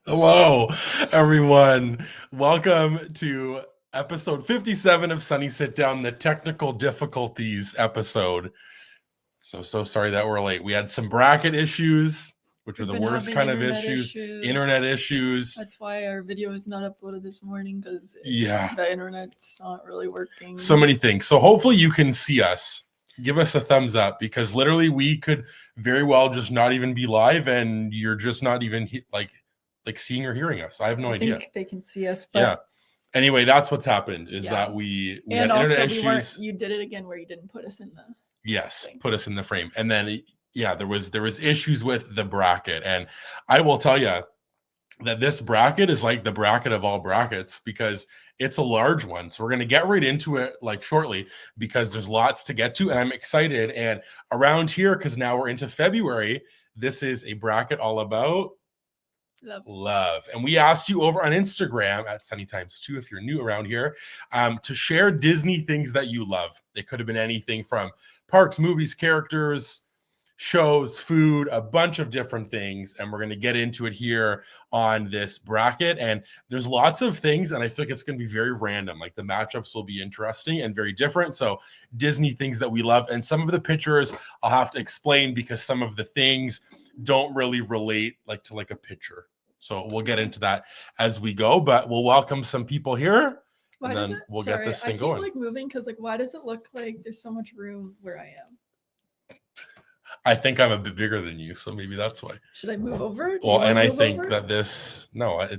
Hello, everyone. Welcome to episode 57 of Sunny Sit Down, the technical difficulties episode. So sorry that we're late. We had some bracket issues, which are We've the been worst having kind of internet issues. issues. Internet issues. That's why our video is not uploaded this morning because Yeah. the internet's not really working. So many things. So hopefully you can see us. Give us a thumbs up because literally we could very well just not even be live and you're just not even like seeing or hearing us. I have no idea. I think they can see us, but Yeah. Anyway, that's what's happened is that we and had also internet issues. You did it again where you didn't put us in the thing. Put us in the frame. And then there was issues with the bracket. And I will tell you that this bracket is like the bracket of all brackets because it's a large one. So we're going to get right into it like shortly because there's lots to get to and I'm excited. And around here, because now we're into February, this is a bracket all about love. And we asked you over on Instagram at sunnytimestwo, if you're new around here, to share Disney things that you love. It could have been anything from parks, movies, characters, shows, food, a bunch of different things. And we're going to get into it here on this bracket. And there's lots of things, and I feel like it's going to be very random. Like the matchups will be interesting and very different. So Disney things that we love. And some of the pictures I'll have to explain because some of the things don't really relate to a picture. So we'll get into that as we go, but we'll welcome some people here. Why and then we'll get this thing going. I keep moving because why does it look like there's so much room where I am? I think I'm a bit bigger than you, so maybe that's why. Should I move over? Well, and I think that it's not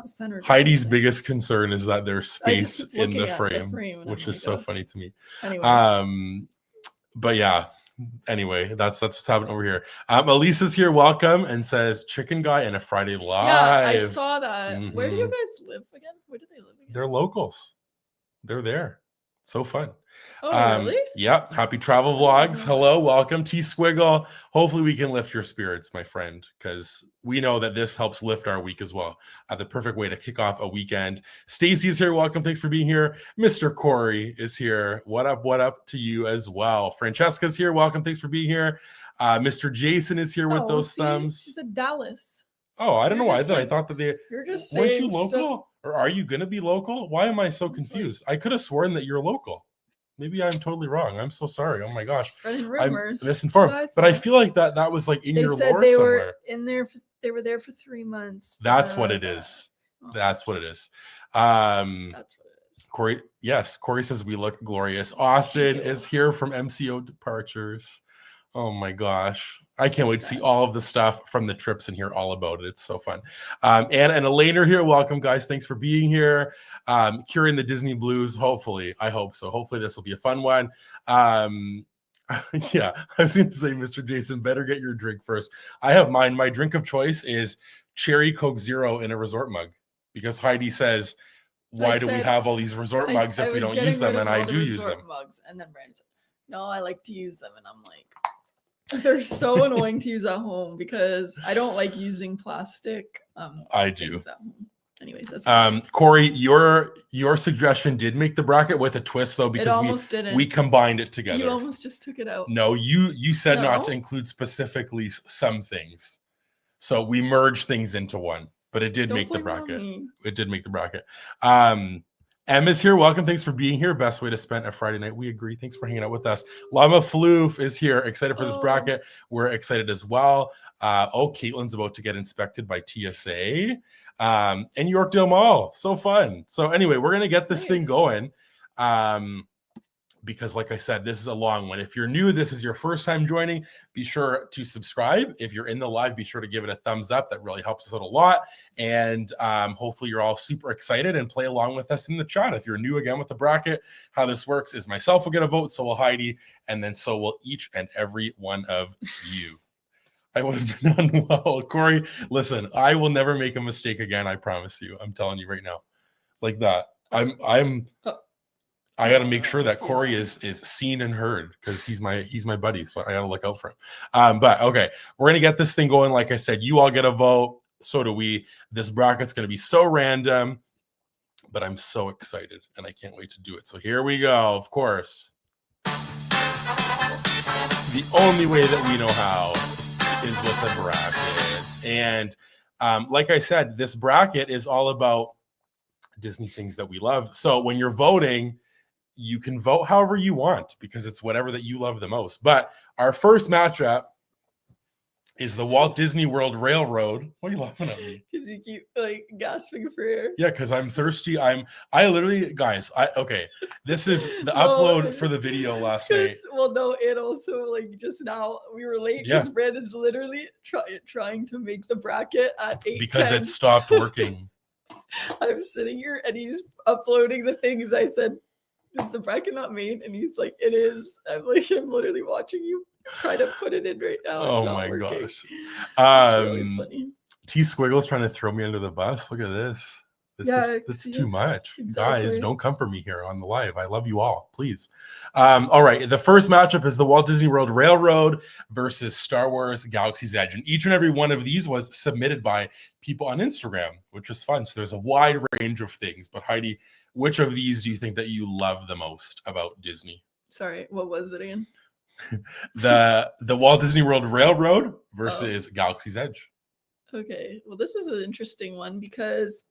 centered. Heidi's biggest concern is that there's space in the frame which is so funny to me. Anyways. But yeah. Anyway, that's what's happening over here. Elisa's here, welcome, and says Chicken Guy and a Friday Live. Yeah, I saw that. Mm-hmm. Where do you guys live again? Where do they live again? They're locals. They're there. So fun. Oh, really? Yep. Happy travel vlogs. Hello, welcome, T Squiggle. Hopefully we can lift your spirits, my friend, because we know that this helps lift our week as well. The perfect way to kick off a weekend. Stacy's here. Welcome. Thanks for being here. Mr. Corey is here. What up? What up to you as well? Francesca's here. Welcome. Thanks for being here. Mr. Jason is here with those thumbs. She said Dallas. Oh, I don't know why. I thought that you're just weren't you local? Stuff. Or are you going to be local? Why am I so confused? I could have sworn that you're local. Maybe I'm totally wrong. I'm so sorry. Oh my gosh. Spreading rumors. I'm misinformed. But I feel like that was like in your lore they somewhere. Were in there. They were there for 3 months. That's what it is. That's what it is. That's what it is. Corey, yes. Corey says we look glorious. Austin is here from MCO Departures. Oh my gosh. I can't wait to see all of the stuff from the trips and hear all about it. It's so fun. Anna and Elaine are here. Welcome, guys. Thanks for being here. Curing the Disney blues. Hopefully. I hope so. Hopefully this will be a fun one. Yeah, I was going to say, Mr. Jason, better get your drink first. I have mine. My drink of choice is cherry Coke Zero in a resort mug because Heidi says, why do we have all these resort mugs if we don't use them? And I do use them. Mugs. And then Brandon said, no, I like to use them. And I'm like, they're so annoying to use at home because I don't like using plastic. I do. At home. Anyways, that's Corey, your suggestion did make the bracket with a twist though because we combined it together. You almost just took it out. No, you said not to include specifically some things, so we merged things into one. But it did make the bracket. It did make the bracket. Emma's here. Welcome. Thanks for being here. Best way to spend a Friday night. We agree. Thanks for hanging out with us. Llama Floof is here. Excited for this bracket. We're excited as well. Caitlin's about to get inspected by TSA. And Yorkdale Mall. So fun. So anyway, we're going to get this thing going. Because like I said, this is a long one. If you're new, this is your first time joining, be sure to subscribe. If you're in the live, be sure to give it a thumbs up. That really helps us out a lot. And hopefully you're all super excited and play along with us in the chat. If you're new again with the bracket, how this works is myself will get a vote, so will Heidi, and then so will each and every one of you. I would have been done well. Corey, listen, I will never make a mistake again. I promise you. I'm telling you right now. Like that. I got to make sure that Corey is seen and heard because he's my buddy, so I got to look out for him. But okay, we're gonna get this thing going. Like I said, you all get a vote, so do we. This bracket's gonna be so random, but I'm so excited and I can't wait to do it. So here we go. Of course, the only way that we know how is with a bracket, and like I said, this bracket is all about Disney things that we love. So when you're voting, you can vote however you want because it's whatever that you love the most. But our first matchup is the Walt Disney World Railroad. What are you laughing at me? Because you keep like gasping for air. Yeah, because I'm thirsty. I literally, guys, okay. This is the No, upload for the video last night. Well, no, and also like just now we were late because Brandon's literally trying to make the bracket at 8:10. Because it stopped working. I'm sitting here and he's uploading the things. I said, is the bracket not made? And he's like, it is. I'm literally watching you try to put it in right now. It's not working. Gosh. It's really funny. T Squiggle's trying to throw me under the bus. Look at this. This is too much. Exactly. Guys, don't come for me here on the live. I love you all. Please. All right. The first matchup is the Walt Disney World Railroad versus Star Wars Galaxy's Edge. And each and every one of these was submitted by people on Instagram, which is fun. So there's a wide range of things. But Heidi, which of these do you think that you love the most about Disney? Sorry, what was it again? the Walt Disney World Railroad versus Galaxy's Edge. Okay. Well, this is an interesting one because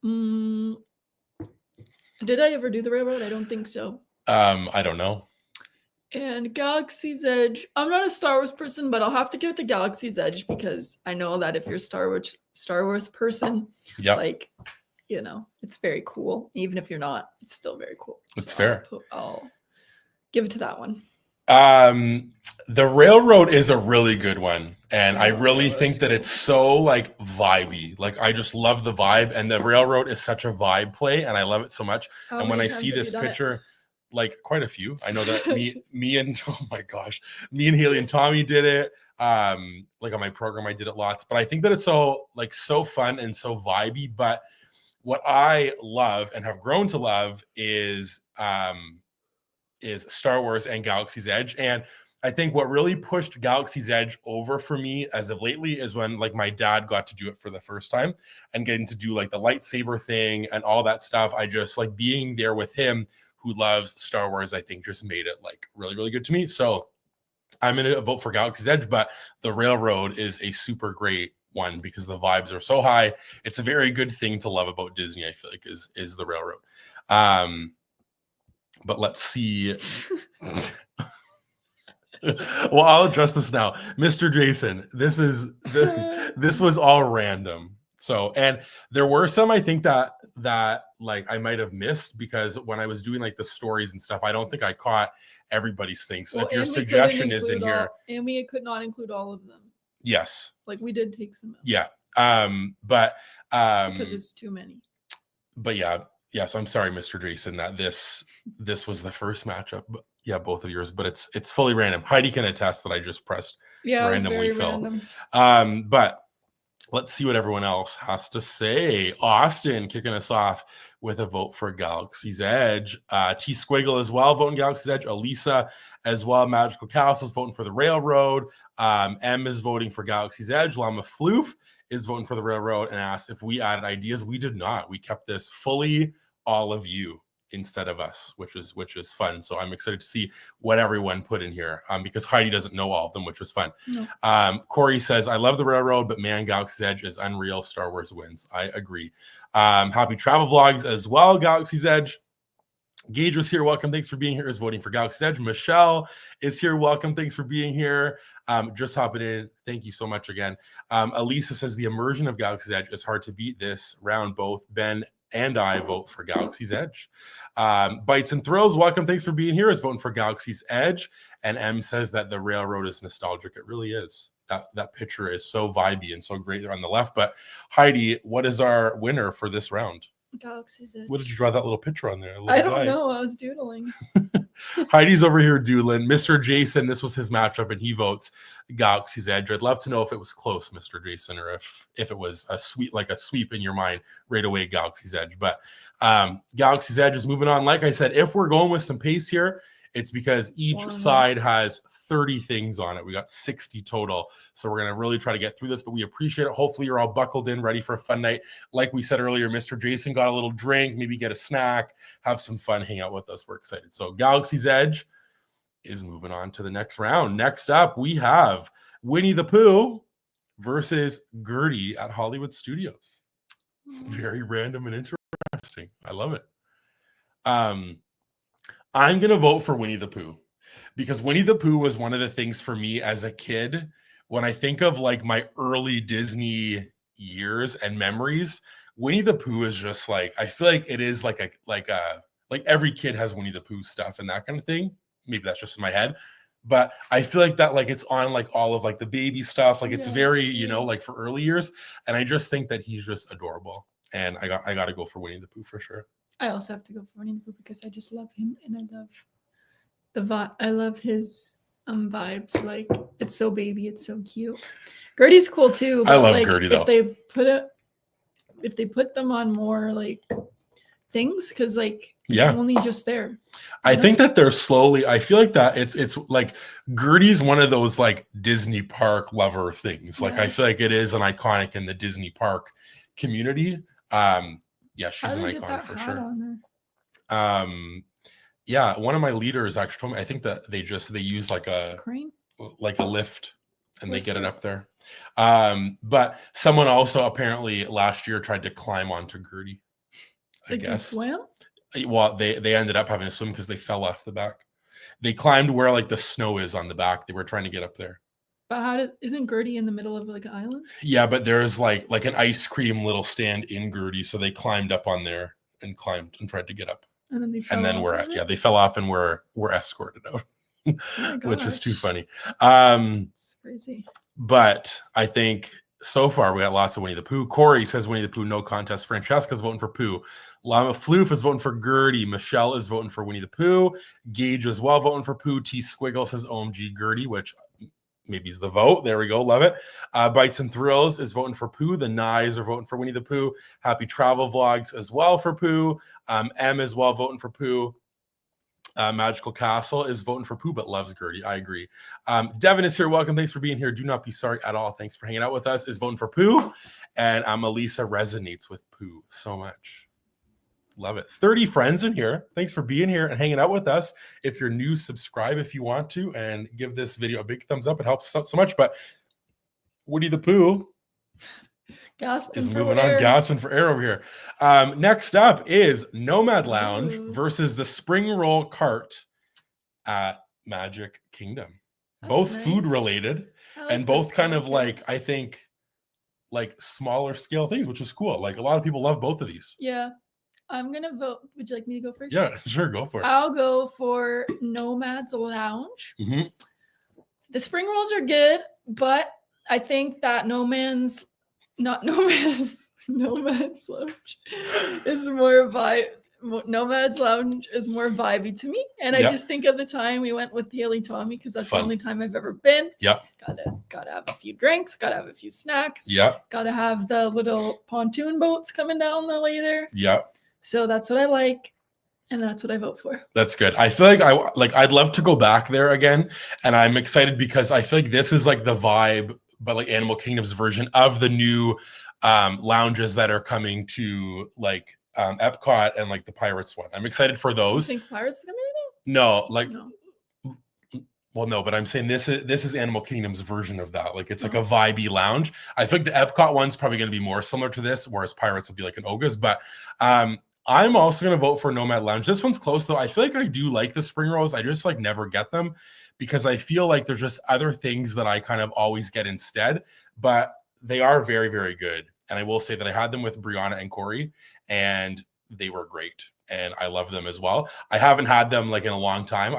did I ever do the railroad? I don't think so. I don't know. And Galaxy's Edge, I'm not a Star Wars person, but I'll have to give it to Galaxy's Edge because I know that if you're a Star Wars person, like, you know, it's very cool. Even if you're not, it's still very cool. It's fair. I'll give it to that one. The railroad is a really good one, and I really think that it's so like vibey. Like I just love the vibe, and the railroad is such a vibe play, and I love it so much. And when I see this picture, like quite a few, I know that me and oh my gosh, me and Haley and Tommy did it. Like on my program, I did it lots, but I think that it's so fun and so vibey. But what I love and have grown to love is Star Wars and Galaxy's Edge. And I think what really pushed Galaxy's Edge over for me as of lately is when like my dad got to do it for the first time and getting to do like the lightsaber thing and all that stuff. I just like being there with him who loves Star Wars, I think just made it like really, really good to me. So I'm going to vote for Galaxy's Edge, but the railroad is a super great one because the vibes are so high. It's a very good thing to love about Disney, I feel like, is the railroad. But let's see. Well, I'll address this now. Mr. Jason, this was all random. So, and there were some I think that like I might have missed because when I was doing like the stories and stuff, I don't think I caught everybody's thing. So if your suggestion is in here. And we could not include all of them. Yes. Like we did take some out. Yeah. But because it's too many. But yeah. So I'm sorry, Mr. Jason, that this was the first matchup. But yeah, both of yours, but it's fully random. Heidi can attest that I just pressed randomly fill. But let's see what everyone else has to say. Austin kicking us off with a vote for Galaxy's Edge. T Squiggle as well voting Galaxy's Edge. Elisa as well. Magical Castles voting for the Railroad. M is voting for Galaxy's Edge. Llama Floof is voting for the Railroad and asked if we added ideas. We did not. We kept this fully all of you instead of us, which is fun. So I'm excited to see what everyone put in here because Heidi doesn't know all of them, which was fun. No. Corey says, I love the Railroad, but man, Galaxy's Edge is unreal. Star Wars wins. I agree. Happy travel vlogs as well. Galaxy's Edge. Gage was here. Welcome. Thanks for being here. Is voting for Galaxy's Edge. Michelle is here. Welcome. Thanks for being here. Just hopping in. Thank you so much again. Elisa says the immersion of Galaxy's Edge is hard to beat this round. Both Ben and I vote for Galaxy's Edge. Bites and Thrills, welcome. Thanks for being here. Is voting for Galaxy's Edge. And M says that the Railroad is nostalgic. It really is. That picture is so vibey and so great on the left. But Heidi, what is our winner for this round? Galaxy's Edge. What did you draw that little picture on there? I don't know. I was doodling. Heidi's over here doodling. Mr. Jason, this was his matchup, and he votes Galaxy's Edge. I'd love to know if it was close, Mr. Jason, or if it was a sweep in your mind right away, Galaxy's Edge. But Galaxy's Edge is moving on. Like I said, if we're going with some pace here, it's because each side has 30 things on it. We got 60 total. So we're going to really try to get through this, but we appreciate it. Hopefully you're all buckled in, ready for a fun night. Like we said earlier, Mr. Jason got a little drink, maybe get a snack, have some fun, hang out with us. We're excited. So Galaxy's Edge is moving on to the next round. Next up, we have Winnie the Pooh versus Gertie at Hollywood Studios. Very random and interesting. I love it. I'm going to vote for Winnie the Pooh because Winnie the Pooh was one of the things for me as a kid. When I think of like my early Disney years and memories, Winnie the Pooh is just like, I feel like it is like every kid has Winnie the Pooh stuff and that kind of thing. Maybe that's just in my head, but I feel like that like it's on like all of like the baby stuff. Like it's very, you know, like for early years. And I just think that he's just adorable. And I got to go for Winnie the Pooh for sure. I also have to go for Winnie the Pooh because I just love him and I love the vibe. I love his vibes. Like it's so baby, it's so cute. Gertie's cool too. But I love like, Gertie though. If they put them on more like things, because like it's only just there. I think that they're slowly. I feel like that it's like Gertie's one of those like Disney park lover things. Like I feel like it is an iconic in the Disney park community. Yeah, she's an icon for sure. Yeah, one of my leaders actually told me. I think that they use like a crane, like a lift, and they get it up there. But someone also apparently last year tried to climb onto Gertie. I guess swim. Well, they ended up having to swim because they fell off the back. They climbed where like the snow is on the back. They were trying to get up there. But isn't Gertie in the middle of like an island? Yeah, but there's like an ice cream little stand in Gertie, so they climbed up on there and climbed and tried to get up. And then they fell off and were escorted out, which is too funny. It's crazy. But I think so far we got lots of Winnie the Pooh. Corey says Winnie the Pooh, no contest. Francesca's voting for Pooh. Llama Floof is voting for Gertie. Michelle is voting for Winnie the Pooh. Gage as well voting for Pooh. T Squiggle says OMG Gertie, which maybe is the vote. There we go. Love it. Bites and Thrills is voting for Pooh. The Nyes are voting for Winnie the Pooh. Happy Travel Vlogs as well for Pooh. M as well voting for Pooh. Magical Castle is voting for Pooh, but loves Gertie. I agree. Devin is here. Welcome. Thanks for being here. Do not be sorry at all. Thanks for hanging out with us. Is voting for Pooh. And Elisa resonates with Pooh so much. Love it. 30 friends in here. Thanks for being here and hanging out with us. If you're new, subscribe if you want to and give this video a big thumbs up. It helps us out so much. But Winnie the Pooh is moving on. Gasping for air over here. Next up is Nomad Lounge versus the Spring Roll Cart at Magic Kingdom. Both food related and both kind of like, I think, like smaller scale things, which is cool. Like a lot of people love both of these. Yeah. I'm going to vote. Would you like me to go first? Yeah, sure. Go for it. I'll go for Nomad's Lounge. Mm-hmm. The spring rolls are good, but I think that Nomad's Lounge is more vibe. Nomad's Lounge is more vibey to me. And I just think of the time we went with Haley Tommy because that's the only time I've ever been. Yeah. Gotta have a few drinks, gotta have a few snacks. Yeah. Gotta have the little pontoon boats coming down the way there. Yeah. So that's what I like, and that's what I vote for. That's good. I feel like I'd love to go back there again, and I'm excited because I feel like this is like the vibe, but like Animal Kingdom's version of the new lounges that are coming to like Epcot and like the Pirates one. I'm excited for those. You think Pirates is coming in? No, like. No. Well, no, but I'm saying this is Animal Kingdom's version of that. Like it's like a vibey lounge. I think the Epcot one's probably going to be more similar to this, whereas Pirates will be like an Oga's. But I'm also going to vote for Nomad Lounge. This one's close though. I feel like I do like the spring rolls. I just like never get them because I feel like there's just other things that I kind of always get instead. But they are very, very good. And I will say that I had them with Brianna and Corey, and they were great. And I love them as well. I haven't had them like in a long time.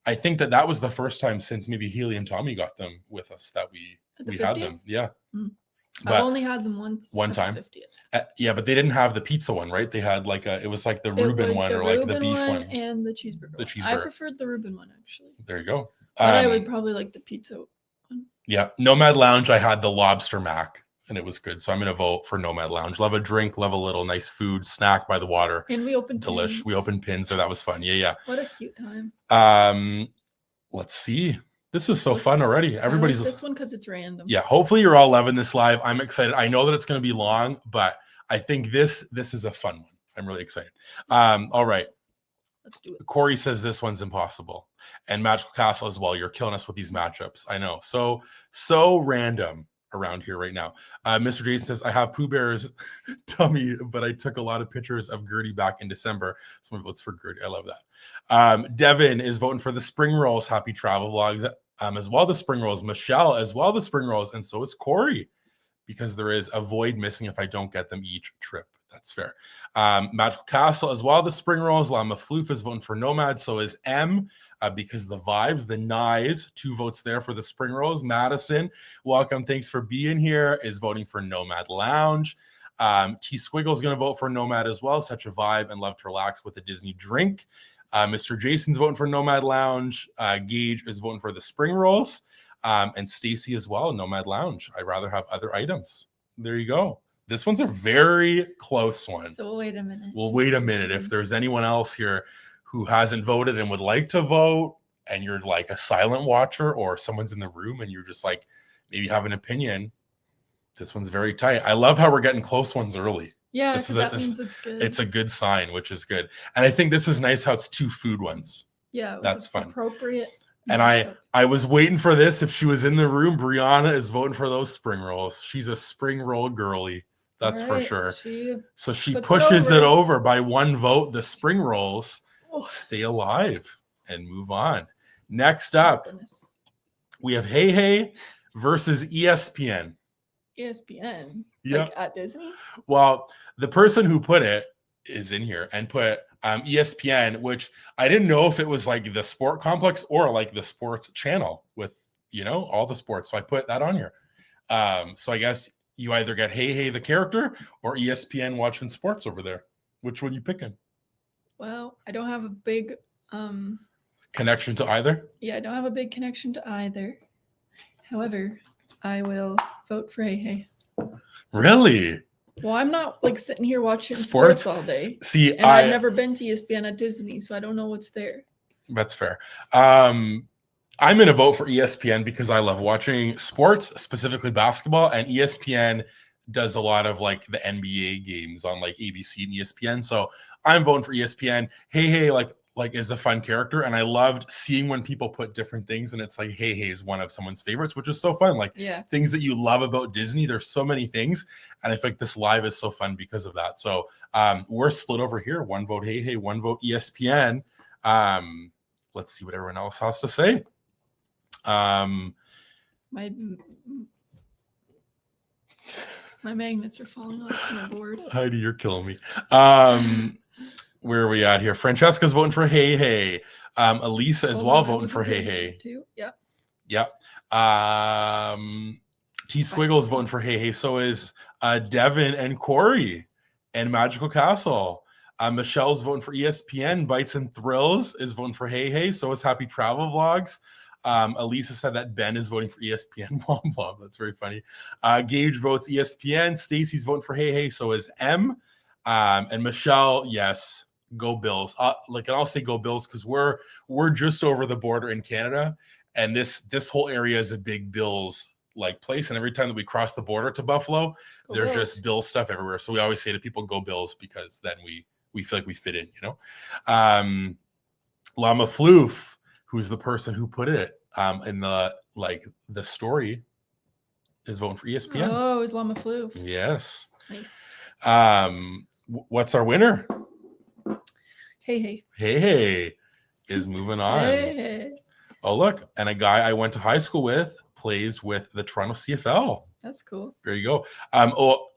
I think that was the first time since maybe Haley and Tommy got them with us that we had them. Yeah. Mm-hmm. I've only had them one time. Yeah, but they didn't have the pizza one, right? They had like it was like the Reuben one or like the beef one and the cheeseburger. I preferred the Reuben one actually. There you go. But I would probably like the pizza one. Yeah, Nomad Lounge. I had the lobster mac and it was good, so I'm gonna vote for Nomad Lounge. Love a drink, love a little nice food snack by the water. And we opened pins. We opened pins, so that was fun. Yeah. What a cute time. Let's see. This is so fun already. Everybody's like this one because it's random. Yeah, hopefully you're all loving this live. I'm excited. I know that it's going to be long, but I think this is a fun one. I'm really excited. All right. Let's do it. Corey says this one's impossible. And Magical Castle as well. You're killing us with these matchups. I know. So random around here right now. Mr. Jason says, I have Pooh Bear's tummy, but I took a lot of pictures of Gertie back in December. Someone votes for Gertie. I love that. Devin is voting for the spring rolls. Happy travel vlogs as well. The spring rolls. Michelle as well. The spring rolls. And so is Corey, because there is a void missing if I don't get them each trip. That's fair. Magical Castle as well. The spring rolls. Llama Floof is voting for Nomad. So is M, because the vibes. The Nyes, 2 votes there for the spring rolls. Madison, welcome. Thanks for being here. Is voting for Nomad Lounge. T Squiggle is going to vote for Nomad as well. Such a vibe and love to relax with a Disney drink. Mr. Jason's voting for Nomad Lounge. Gage is voting for the spring rolls. And Stacy as well. Nomad Lounge. I'd rather have other items. There you go. This one's a very close one. So wait a minute. We'll wait a minute. If there's anyone else here who hasn't voted and would like to vote, and you're like a silent watcher, or someone's in the room and you're just like, maybe have an opinion, this one's very tight. I love how we're getting close ones early. Yeah, that means it's good. It's a good sign, which is good. And I think this is nice how it's 2 food ones. Yeah, that's fun. Appropriate. And I was waiting for this. If she was in the room, Brianna is voting for those spring rolls. She's a spring roll girly. That's for sure. So she pushes it over by 1 vote. The spring rolls stay alive and move on. Next up, we have Hey Hey versus ESPN. ESPN? Yeah. Like at Disney? Well, the person who put it is in here and put ESPN, which I didn't know if it was like the sport complex or like the sports channel with, all the sports. So I put that on here. So I guess you either get Hey Hey the character or ESPN watching sports over there. Which one you picking? Well, I don't have a big connection to either. Yeah, I don't have a big connection to either. However, I will vote for Hey Hey. Really? Well, I'm not like sitting here watching sports all day. See, I've never been to ESPN at Disney, so I don't know what's there. That's fair. I'm going to vote for ESPN because I love watching sports, specifically basketball, and ESPN does a lot of like the NBA games on like ABC and ESPN. So I'm voting for ESPN. Hey Hey like is a fun character, and I loved seeing when people put different things, and it's like Hey Hey is one of someone's favorites, which is so fun. Like things that you love about Disney. There's so many things, and I think this live is so fun because of that. So we're split over here. 1 vote Hey Hey, 1 vote ESPN. Let's see what everyone else has to say. My magnets are falling off my board. Heidi, you're killing me. Where are we at here? Francesca's voting for Hey Hey. Elisa as well voting for Hey Hey. Too. Yeah. Yep. T Squiggle's voting for Hey Hey. So is Devin and Corey and Magical Castle. Michelle's voting for ESPN. Bites and Thrills is voting for Hey Hey. So is Happy Travel Vlogs. Elisa said that Ben is voting for ESPN. Mom. That's very funny. Gage votes ESPN. Stacy's voting for Hey Hey. So is M. And Michelle, yes, go Bills. And I'll say go Bills because we're just over the border in Canada, and this whole area is a big Bills like place. And every time that we cross the border to Buffalo, there's just Bill stuff everywhere. So we always say to people, go Bills, because then we feel like we fit in, Llama Floof, who's the person who put it in the story, is voting for ESPN. Oh, is Llama Floof. Yes. Nice. What's our winner? Hey Hey. Hey Hey is moving on. Hey. Oh, look. And a guy I went to high school with plays with the Toronto CFL. That's cool. There you go.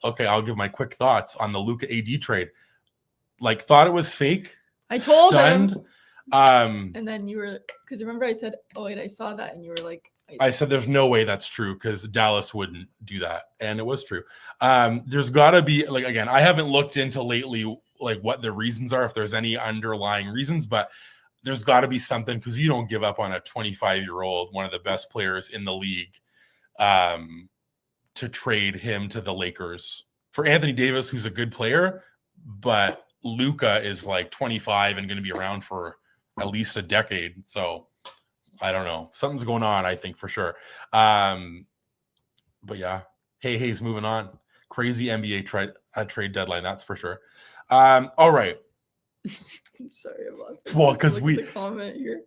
Okay. I'll give my quick thoughts on the Luka AD trade. Thought it was fake. I told stunned. him. And then you were, because remember I said, oh wait, I saw that, and you were like, I said there's no way that's true because Dallas wouldn't do that, and it was true. There's got to be again, I haven't looked into lately what the reasons are, if there's any underlying reasons, but there's got to be something, because you don't give up on a 25-year-old, one of the best players in the league, to trade him to the Lakers for Anthony Davis, who's a good player, but Luka is 25 and going to be around for at least a decade. So I don't know. Something's going on, I think, for sure. But yeah, Hey Hey's moving on. Crazy NBA trade deadline, that's for sure. All right. I'm sorry about that. Well, because the comment here.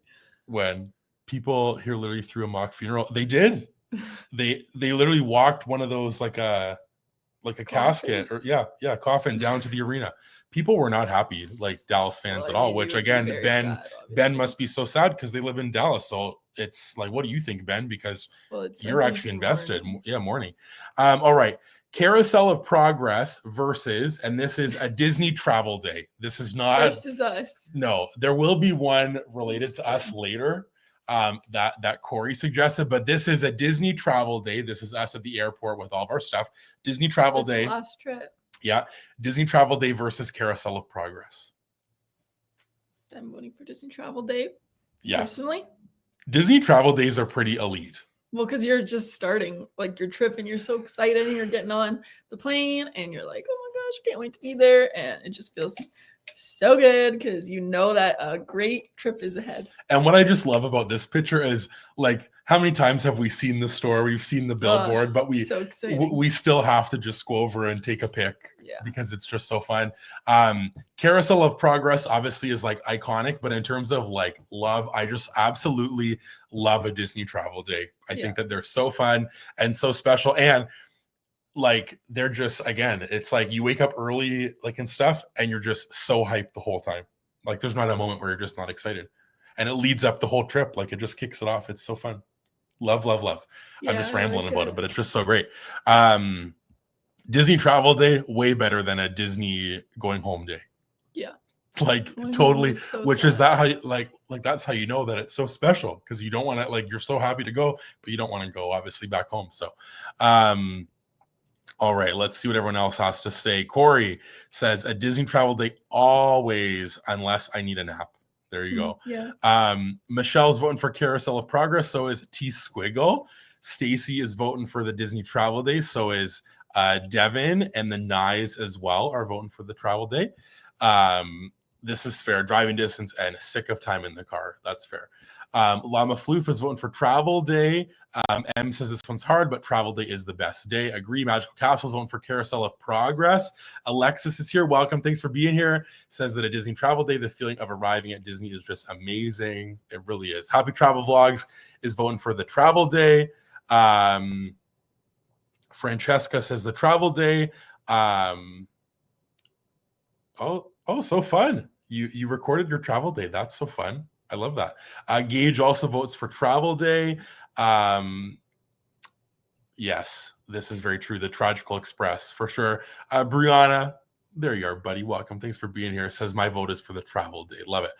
When people here literally threw a mock funeral, they did. They literally walked one of those like a casket or coffin down to the arena. People were not happy, like Dallas fans at all, which again, Ben must be so sad because they live in Dallas. So it's like, what do you think, Ben? Because you're actually invested. Mourning. All right. Carousel of Progress versus, and this is a Disney travel day. This is not versus us. No, there will be one related to us later. That Corey suggested, but this is a Disney travel day. This is us at the airport with all of our stuff. Disney travel day. Last trip. Yeah, Disney travel day versus Carousel of Progress. I'm voting for Disney travel day. Yeah, personally, Disney travel days are pretty elite. Well, because you're just starting like your trip and you're so excited and you're getting on the plane and you're like, oh my gosh, I can't wait to be there, and it just feels so good because you know that a great trip is ahead. And what I just love about this picture is like, how many times have we seen the store? We've seen the billboard, but we still have to just go over and take a pic because it's just so fun. Carousel of Progress obviously is like iconic, but in terms of like love, I just absolutely love a Disney travel day. I think that they're so fun and so special. And like, they're just, again, it's like you wake up early, like, and stuff, and you're just so hyped the whole time. Like, there's not a moment where you're just not excited. And it leads up the whole trip. Like, it just kicks it off. It's so fun. Love, love, love. I'm just rambling about it, but it's just so great. Disney travel day, way better than a Disney going home day. Yeah. Like, totally. So which sad. Is that how you, like that's how you know that it's so special, because you don't want to, like, you're so happy to go, but you don't want to go obviously back home. So, all right, let's see what everyone else has to say. Corey says a Disney travel day always, unless I need a nap. There you go. Yeah. Michelle's voting for Carousel of Progress. So is T Squiggle. Stacy is voting for the Disney travel day. So is Devin, and the Nyes as well are voting for the travel day. This is fair. Driving distance and sick of time in the car. That's fair. Llama Floof is voting for travel day. M says this one's hard, but travel day is the best day. Agree. Magical Castle's voting for Carousel of Progress. Alexis is here. Welcome. Thanks for being here. Says that a Disney travel day, the feeling of arriving at Disney is just amazing. It really is. Happy Travel Vlogs is voting for the travel day. Francesca says the travel day. Oh, so fun. You recorded your travel day. That's so fun. I love that. Gage also votes for travel day. Yes, this is very true. The Tragical Express for sure. Brianna, there you are, buddy. Welcome. Thanks for being here. Says my vote is for the travel day. Love it.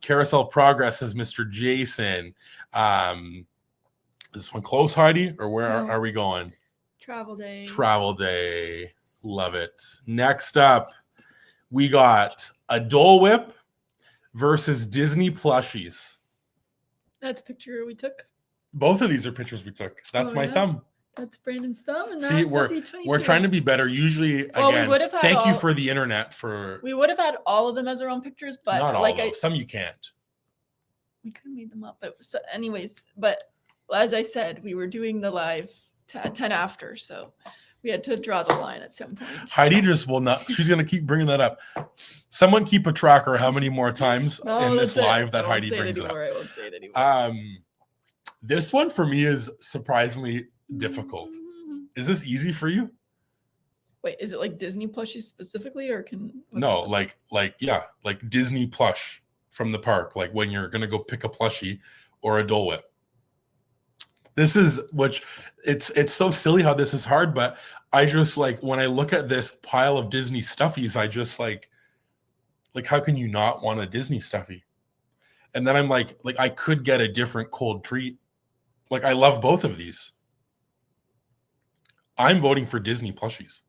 Carousel of Progress says Mr. Jason. This one close, Heidi, or where are we going? Travel day. Travel day. Love it. Next up, we got a Dole Whip versus Disney plushies. That's a picture we took. Both of these are pictures we took. That's my thumb. That's Brandon's thumb. And see, we're trying to be better. Usually, again, thank you for the internet for. We would have had all of them as our own pictures, but not all of them. Some you can't. We could have made them up, but so anyways, but as I said, we were doing the live 10 after, so we had to draw the line at some point. Heidi just will not. She's going to keep bringing that up. Someone keep a tracker how many more times in this live that Heidi brings it up. I won't say it anymore. This one for me is surprisingly difficult. Is this easy for you? Wait, is it like Disney plushies specifically, or no, like Disney plush from the park, like when you're going to go pick a plushie or a Dole Whip. This is it's so silly how this is hard, but I just like when I look at this pile of Disney stuffies, I just like how can you not want a Disney stuffy? And then I'm like I could get a different cold treat. Like I love both of these. I'm voting for Disney plushies.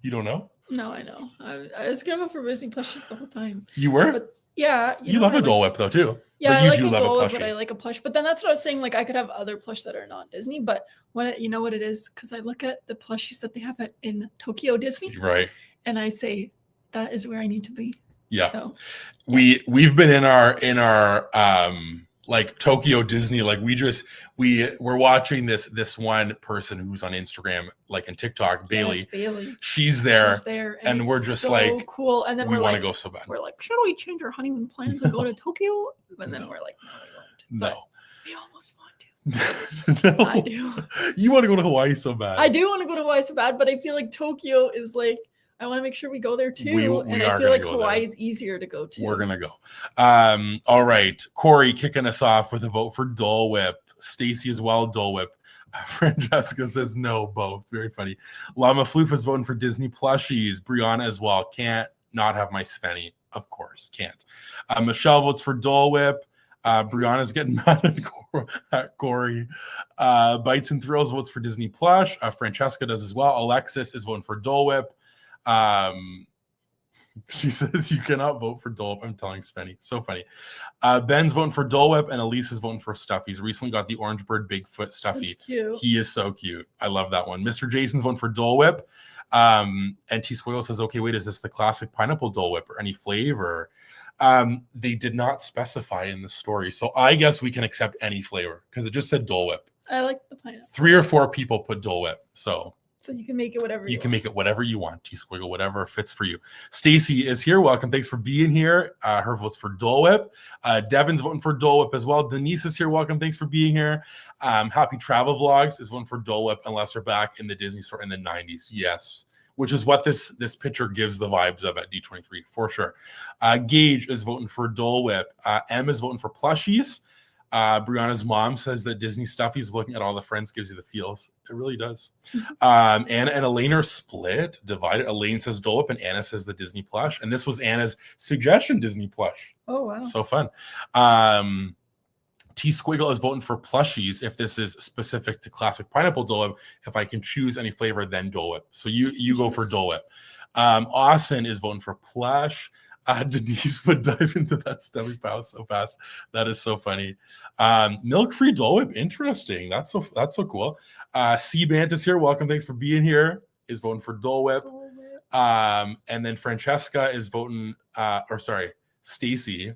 You don't know? No, I know. I was gonna vote for Disney plushies the whole time. You were? But yeah. You love a Dole Whip though too. Yeah, I like a Dole Whip, but I like a plush. But then that's what I was saying. Like I could have other plush that are not Disney, but you know what it is? Because I look at the plushies that they have in Tokyo Disney, right? And I say that is where I need to be. Yeah. So, we've been in our like Tokyo Disney, like we're watching this one person who's on Instagram, like and TikTok, Bailey. Yes, Bailey. She's there, and we're just so like cool. And then we want to go so bad. We're like, should we change our honeymoon plans and go to Tokyo? And then we're like, no, we won't. No. We almost want to. No. I do. You want to go to Hawaii so bad. I do want to go to Hawaii so bad, but I feel like Tokyo is like, I want to make sure we go there too. We and I feel like Hawaii is easier to go to. We're going to go. All right. Corey kicking us off with a vote for Dole Whip. Stacy as well, Dole Whip. Francesca says no, both. Very funny. Llama Floof is voting for Disney plushies. Brianna as well. Can't not have my Svenny. Of course, can't. Michelle votes for Dole Whip. Brianna's getting mad at Corey. Bites and Thrills votes for Disney Plush. Francesca does as well. Alexis is voting for Dole Whip. She says you cannot vote for Dole Whip. I'm telling Spenny. So funny. Ben's voting for Dole Whip, and Elise is voting for Stuffy. He's recently got the Orange Bird Bigfoot Stuffy. That's cute. He is so cute. I love that one. Mr. Jason's voting for Dole Whip. And T Squiggle says, okay, wait, is this the classic pineapple Dole Whip or any flavor? They did not specify in the story. So I guess we can accept any flavor because it just said Dole Whip. I like the pineapple. 3 or 4 people put Dole Whip. So you can make it whatever you want. Make it whatever you want. T-Squiggle, whatever fits for you. Stacy is here. Welcome. Thanks for being here. Her vote's for Dole Whip. Devin's voting for Dole Whip as well. Denise is here. Welcome. Thanks for being here. Happy Travel Vlogs is voting for Dole Whip unless they're back in the Disney store in the 90s. Yes. Which is what this picture gives the vibes of at D23, for sure. Gage is voting for Dole Whip. M is voting for plushies. Brianna's mom says that Disney Stuffy's looking at all the friends gives you the feels. It really does. Anna and Elaine are split, divided. Elaine says Dole Whip and Anna says the Disney plush. And this was Anna's suggestion, Disney plush. Oh, wow. So fun. T Squiggle is voting for plushies if this is specific to classic pineapple Dole Whip. If I can choose any flavor, then Dole Whip. So you go for Dole Whip. Austin is voting for plush. Denise would dive into that stomach pile so fast. That is so funny. Milk-free Dole Whip, interesting. That's so cool. C-Bant is here. Welcome. Thanks for being here. Is voting for Dole Whip. And then Francesca is voting. Stacy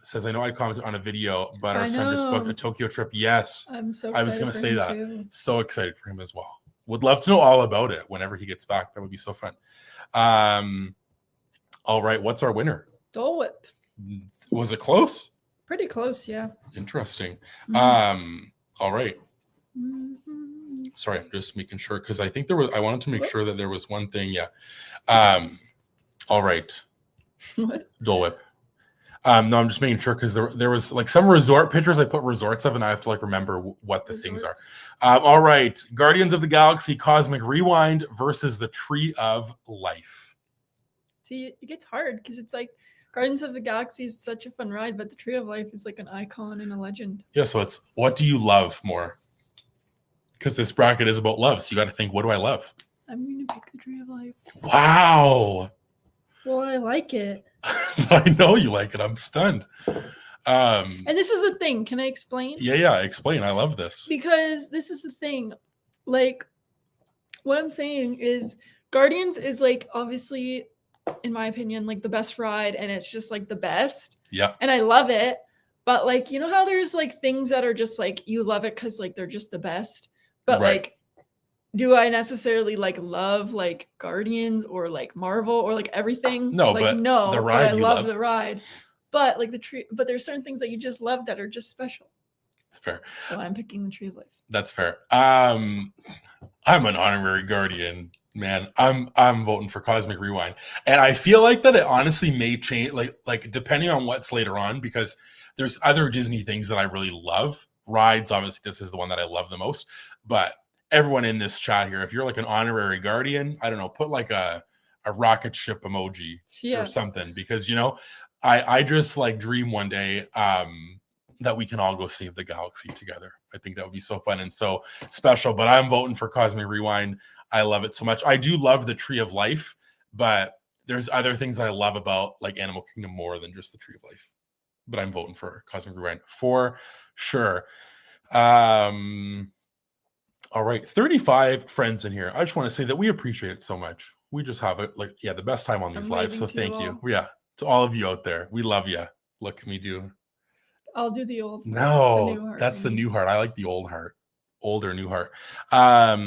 says, I know I commented on a video, but our son just booked a Tokyo trip. Yes, I'm so excited. I was going to say that. Too. So excited for him as well. Would love to know all about it whenever he gets back. That would be so fun. All right, what's our winner? Dole Whip. Was it close? Pretty close, yeah. Interesting. Mm-hmm. All right. Mm-hmm. Sorry, I'm just making sure because I think I wanted to make sure that there was one thing. Yeah. All right. What? Dole Whip. No, I'm just making sure because there was like some resort pictures I put resorts of, and I have to like remember what the things are. All right, Guardians of the Galaxy Cosmic Rewind versus the Tree of Life. See, it gets hard because it's like Guardians of the Galaxy is such a fun ride, but the Tree of Life is like an icon and a legend. Yeah, so it's what do you love more? Because this bracket is about love, so you got to think, what do I love? I'm gonna pick the Tree of Life. Wow. Well, I like it. I know you like it. I'm stunned. And this is the thing. Can I explain? Yeah, explain. I love this. Because this is the thing. Like, what I'm saying is Guardians is like obviously, in my opinion, like the best ride, and it's just like the best. Yeah. And I love it. But like, you know how there's like things that are just like you love it because like they're just the best. But like, do I necessarily like love like Guardians or like Marvel or like everything? No, like, but no, the ride I love the ride. But like the tree, but there's certain things that you just love that are just special. That's fair. So I'm picking the Tree of Life. That's fair. I'm an honorary Guardian, man. I'm voting for Cosmic Rewind, and I feel like that it honestly may change, like depending on what's later on, because there's other Disney things that I really love. Rides, obviously, this is the one that I love the most. But everyone in this chat here, if you're like an honorary Guardian, I don't know, put like a rocket ship emoji or something, because you know, I just like dream one day that we can all go save the galaxy together. I think that would be so fun and so special. But I'm voting for Cosmic Rewind. I love it so much. I do love the Tree of Life, but there's other things that I love about like Animal Kingdom more than just the Tree of Life. But I'm voting for Cosmic Rewind for sure. All right, 35 friends in here. I just want to say that we appreciate it so much. We just have it like, the best time on these lives. So thank you. Yeah, to all of you out there. We love you. Look at me do. I'll do the old. No, that's the new heart. I like the old heart. Older new heart. I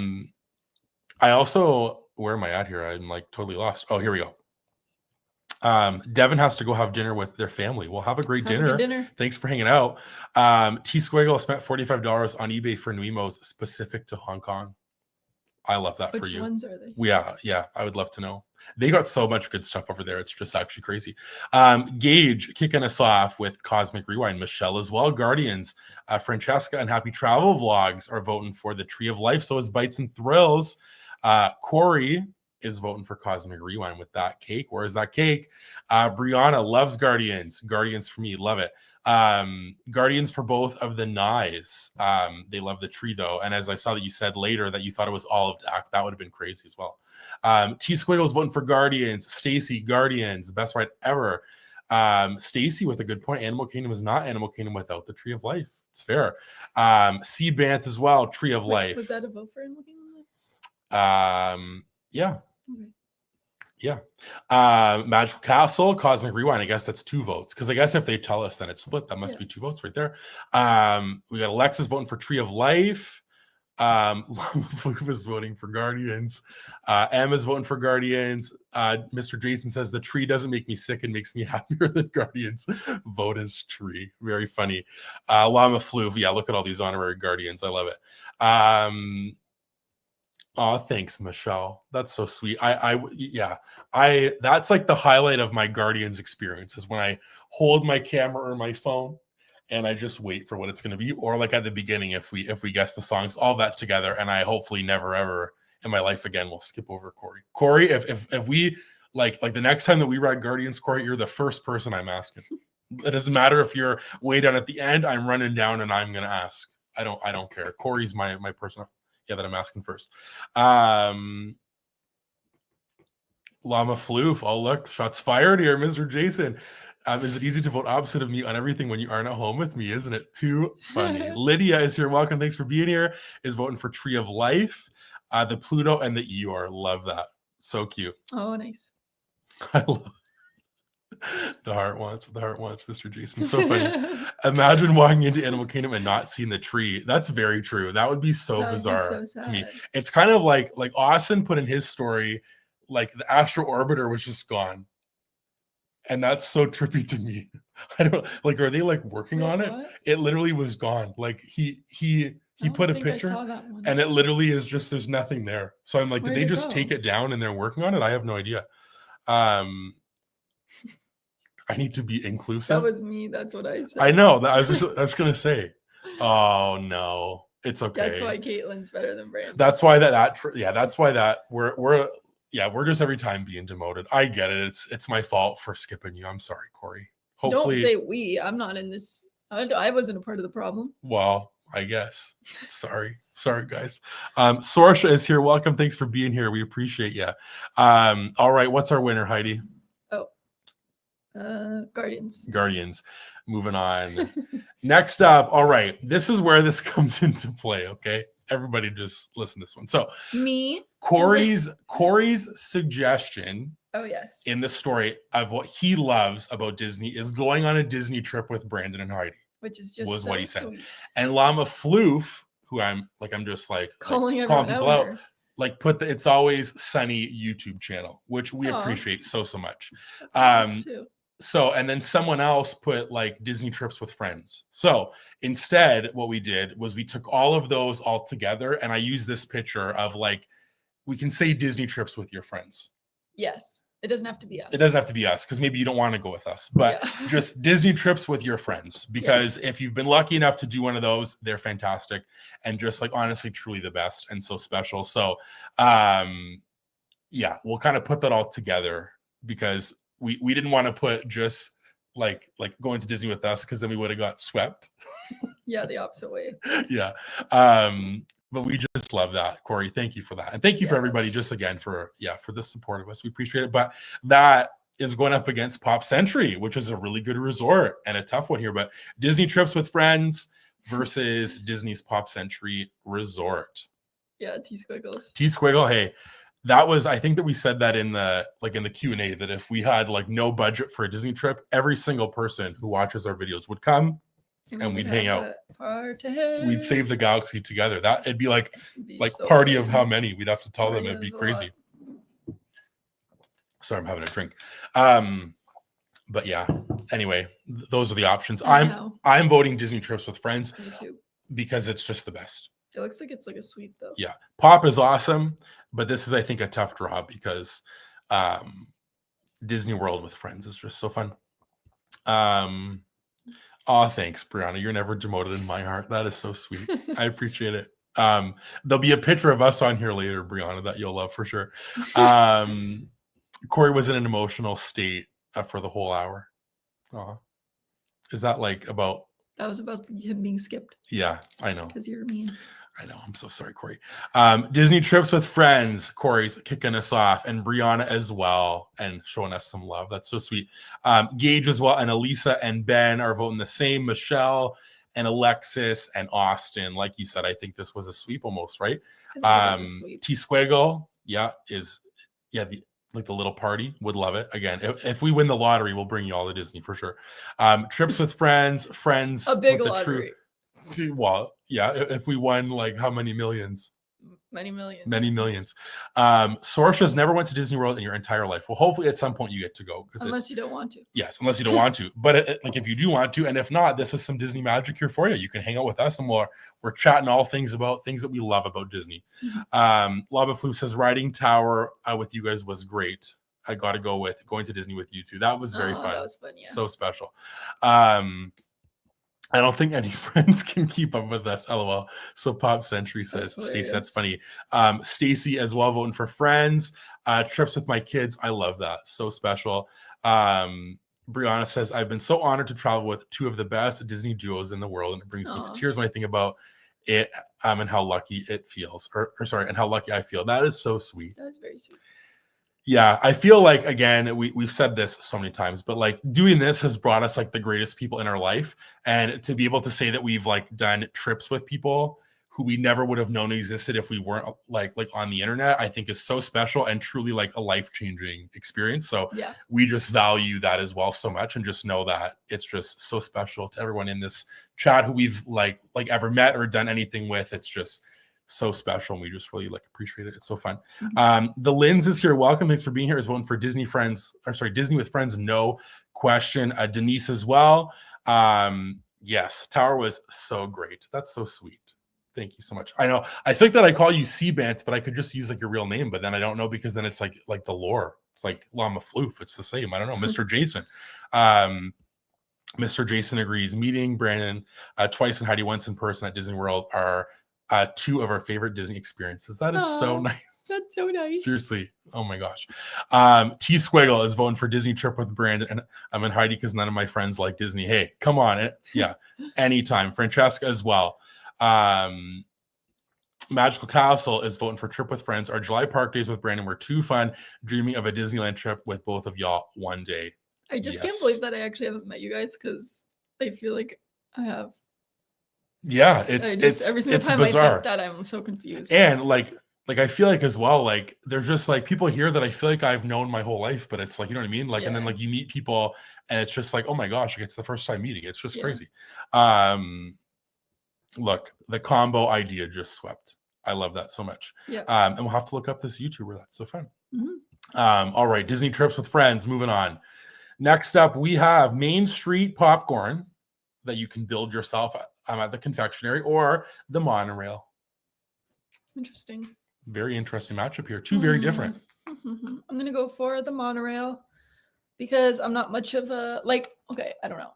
also, where am I at here? I'm like totally lost. Oh, here we go. Devin has to go have dinner with their family. We'll have a great dinner. Dinner. Thanks for hanging out. T Squiggle spent $45 on eBay for Nuimos specific to Hong Kong. I love that for you. Which ones are they? Yeah, I would love to know. They got so much good stuff over there. It's just actually crazy. Gage kicking us off with Cosmic Rewind. Michelle as well. Guardians. Francesca and Happy Travel Vlogs are voting for the Tree of Life. So is Bites and Thrills. Corey is voting for Cosmic Rewind with that cake. Where is that cake? Brianna loves Guardians. Guardians for me. Love it. Guardians for both of the Nyes. They love the tree though. And as I saw that you said later that you thought it was Olive Deck, that would have been crazy as well. T Squiggles voting for Guardians. Stacy, Guardians, best ride ever. Stacy with a good point. Animal Kingdom is not Animal Kingdom without the Tree of Life. It's fair. C Bant as well. Tree of Life. Was that a vote for Animal Kingdom? Yeah. Okay. Yeah. Magical Castle, Cosmic Rewind. I guess that's 2 votes. Because I guess if they tell us then it's split, that must be 2 votes right there. We got Alexis voting for Tree of Life. Floof is voting for Guardians. Emma's voting for Guardians. Mr. Jason says the tree doesn't make me sick and makes me happier than Guardians. Vote as tree. Very funny. Llama Floof. Yeah, look at all these honorary Guardians. I love it. Oh, thanks, Michelle. That's so sweet. That's like the highlight of my Guardians experience is when I hold my camera or my phone and I just wait for what it's going to be. Or like at the beginning, if we guess the songs, all that together, and I hopefully never ever in my life again will skip over Corey. Corey, if we like the next time that we ride Guardians, Corey, you're the first person I'm asking. It doesn't matter if you're way down at the end. I'm running down and I'm going to ask. I don't care. Corey's my person. Yeah, that I'm asking first. Llama Floof. Oh, look, shots fired here, Mr. Jason. Is it easy to vote opposite of me on everything when you aren't at home with me? Isn't it too funny? Lydia is here. Welcome. Thanks for being here. Is voting for Tree of Life, the Pluto, and the Eeyore. Love that. So cute. Oh, nice. I love the heart wants, Mr. Jason. So funny. Imagine walking into Animal Kingdom and not seeing the tree. That's very true. That would be so bizarre to me. It's kind of like Austin put in his story, like the Astro Orbiter was just gone. And that's so trippy to me. I don't like, are they like working on it? What? It literally was gone. Like he put a picture and it literally is just, there's nothing there. So I'm like, did they just take it down and they're working on it? I have no idea. I need to be inclusive. That was me. That's what I said. I know that I was going to say, oh no, it's okay. That's why Caitlin's better than Brandon. That's why that's why we're just every time being demoted. I get it. It's my fault for skipping you. I'm sorry, Corey. Hopefully, don't say we. I'm not in this. I wasn't a part of the problem. Well, I guess. Sorry, guys. Sorsha is here. Welcome. Thanks for being here. We appreciate you. All right. What's our winner, Heidi? Guardians. Moving on. Next up. All right. This is where this comes into play. Okay. Everybody just listen to this one. So Corey's suggestion. Oh, yes. In the story of what he loves about Disney is going on a Disney trip with Brandon and Heidi. Which is just was so what he said. Sweet. And Llama Floof, who I'm just calling people out. Like put the It's Always Sunny YouTube channel, which we appreciate so much. Nice too. So, and then someone else put like Disney trips with friends. So instead, what we did was we took all of those all together, and I used this picture of like, we can say Disney trips with your friends. Yes. It doesn't have to be us. It doesn't have to be us because maybe you don't want to go with us, but just Disney trips with your friends, because if you've been lucky enough to do one of those, they're fantastic and just like honestly, truly the best and so special. So, we'll kind of put that all together because we didn't want to put just like going to Disney with us because then we would have got swept. Yeah, the opposite way. Yeah. But we just love that, Corey. Thank you for that. And thank you for everybody just again for the support of us. We appreciate it. But that is going up against Pop Century, which is a really good resort and a tough one here. But Disney trips with friends versus Disney's Pop Century Resort. Yeah, T-Squiggles. T-Squiggle, hey, that was, I think that we said that in the Q&A, that if we had like no budget for a Disney trip, every single person who watches our videos would come. And we'd hang out. We'd save the galaxy together. It'd be like so party of how many? We'd have to tell them. It'd be crazy. Sorry, I'm having a drink. But yeah, anyway, those are the options. I'm voting Disney trips with friends. Me too. Because it's just the best. It looks like it's like a sweet though. Yeah. Pop is awesome, but this is, I think, a tough draw because Disney World with friends is just so fun. Oh, thanks, Brianna. You're never demoted in my heart. That is so sweet. I appreciate it. There'll be a picture of us on here later, Brianna, that you'll love for sure. Corey was in an emotional state for the whole hour. Is that like about? That was about him being skipped. Yeah, I know. Because you're mean. I know. I'm so sorry, Corey. Disney trips with friends. Corey's kicking us off, and Brianna as well, and showing us some love. That's so sweet. Gage as well, and Elisa and Ben are voting the same. Michelle and Alexis and Austin. Like you said, I think this was a sweep almost, right? T Squiggle, like the little party, would love it. Again, if we win the lottery, we'll bring you all to Disney for sure. Trips with friends, a big lottery. Well, yeah, if we won like how many millions? Many millions. Many millions. Sorsha's never went to Disney World in your entire life. Well, hopefully at some point you get to go. Unless you don't want to. Yes, unless you don't want to. But like if you do want to, and if not, this is some Disney magic here for you. You can hang out with us and we're chatting all things about things that we love about Disney. Lava Flu says Riding Tower with you guys was great. I got to go with going to Disney with you too. That was very fun. That was fun, yeah. So special. I don't think any friends can keep up with us. LOL. So Pop Century says, Stacey, that's funny. Stacy as well voting for friends. Trips with my kids. I love that. So special. Brianna says, I've been so honored to travel with two of the best Disney duos in the world. And it brings me to tears when I think about it and how lucky it feels. And how lucky I feel. That is so sweet. That is very sweet. Yeah, I feel like, again, we've said this so many times, but like doing this has brought us like the greatest people in our life. And to be able to say that we've like done trips with people who we never would have known existed if we weren't like on the internet, I think is so special and truly like a life-changing experience. So yeah, we just value that as well so much, and just know that it's just so special to everyone in this chat who we've like ever met or done anything with. It's just so special, and we just really like appreciate it. It's so fun. The Linz is here. Welcome. Thanks for being here. Is voting for Disney with Friends. No question. Denise as well. Yes, Tower was so great. That's so sweet. Thank you so much. I know I think that I call you Seabant, but I could just use like your real name, but then I don't know, because then it's like the lore. It's like Llama Floof. It's the same. I don't know. Mr. Jason. Mr. Jason agrees. Meeting Brandon twice and Heidi once in person at Disney World are two of our favorite Disney experiences. That is so nice. That's so nice. Seriously. Oh my gosh. T Squiggle is voting for Disney trip with Brandon, and I'm in Heidi because none of my friends like Disney. Hey, come on. Yeah, anytime. Francesca as well. Magical Castle is voting for trip with friends. Our July park days with Brandon were too fun. Dreaming of a Disneyland trip with both of y'all one day. I just can't believe that I actually haven't met you guys, because I feel like I have. Yeah, it's every single time bizarre. I think that, I'm so confused. And like I feel like as well, like there's just like people here that I feel like I've known my whole life, but it's like, you know what I mean? Like, and then like you meet people and it's just like, oh my gosh, like it's the first time meeting. It's just crazy. Look, the combo idea just swept. I love that so much. Yeah. And we'll have to look up this YouTuber. That's so fun. All right, Disney trips with friends. Moving on. Next up, we have Main Street popcorn that you can build yourself at the confectionery, or the monorail. Interesting. Very interesting matchup here. Two very different. I'm going to go for the monorail because I'm not much of a, okay, I don't know.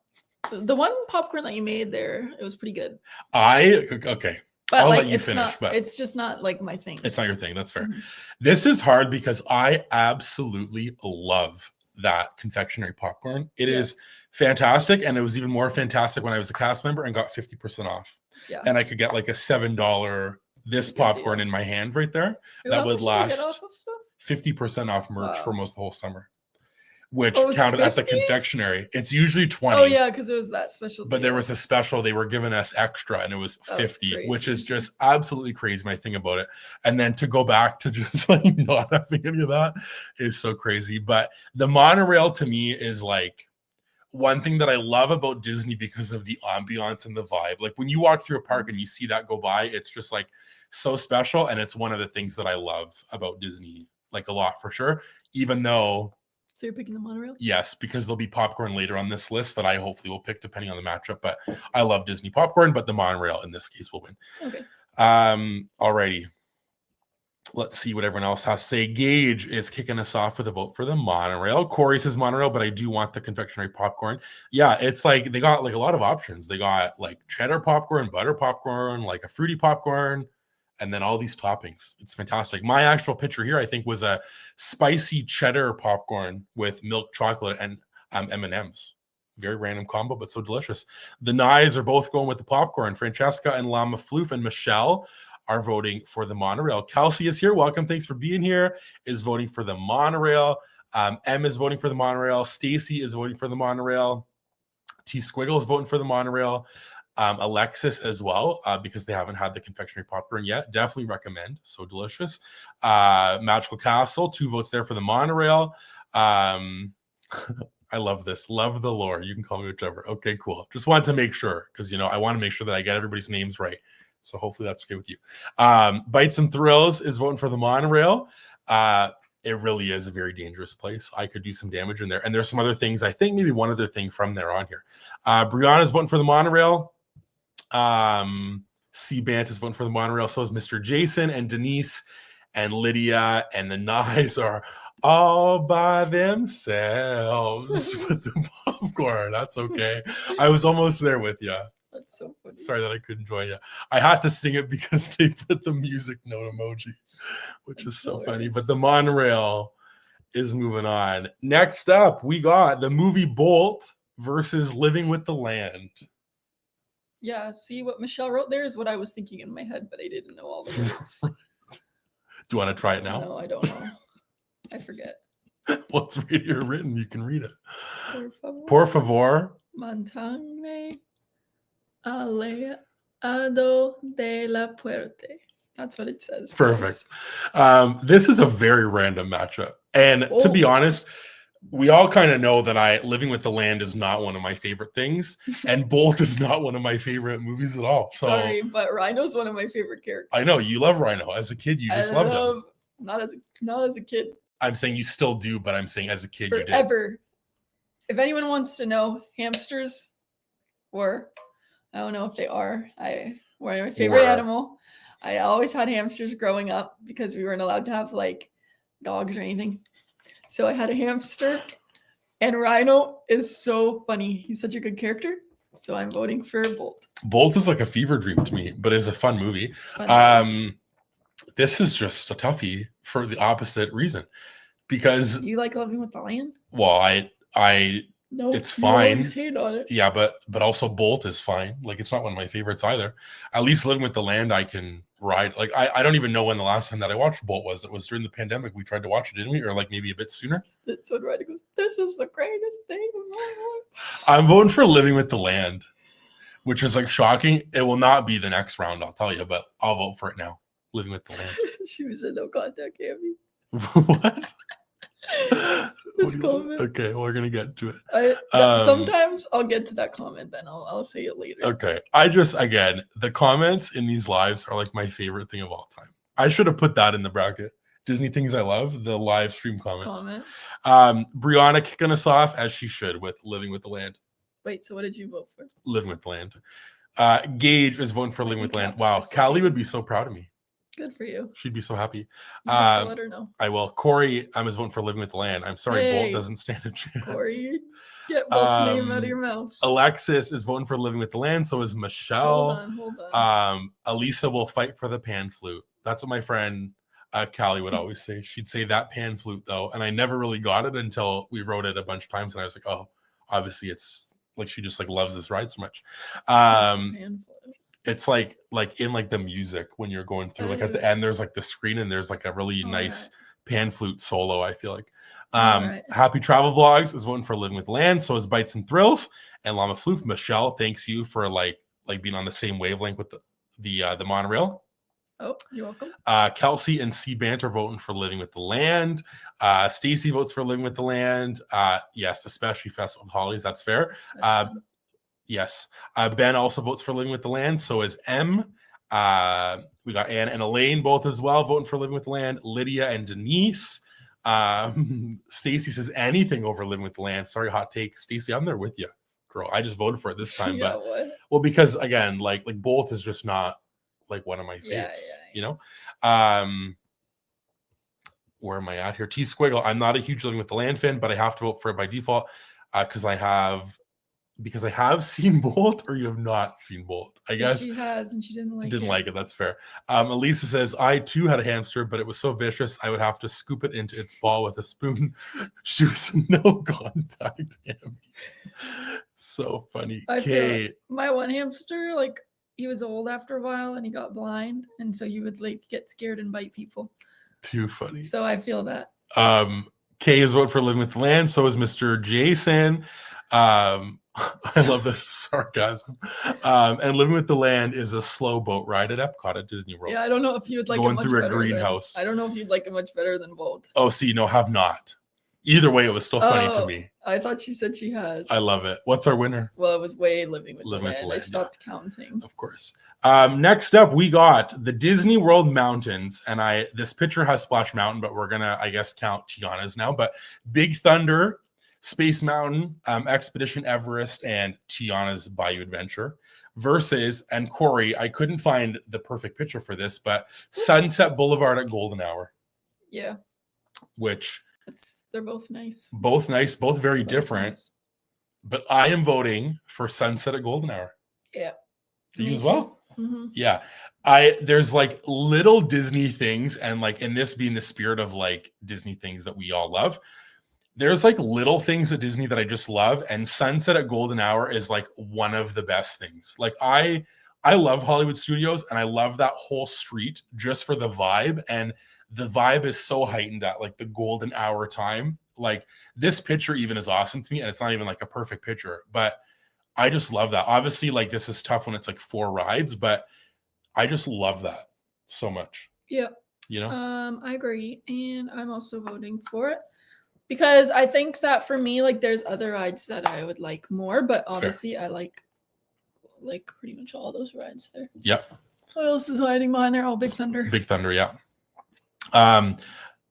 The one popcorn that you made there, it was pretty good. Okay. But I'll let you finish, but it's just not like my thing. It's not your thing. That's fair. This is hard because I absolutely love that confectionery popcorn. It is fantastic, and it was even more fantastic when I was a cast member and got 50% off. Yeah, and I could get like a $7 popcorn in my hand right there. That would last 50% off merch for most of the whole summer, which counted 50? At the confectionery. It's usually 20. Oh yeah, because it was that special. But there was a special. They were giving us extra, and it was 50, which is just absolutely crazy when I think about it. And then to go back to just like not having any of that is so crazy. But the monorail to me is like one thing that I love about Disney because of the ambiance and the vibe. Like when you walk through a park and you see that go by, it's just like so special. And it's one of the things that I love about Disney, like a lot for sure, even though. So you're picking the monorail? Yes, because there'll be popcorn later on this list that I hopefully will pick depending on the matchup. But I love Disney popcorn, but the monorail in this case will win. Okay. Alrighty. Let's see what everyone else has to say. Gage is kicking us off with a vote for the monorail. Corey says monorail, but I do want the confectionery popcorn. Yeah, it's like they got like a lot of options. They got like cheddar popcorn, butter popcorn, like a fruity popcorn, and then all these toppings. It's fantastic. My actual picture here, I think, was a spicy cheddar popcorn with milk chocolate and M&Ms. Very random combo, but so delicious. The Nyes are both going with the popcorn. Francesca and Lama Floof and Michelle are voting for the monorail. Kelsey is here. Welcome. Thanks for being here. Is voting for the monorail. M is voting for the monorail. Stacy is voting for the monorail. T Squiggle is voting for the monorail. Alexis as well, because they haven't had the confectionery popcorn yet. Definitely recommend. So delicious. Magical Castle, 2 votes there for the monorail. I love this. Love the lore. You can call me whichever. Okay, cool. Just wanted to make sure because, I want to make sure that I get everybody's names right. So hopefully that's okay with you. Bites and Thrills is voting for the monorail. It really is a very dangerous place. I could do some damage in there. And there's some other things. I think maybe one other thing from there on here. Brianna's voting for the monorail. C-Bant is voting for the monorail. So is Mr. Jason and Denise and Lydia. And the Nyes are all by themselves with the popcorn. That's okay. I was almost there with you. That's so funny. Sorry that I couldn't join you. I had to sing it because they put the music note emoji, which is so funny. But the monorail is moving on. Next up, we got the movie Bolt versus Living with the Land. Yeah, see what Michelle wrote there is what I was thinking in my head, but I didn't know all the words. Do you want to try it now? No, I don't know. I forget. Well, it's right here written. You can read it. Por favor. Por favor. Manténme alejado de la puerta. That's what it says. Perfect. This is a very random matchup. And to be honest, we all kind of know that Living with the Land is not one of my favorite things. And Bolt is not one of my favorite movies at all. So, sorry, but Rhino's one of my favorite characters. I know. You love Rhino. As a kid, you just loved him. Not as a kid. I'm saying you still do, but I'm saying as a kid, forever. You did. If anyone wants to know, hamsters were, I don't know if they are, were my favorite animal. I always had hamsters growing up because we weren't allowed to have like dogs or anything. So I had a hamster, and Rhino is so funny. He's such a good character. So I'm voting for Bolt. Bolt is like a fever dream to me, but is a fun movie. This is just a toughie for the opposite reason, because you like Living with the Land. Well, it's fine. Hate on it. Yeah, but also Bolt is fine. Like it's not one of my favorites either. At least Living with the Land, I can ride. Like I don't even know when the last time that I watched Bolt was. It was during the pandemic. We tried to watch it, didn't we? Or like maybe a bit sooner. That's when Ryder goes, "This is the greatest thing of my life." I'm voting for Living with the Land, which is like shocking. It will not be the next round, I'll tell you, but I'll vote for it now. Living with the Land. She was in no contact, Abby. What? This comment. Okay, we're gonna get to it. Sometimes I'll get to that comment, then I'll say it later. Okay. Again, the comments in these lives are like my favorite thing of all time. I should have put that in the bracket. Disney things I love, the live stream comments. Brianna kicking us off as she should with Living with the Land. Wait, so what did you vote for? Living with the Land. Gage is voting for Living with the Land. Wow, Callie would be so proud of me. Good for you. She'd be so happy. Let her know. I will. Corey, I was voting for Living with the Land. I'm sorry, Bolt doesn't stand a chance. Corey, get Bolt's name out of your mouth. Alexis is voting for Living with the Land. So is Michelle. Hold on. Elisa will fight for the pan flute. That's what my friend Callie would always say. She'd say that pan flute though, and I never really got it until we wrote it a bunch of times, and I was like, oh, obviously it's like she just like loves this ride so much. It's like in like the music when you're going through, like at the end, there's like the screen and there's like a really nice pan flute solo, I feel like. Happy Travel Vlogs is voting for Living with Land. So is Bites and Thrills. And Llama Floof, Michelle, thanks you for like being on the same wavelength with the monorail. Oh, you're welcome. Kelsey and C-Bant are voting for Living with the Land. Stacy votes for Living with the Land. Yes, especially Festival of Holidays. That's fair. Yes. Ben also votes for Living with the Land. So is M. We got Anna and Elaine both as well voting for Living with the Land. Lydia and Denise. Stacy says anything over Living with the Land. Sorry, hot take. Stacy, I'm there with you, girl. I just voted for it this time. Yeah, but what? well, because again, like Bolt is just not like one of my faves, you know? Where am I at here? T Squiggle. I'm not a huge Living with the Land fan, but I have to vote for it by default because I have seen Bolt, or you have not seen Bolt. I guess she has, and she didn't like it. That's fair. Elisa says, I too had a hamster, but it was so vicious I would have to scoop it into its ball with a spoon. She was no contact hammy. So funny. I feel like my one hamster, like he was old after a while and he got blind, and so he would like get scared and bite people. Too funny. So I feel that. Kay is voting for Living with the Land. So is Mr. Jason. I love this sarcasm. And Living with the Land is a slow boat ride at Epcot at Disney World. Yeah, I don't know if you would like going through a greenhouse. I don't know if you'd like it much better than Bolt. Oh, see, no, have not. Either way, it was still funny to me. I thought she said she has. I love it. What's our winner? Well, it was way Living with the Land. I stopped counting. Of course. Next up, we got the Disney World Mountains. And this picture has Splash Mountain, but we're going to, I guess, count Tiana's now. But Big Thunder, Space Mountain, Expedition Everest, and Tiana's Bayou Adventure versus, and Corey, I couldn't find the perfect picture for this, but Sunset Boulevard at Golden Hour. Yeah. Which... they're both nice. Both nice, both very different. Nice. But I am voting for Sunset at Golden Hour. Yeah. You as well? Mm-hmm. Yeah. There's like little Disney things, and like in this being the spirit of like Disney things that we all love, there's like little things at Disney that I just love, and Sunset at Golden Hour is like one of the best things. Like I love Hollywood Studios, and I love that whole street just for the vibe, and the vibe is so heightened at like the golden hour time. Like this picture even is awesome to me, and it's not even like a perfect picture, but I just love that. Obviously, like this is tough when it's like 4 rides, but I just love that so much. Yeah. You know? I agree. And I'm also voting for it because I think that for me, like there's other rides that I would like more, but obviously I like pretty much all those rides there. Yeah. What else is hiding behind there? Oh, Big Thunder. Big Thunder, yeah. And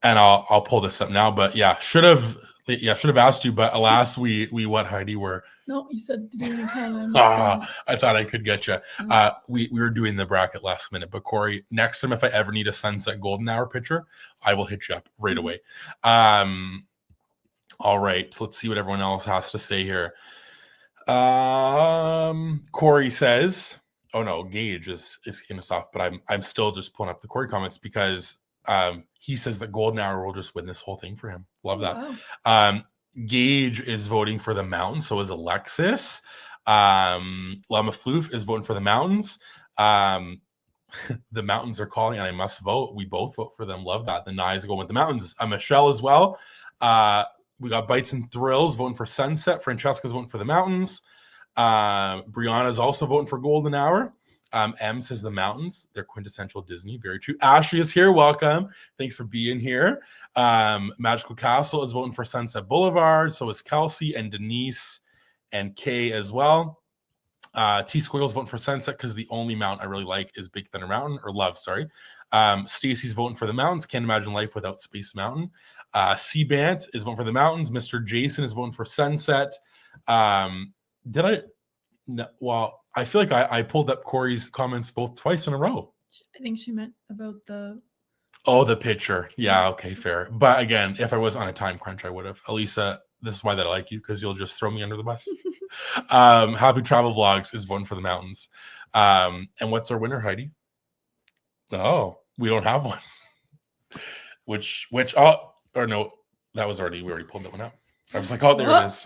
I'll pull this up now, but yeah, should have asked you, but alas, we what, Heidi, were. No, you said doing time. I thought I could get you. We were doing the bracket last minute, but Corey, next time if I ever need a Sunset Golden Hour picture, I will hit you up right away. All right, so let's see what everyone else has to say here. Corey says, oh no, Gage is kicking us off, but I'm still just pulling up the Corey comments because he says that Golden Hour will just win this whole thing for him. Love that. Wow. Gage is voting for the mountains, so is Alexis. Lama Floof is voting for the mountains. The mountains are calling, and I must vote. We both vote for them. Love that. The Nyes going with the mountains. Michelle as well. We got Bites and Thrills voting for Sunset. Francesca's voting for the mountains. Brianna's also voting for Golden Hour. M says the mountains. They're quintessential Disney. Very true. Ashley is here. Welcome. Thanks for being here. Magical Castle is voting for Sunset Boulevard. So is Kelsey and Denise and Kay as well. T Squiggles voting for Sunset because the only mountain I really like is Big Thunder Mountain, or Love, sorry. Stacy's voting for the mountains. Can't imagine life without Space Mountain. C-Bant is voting for the mountains. Mr. Jason is voting for Sunset. Well, I feel like I pulled up Corey's comments both twice in a row. I think she meant about the... Oh, the picture. Yeah, okay, fair. But again, if I was on a time crunch, I would have. Elisa, this is why that I like you, because you'll just throw me under the bus. Happy Travel Vlogs is voting for the mountains. And what's our winner, Heidi? Oh, we don't have one. Or no, we already pulled that one out. I was like, oh, there it is.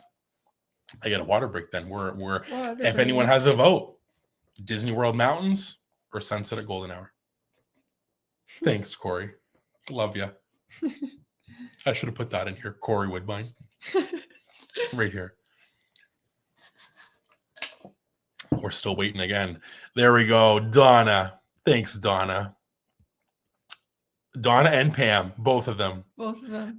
I get a water break then. If anyone has a vote, Disney World Mountains or Sunset at Golden Hour. Thanks, Corey. Love you. I should have put that in here. Corey Woodbine. Right here. We're still waiting again. There we go. Donna. Thanks, Donna. Donna and Pam, both of them.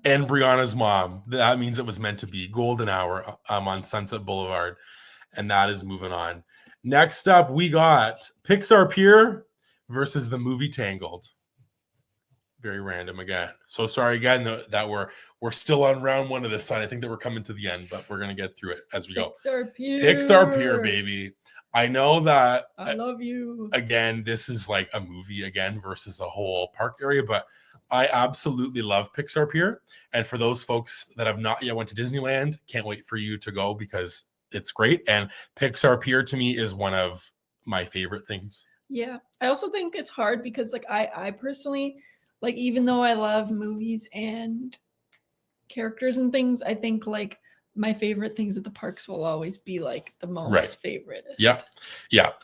And Brianna's mom. That means it was meant to be. Golden Hour on Sunset Boulevard. And that is moving on. Next up, we got Pixar Pier versus the movie Tangled. Very random again. So sorry again that we're still on round 1 of this side. I think that we're coming to the end, but we're gonna get through it as we go. Pixar Pier, baby. I know that I love you. Again, this is like a movie again versus a whole park area, but I absolutely love Pixar Pier. And for those folks that have not yet went to Disneyland, can't wait for you to go because it's great. And Pixar Pier to me is one of my favorite things. Yeah, I also think it's hard because like I personally, like, even though I love movies and characters and things, I think like my favorite things at the parks will always be like the most favorite. Yeah.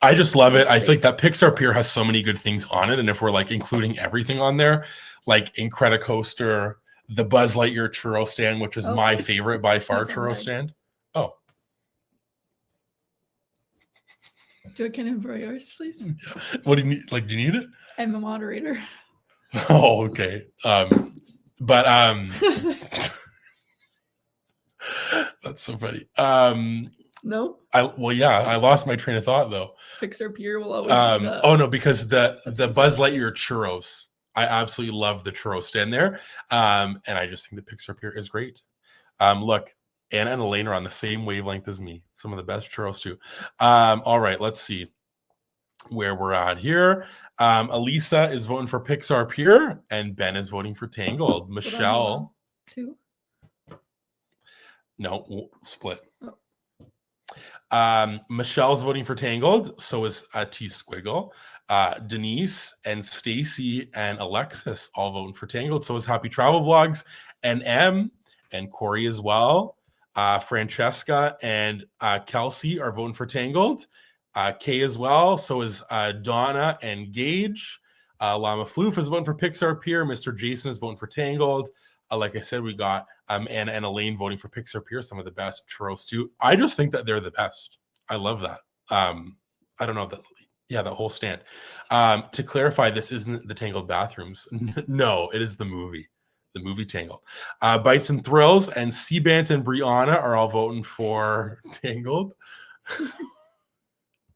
I just love it. I think that Pixar Pier has so many good things on it, and if we're like including everything on there, like Incredicoaster, the Buzz Lightyear churro stand, which is my favorite by far churro stand. Oh, can I borrow yours, please? What do you need? Like, do you need it? I'm a moderator. Oh, okay. But that's so funny. No. I lost my train of thought though. Pixar Pier will always be oh no, because the Buzz Lightyear churros. I absolutely love the churro stand there. And I just think the Pixar Pier is great. Look, Anna and Elaine are on the same wavelength as me. Some of the best churros too. All right, let's see where we're at here. Elisa is voting for Pixar Pier, and Ben is voting for Tangled. Michelle, 2. No, split. Oh. Michelle's voting for Tangled. So is T Squiggle. Denise and Stacy and Alexis all voting for Tangled. So is Happy Travel Vlogs, and M and Corey as well. Francesca and Kelsey are voting for Tangled. Kay as well. So is Donna and Gage. Llama Floof is voting for Pixar Pier. Mr. Jason is voting for Tangled. Like I said, we got Anna and Elaine voting for Pixar Pier, some of the best churros too. I just think that they're the best. I love that. I don't know that. Yeah, that whole stand. To clarify, this isn't the Tangled bathrooms. No, it is the movie Tangled. Bites and Thrills and Seabant and Brianna are all voting for Tangled.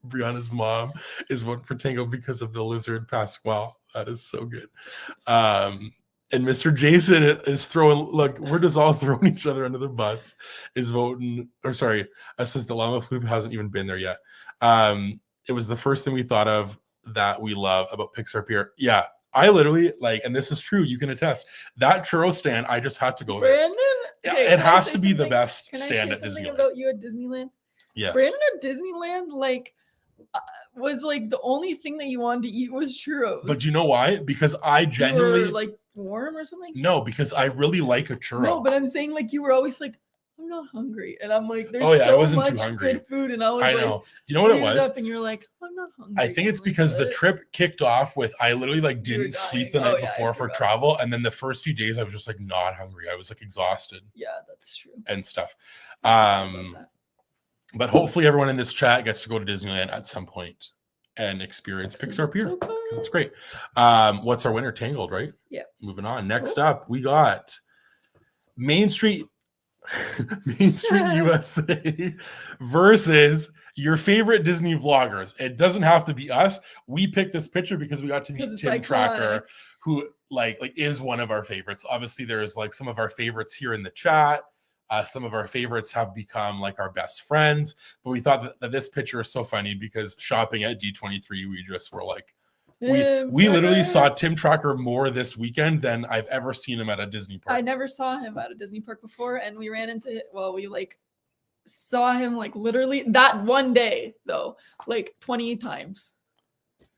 Brianna's mom is voting for Tangled because of the lizard Pasquale. That is so good. And Mr. Jason is throwing, look, we're just all throwing each other under the bus, is voting, or sorry, since the Llama Floof hasn't even been there yet. It was the first thing we thought of that we love about Pixar Pier. Yeah, I literally, like, and this is true, you can attest, that churro stand, I just had to go there. Brandon? Yeah, it has to be the best stand at Disneyland. Can I say something about you at Disneyland? Yes. Brandon at Disneyland, like, was like the only thing that you wanted to eat was churros. But you know why? Because I genuinely... You were, like, warm or something? No, because I really like a churro. No, but I'm saying, like, you were always like, I'm not hungry. And I'm like, there's I so wasn't much too hungry. good food. And I was I like, know. You know what it was? Up and you're like, I'm not hungry. I think it's because the trip kicked off with, I literally like didn't sleep the night before for travel. And then the first few days I was just like not hungry. I was like exhausted. Yeah, that's true. And stuff. But hopefully everyone in this chat gets to go to Disneyland at some point and experience Pixar Pier because it's great. What's our winner? Tangled, right? Yeah. Moving on. Next up, we got Main Street USA versus your favorite Disney vloggers. It doesn't have to be us. We picked this picture because we got to meet Tim Tracker, who like is one of our favorites. Obviously, there's like some of our favorites here in the chat. Some of our favorites have become like our best friends, but we thought that this picture is so funny because shopping at D23, we just were like, we literally saw Tim Tracker more this weekend than I've ever seen him at a Disney park. I never saw him at a Disney park before, and we ran into it. Well, we like saw him like literally that one day though, like 20 times.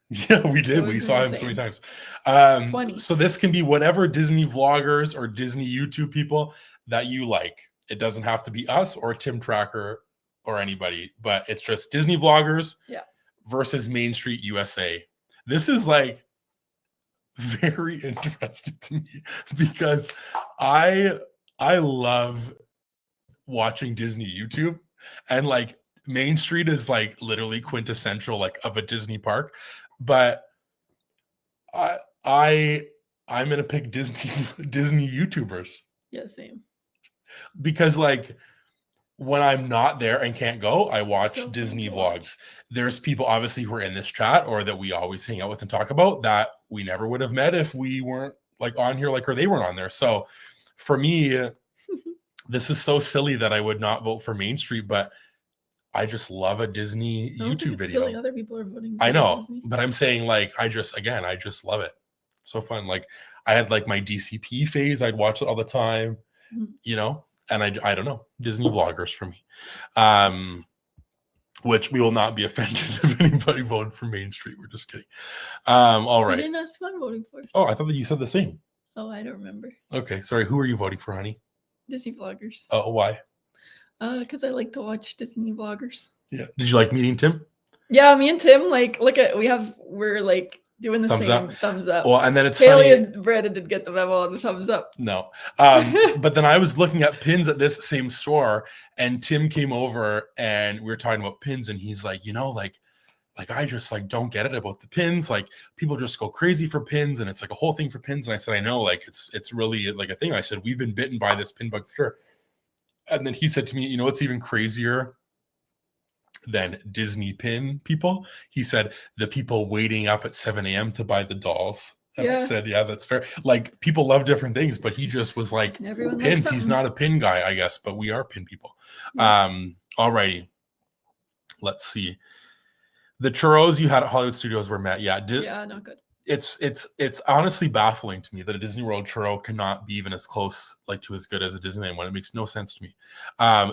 Yeah, we did. We saw him so many times. 20. So this can be whatever Disney vloggers or Disney YouTube people that you like. It doesn't have to be us or Tim Tracker or anybody, but it's just Disney vloggers versus Main Street USA. This is like very interesting to me because I love watching Disney YouTube, and like Main Street is like literally quintessential like of a Disney park, but I'm gonna pick Disney YouTubers. Yeah, same. Because like when I'm not there and can't go, I watch So Disney fun to vlogs. watch. There's people obviously who are in this chat or that we always hang out with and talk about that we never would have met if we weren't like on here, like, or they weren't on there. So for me, this is so silly that I would not vote for Main Street, but I just love a Disney I don't think YouTube it's video. silly. Other people are voting for I know, Disney. but I'm saying like I just love it. So fun. Like I had like my DCP phase. I'd watch it all the time, you know, and I don't know, Disney vloggers for me. Which we will not be offended if anybody voted for Main Street. We're just kidding. All right. You didn't ask who I'm voting for. Oh, I thought that you said the same. Oh, I don't remember. Okay, sorry. Who are you voting for, honey? Disney vloggers. Oh, why? Because I like to watch Disney vloggers. Yeah. Did you like meeting Tim? Yeah, me and Tim, like, we're like doing the Thumbs same up. thumbs up. Well, and then it's Haley funny. and Brandon did get the memo on the thumbs up. No. But then I was looking at pins at this same store, and Tim came over and we were talking about pins, and he's like, you know, like I just like don't get it about the pins. Like people just go crazy for pins, and it's like a whole thing for pins. And I said, I know, like it's really like a thing. I said, we've been bitten by this pin bug for sure. And then he said to me, you know what's even crazier than Disney pin people? He said, the people waiting up at 7 a.m. to buy the dolls. And I said, yeah, that's fair. Like people love different things, but he just was like, Everyone pins. He's not a pin guy, I guess, but we are pin people. Yeah. Alrighty. Let's see. The churros you had at Hollywood Studios were met. Yeah. Yeah, not good. It's honestly baffling to me that a Disney World churro cannot be even as close, like to as good as a Disneyland one. It makes no sense to me.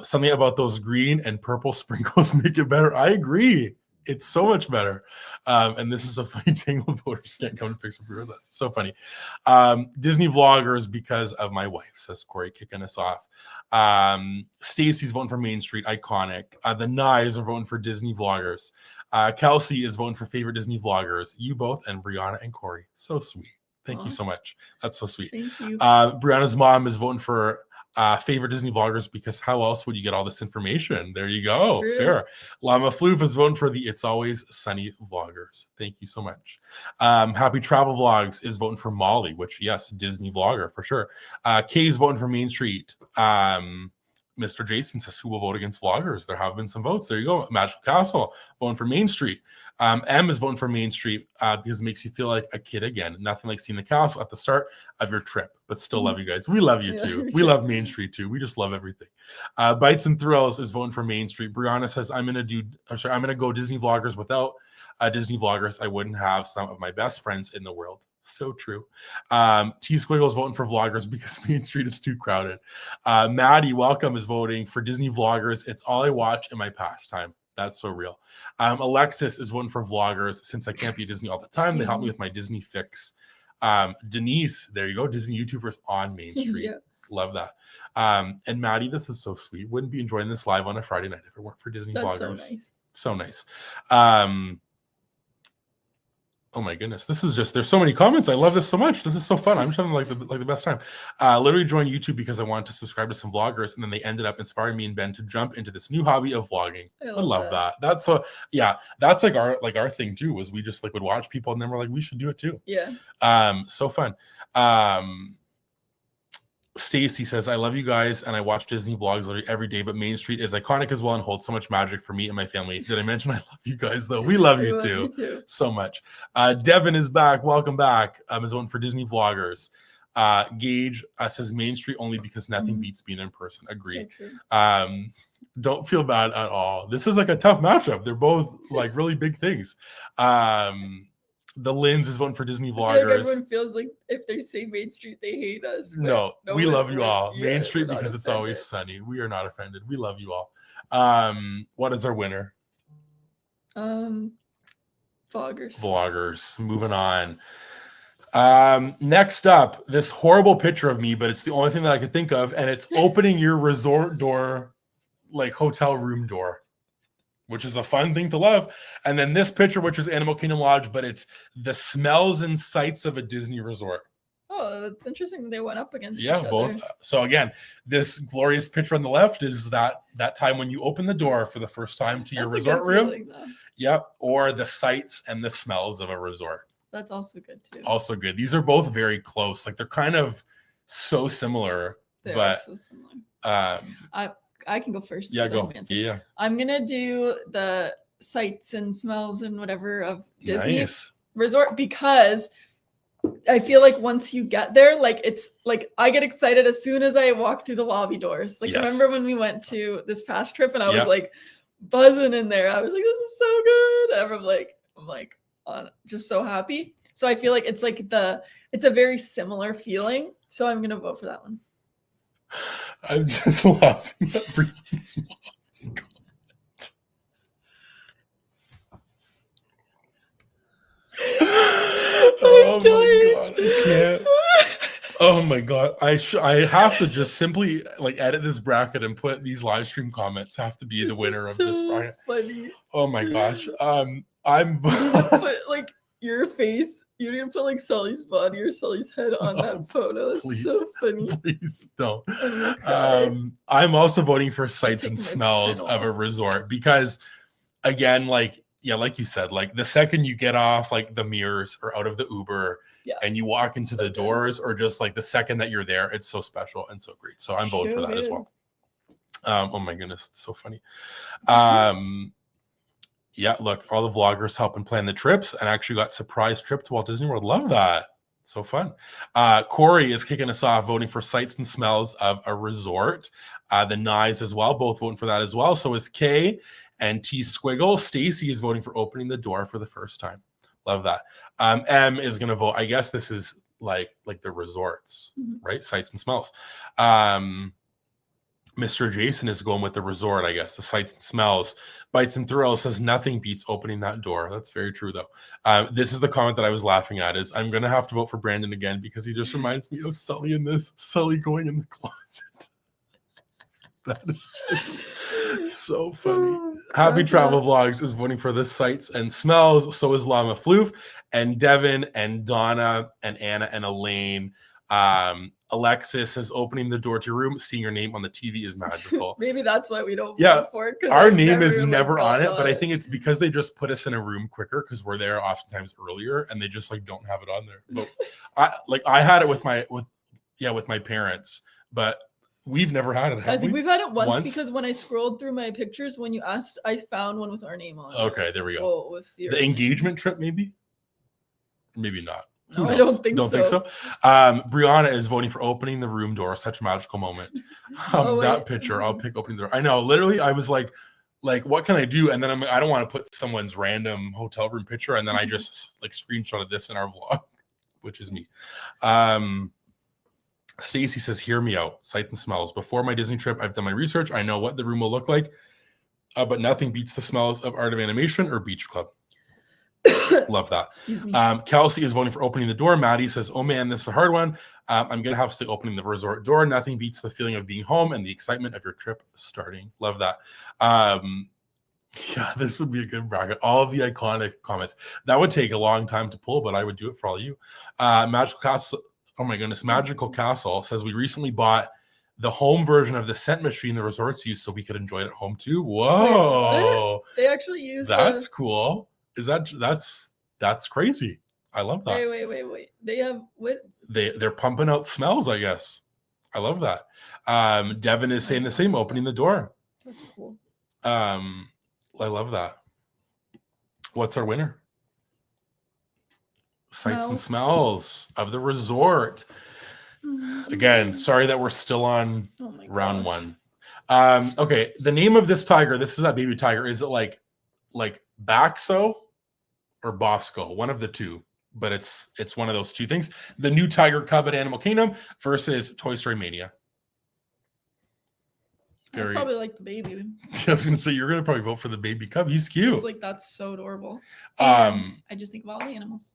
Something about those green and purple sprinkles make it better. I agree. It's so much better. And this is a funny tangle of voters can't come to pick some beer with us. So funny. Disney vloggers because of my wife, says Corey, kicking us off. Stacy's voting for Main Street, iconic. The Knives are voting for Disney vloggers. Kelsey is voting for favorite Disney vloggers. You both and Brianna and Corey. So sweet. Thank you so much. That's so sweet. Thank you. Brianna's mom is voting for favorite Disney vloggers because how else would you get all this information? There you go. True. Fair. Llama Floof is voting for the It's Always Sunny vloggers. Thank you so much. Happy Travel Vlogs is voting for Molly, which, yes, Disney vlogger for sure. Kay is voting for Main Street. Mr. Jason says, who will vote against vloggers? There have been some votes. There you go. Magical Castle voting for Main Street. M is voting for Main Street because it makes you feel like a kid again. Nothing like seeing the castle at the start of your trip, but still love you guys. We love you too. We love Main Street too. We just love everything. Bites and Thrills is voting for Main Street. Brianna says, I'm going to go Disney vloggers. Without Disney vloggers, I wouldn't have some of my best friends in the world. So true. T Squiggles voting for vloggers because Main Street is too crowded. Maddie, welcome, is voting for Disney vloggers. It's all I watch in my pastime. That's so real. Alexis is voting for vloggers since I can't be at Disney all the time. They help me with my Disney fix. Denise, there you go. Disney YouTubers on Main Street. Yeah. Love that. And Maddie, this is so sweet. Wouldn't be enjoying this live on a Friday night if it weren't for Disney vloggers. So nice. Oh my goodness, this is just, there's so many comments. I love this so much. This is so fun. I'm just having like the best time. Literally joined YouTube because I wanted to subscribe to some vloggers, and then they ended up inspiring me and Ben to jump into this new hobby of vlogging. I love that. That's so, yeah, that's like our thing too, was we just like would watch people and then we're like, we should do it too. Yeah. So fun. Stacy says, I love you guys and I watch Disney vlogs literally every day, but Main Street is iconic as well and holds so much magic for me and my family. Did I mention I love you guys though? We love you too so much. Devin is back. Welcome back. Is one for Disney vloggers. Gage says Main Street only because nothing beats being in person. Agree. So don't feel bad at all. This is like a tough matchup. They're both like really big things. The Lins is one for Disney vloggers. Like everyone feels like if they say Main Street, they hate us. No, we love you all. Main Street because it's always sunny. We are not offended. We love you all. What is our winner? Vloggers. Moving on. Next up, this horrible picture of me, but it's the only thing that I could think of, and it's opening your resort door, like hotel room door, which is a fun thing to love. And then this picture, which is Animal Kingdom Lodge, but it's the smells and sights of a Disney resort. Oh, that's interesting that they went up against each other. Both. So again, this glorious picture on the left is that time when you open the door for the first time to your resort room. Yep. Or the sights and the smells of a resort. That's also good too. Also good. These are both very close. Like they're kind of so similar. They are so similar. I can go first. Yeah, go. Yeah. I'm gonna do the sights and smells and whatever of Disney Resort, because I feel like once you get there, like it's like I get excited as soon as I walk through the lobby doors. Like remember when we went to this past trip and I was like buzzing in there. I was like, this is so good. And I'm like just so happy. So I feel like it's a very similar feeling. So I'm gonna vote for that one. I'm just laughing at Brianna's mom's comment. Oh my god, I can't. Oh my god, I have to just simply like edit this bracket and put these live stream comments have to be the winner of this bracket. Funny. Oh my gosh. I'm put like your face. You didn't put like Sully's body or Sully's head on that photo. It's so funny. Please don't. I'm also voting for sights and smells of a resort because, again, like you said, like the second you get off like the mirrors or out of the Uber and you walk into the doors, or just like the second that you're there, it's so special and so great. So I'm voting for that as well. Oh my goodness, it's so funny. Yeah, look, all the vloggers helping plan the trips and actually got surprise trip to Walt Disney World. Love that. So fun. Corey is kicking us off, voting for sights and smells of a resort. The Nyes as well, both voting for that as well. So is Kay and T Squiggle. Stacy is voting for opening the door for the first time. Love that. M is going to vote. I guess this is like the resorts, right? Sights and smells. Mr. Jason is going with the resort, I guess, the sights and smells. Bites and Thrills says nothing beats opening that door. That's very true, though. This is the comment that I was laughing at, is I'm going to have to vote for Brandon again because he just reminds me of Sully in this. Sully going in the closet. That is just so funny. Happy Travel Vlogs is voting for the sights and smells. So is Llama Floof and Devin and Donna and Anna and Elaine. Alexis is opening the door to your room. Seeing your name on the TV is magical. Maybe that's why we don't vote for it. Our name is never on it, but I think it's because they just put us in a room quicker because we're there oftentimes earlier, and they just like don't have it on there. But I had it with my parents, but we've never had it. I think we've had it once because when I scrolled through my pictures, when you asked, I found one with our name on it. Okay, there we go. With the engagement trip, maybe not. No, I don't think so. Brianna is voting for opening the room door. Such a magical moment. That picture, I'll pick opening the door. I know, literally, I was like, what can I do? And then I'm like, I don't want to put someone's random hotel room picture. And then I just like screenshotted this in our vlog, which is me. Stacy says, hear me out. Sight and smells. Before my Disney trip, I've done my research. I know what the room will look like, but nothing beats the smells of Art of Animation or Beach Club. Love that. Kelsey is voting for opening the door. Maddie says, oh man, this is a hard one. I'm gonna have to say opening the resort door. Nothing beats the feeling of being home and the excitement of your trip starting. Love that. Yeah, this would be a good bracket. All of the iconic comments. That would take a long time to pull, but I would do it for all you. Magical Castle. Oh my goodness. Magical Castle says we recently bought the home version of the scent machine the resorts use so we could enjoy it at home too. Whoa. Wait, they actually use that's cool. Is that's crazy. I love that. Wait. They have what? They're pumping out smells, I guess. I love that. Devin is saying the same, opening the door. That's cool. I love that. What's our winner? Sights and smells of the resort. Again, sorry that we're still on round one. Okay, the name of this tiger, this is that baby tiger. Is it like Baxo or Bosco? One of the two, but it's one of those two things. The new tiger cub at Animal Kingdom versus Toy Story Mania. I probably like the baby. I was gonna say you're gonna probably vote for the baby cub. He's cute. It's like that's so adorable. I just think of all the animals.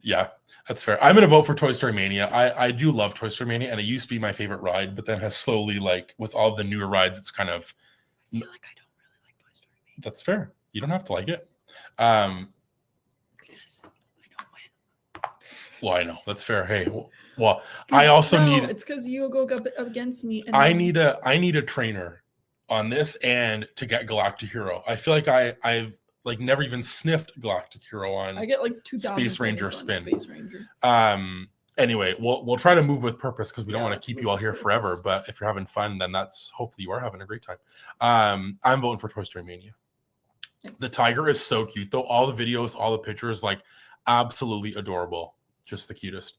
Yeah, that's fair. I'm gonna vote for Toy Story Mania. I do love Toy Story Mania, and it used to be my favorite ride, but then has slowly, like with all the newer rides, it's kind of. I feel like I don't really like Toy Story Mania. That's fair. You don't have to like it. Because I don't win. Well, I know that's fair. Hey, well, I also need. It's because you go up against me. And I need a trainer on this and to get Galactic Hero. I feel like I've like never even sniffed Galactic Hero on. I get like 2,000 Space Ranger spin. Space Ranger. Anyway, we'll try to move with purpose because we don't want to keep you all here purpose. forever. But if you're having fun, then that's hopefully you are having a great time. I'm voting for Toy Story Mania. The tiger is so cute, though. All the videos, all the pictures, like absolutely adorable. Just the cutest.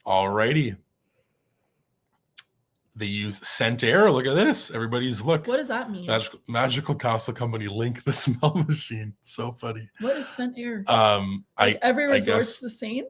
Alrighty. They use scent air. Look at this. Everybody's look. What does that mean? Magical Castle Company Link the smell machine. So funny. What is scent air? I Every resort's guess, the same?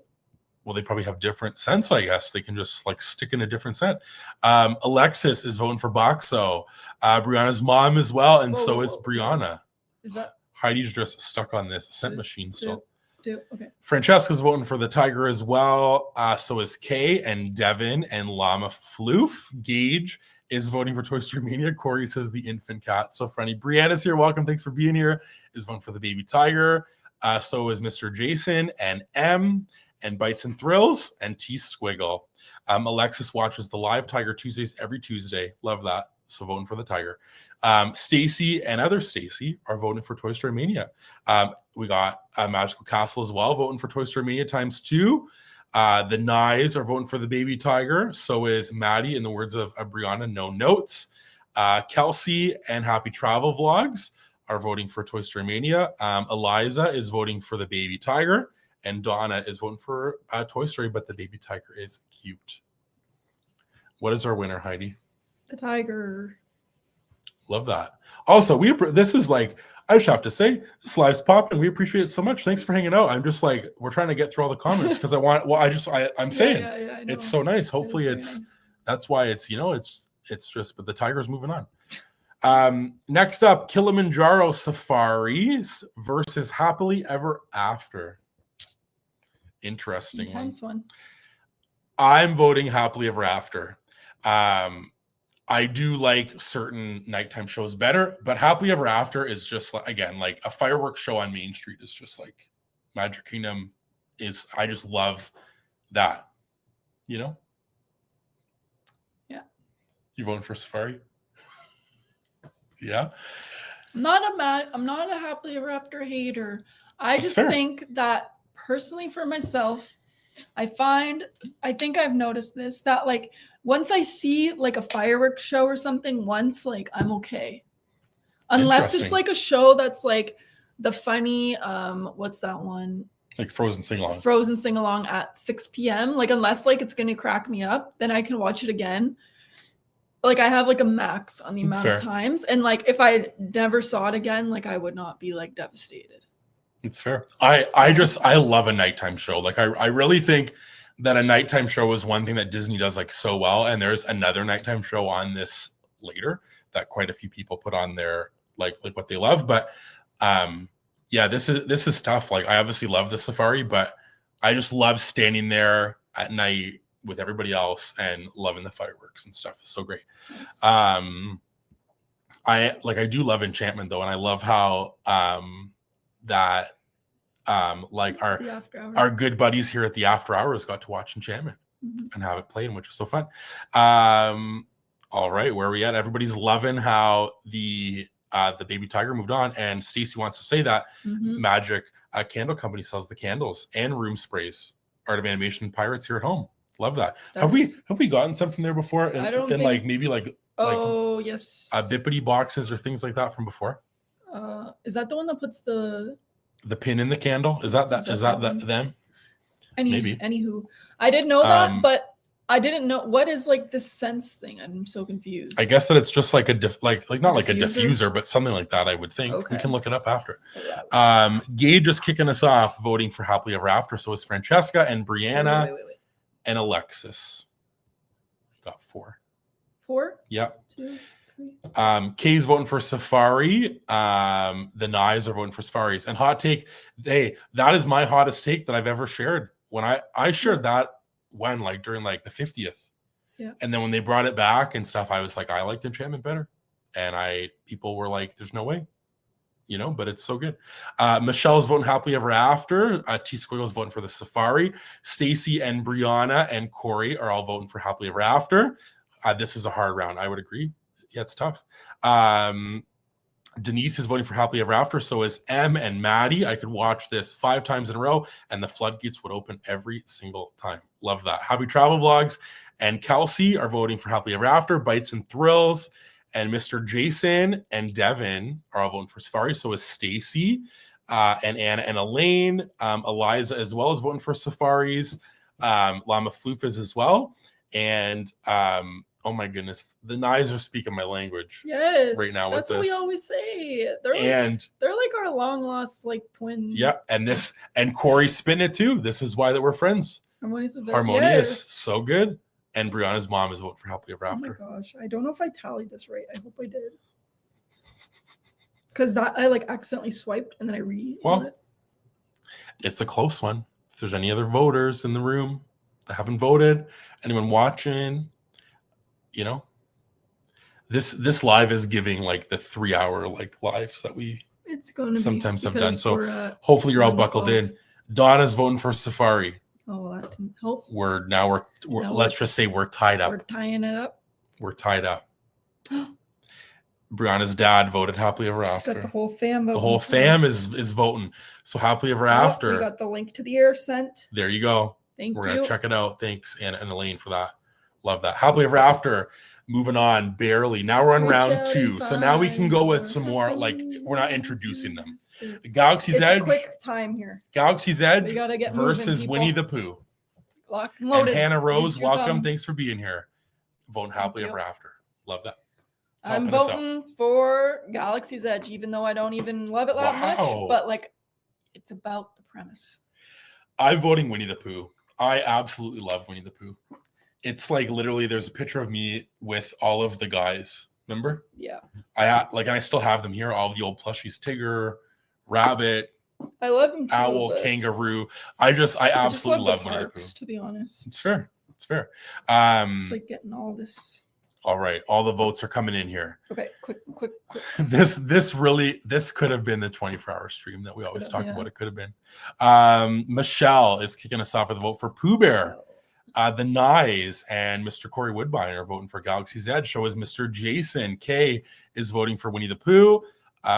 Well, they probably have different scents, I guess. They can just like stick in a different scent. Alexis is voting for Boxo. Brianna's mom as well, and so is Brianna. Is that Heidi's just stuck on this scent machine still. Okay. Francesca's voting for the tiger as well. So is Kay and Devin and Llama Floof. Gage is voting for Toy Story Mania. Corey says the infant cat. So funny. Brianna's here. Welcome. Thanks for being here. Is voting for the baby tiger. So is Mr. Jason and M and Bites and Thrills and T Squiggle. Alexis watches the live Tiger Tuesdays every Tuesday. Love that. So voting for the tiger. Stacy and other Stacy are voting for Toy Story Mania. We got Magical Castle as well, voting for Toy Story Mania ×2. The Nyes are voting for the baby tiger. So is Maddie, in the words of Brianna, no notes. Kelsey and Happy Travel Vlogs are voting for Toy Story Mania. Eliza is voting for the baby tiger. And Donna is voting for Toy Story, but the baby tiger is cute. What is our winner, Heidi? The tiger. Love that. Also, this is like, I just have to say, this live's popping. We appreciate it so much. Thanks for hanging out. I'm just like, we're trying to get through all the comments because I'm saying I it's so nice. Hopefully nice. That's why it's just, but the tiger's moving on. Next up, Kilimanjaro Safaris versus Happily Ever After. Interesting one. I'm voting Happily Ever After. I do like certain nighttime shows better, but Happily Ever After is just like, again, like a fireworks show on Main Street is just like Magic Kingdom is. I just love that, you know? Yeah. You voting for Safari? Yeah. I'm not a Happily Ever After hater. I just think that personally for myself, I think I've noticed this, that like once I see like a fireworks show or something once, like I'm okay. Unless it's like a show that's like the funny, what's that one? Like Frozen Sing-Along. Frozen Sing-Along at 6 p.m. Like unless like it's gonna crack me up, then I can watch it again. Like I have like a max on the amount of times. And like if I never saw it again, like I would not be like devastated. It's fair. I love a nighttime show. Like I really think that a nighttime show is one thing that Disney does like so well. And there's another nighttime show on this later that quite a few people put on their like what they love. But yeah, this is tough. Like I obviously love the safari, but I just love standing there at night with everybody else and loving the fireworks and stuff. It's so great. Nice. I do love Enchantment though, and I love how that like our good buddies here at the After Hours got to watch Enchantment and have it played, which is so fun. All right, where are we at? Everybody's loving how the baby tiger moved on, and Stacy wants to say that Magic Candle Company sells the candles and room sprays. Art of Animation Pirates here at home. Love that. Have we gotten some from there before? I don't think... like maybe like yes, Bippity boxes or things like that from before. Is that the one that puts the pin in the candle? Is that them? Maybe. Anywho, I didn't know that, but I didn't know what is like this sense thing. I'm so confused. I guess that it's just like not like a diffuser, but something like that. I would think. Okay. We can look it up after. Gage is kicking us off, voting for Happily Ever After. So is Francesca and Brianna wait. and Alexis. Got 4. 4? Yeah. 2, 3. Kay's voting for Safari. The Nyes are voting for Safaris. And hot take, hey, that is my hottest take that I've ever shared. When I shared that during like the 50th. Yeah. And then when they brought it back and stuff, I was like, I liked Enchantment better. And people were like, there's no way. You know, but it's so good. Michelle's voting Happily Ever After. T Squiggle's voting for the Safari. Stacy and Brianna and Corey are all voting for Happily Ever After. This is a hard round. I would agree. Yeah, it's tough. Denise is voting for Happily Ever After. So is M and Maddie. I could watch this 5 times in a row and the floodgates would open every single time. Love that. Happy Travel Vlogs and Kelsey are voting for Happily Ever After. Bites and Thrills and Mr. Jason and Devin are all voting for Safari. So is Stacy and Anna and Elaine. Eliza as well is voting for Safaris. Lama Floofas as well. And oh my goodness, the Nyes are speaking my language. Yes, right now that's with what this. we always say. They're like our long lost like twins. Yeah, and Corey's spinning it too. This is why that we're friends. Harmonious, Harmonious, so good. And Brianna's mom is voting for Happily Ever After. Oh my gosh, I don't know if I tallied this right. I hope I did. Because that I like accidentally swiped and then I read. Well, it's a close one. If there's any other voters in the room that haven't voted, anyone watching, you know, this live is giving like the 3-hour like lives that we sometimes have done. So hopefully you're all buckled in. Donna's voting for Safari. Oh, well, that didn't help. We're let's just say we're tied up. We're tying it up. We're tied up. Brianna's dad voted Happily Ever After. Got the whole fam voting. The whole fam is voting. So Happily Ever After. We got the link to the air sent. There you go. Thank you. We're gonna check it out. Thanks, Anna and Elaine, for that. Love that. Happily Ever After. Moving on, barely. Now we're on round 2. So now we can go with some more, like, we're not introducing them. Galaxy's Edge. A quick time here. Galaxy's Edge we gotta get versus moving, Winnie the Pooh. Locked and loaded. And Hannah Rose, welcome. Thumbs. Thanks for being here. Voting Happily Ever After. Love that. I'm voting for Galaxy's Edge, even though I don't even love it that much. But like, it's about the premise. I'm voting Winnie the Pooh. I absolutely love Winnie the Pooh. It's like literally there's a picture of me with all of the guys. Remember? Yeah. I still have them here. All the old plushies: Tiger, Rabbit. I love them too, Owl, Kangaroo. I absolutely love Winnie the Pooh. To be honest, it's fair. It's fair. It's like getting all this. All right, all the votes are coming in here. Okay, quick. This could have been the 24-hour stream that we always talk about. It could have been. Michelle is kicking us off with a vote for Pooh Bear. The Nyes and Mr. Corey Woodbine are voting for Galaxy's Edge. So is Mr. Jason. Kay is voting for Winnie the Pooh.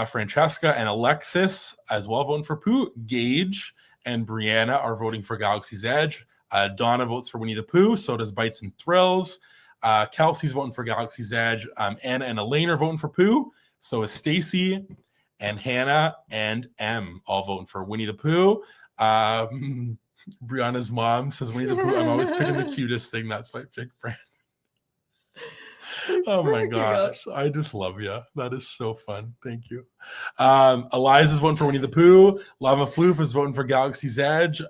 Francesca and Alexis as well voting for Pooh. Gage and Brianna are voting for Galaxy's Edge. Donna votes for Winnie the Pooh. So does Bites and Thrills. Kelsey's voting for Galaxy's Edge. Anna and Elaine are voting for Pooh. So is Stacy and Hannah and M all voting for Winnie the Pooh. Brianna's mom says Winnie the Pooh. I'm always picking the cutest thing. That's why I picked Brand. Oh my gosh. I just love you. That is so fun. Thank you. Eliza's voting for Winnie the Pooh. Lava Floof is voting for Galaxy's Edge.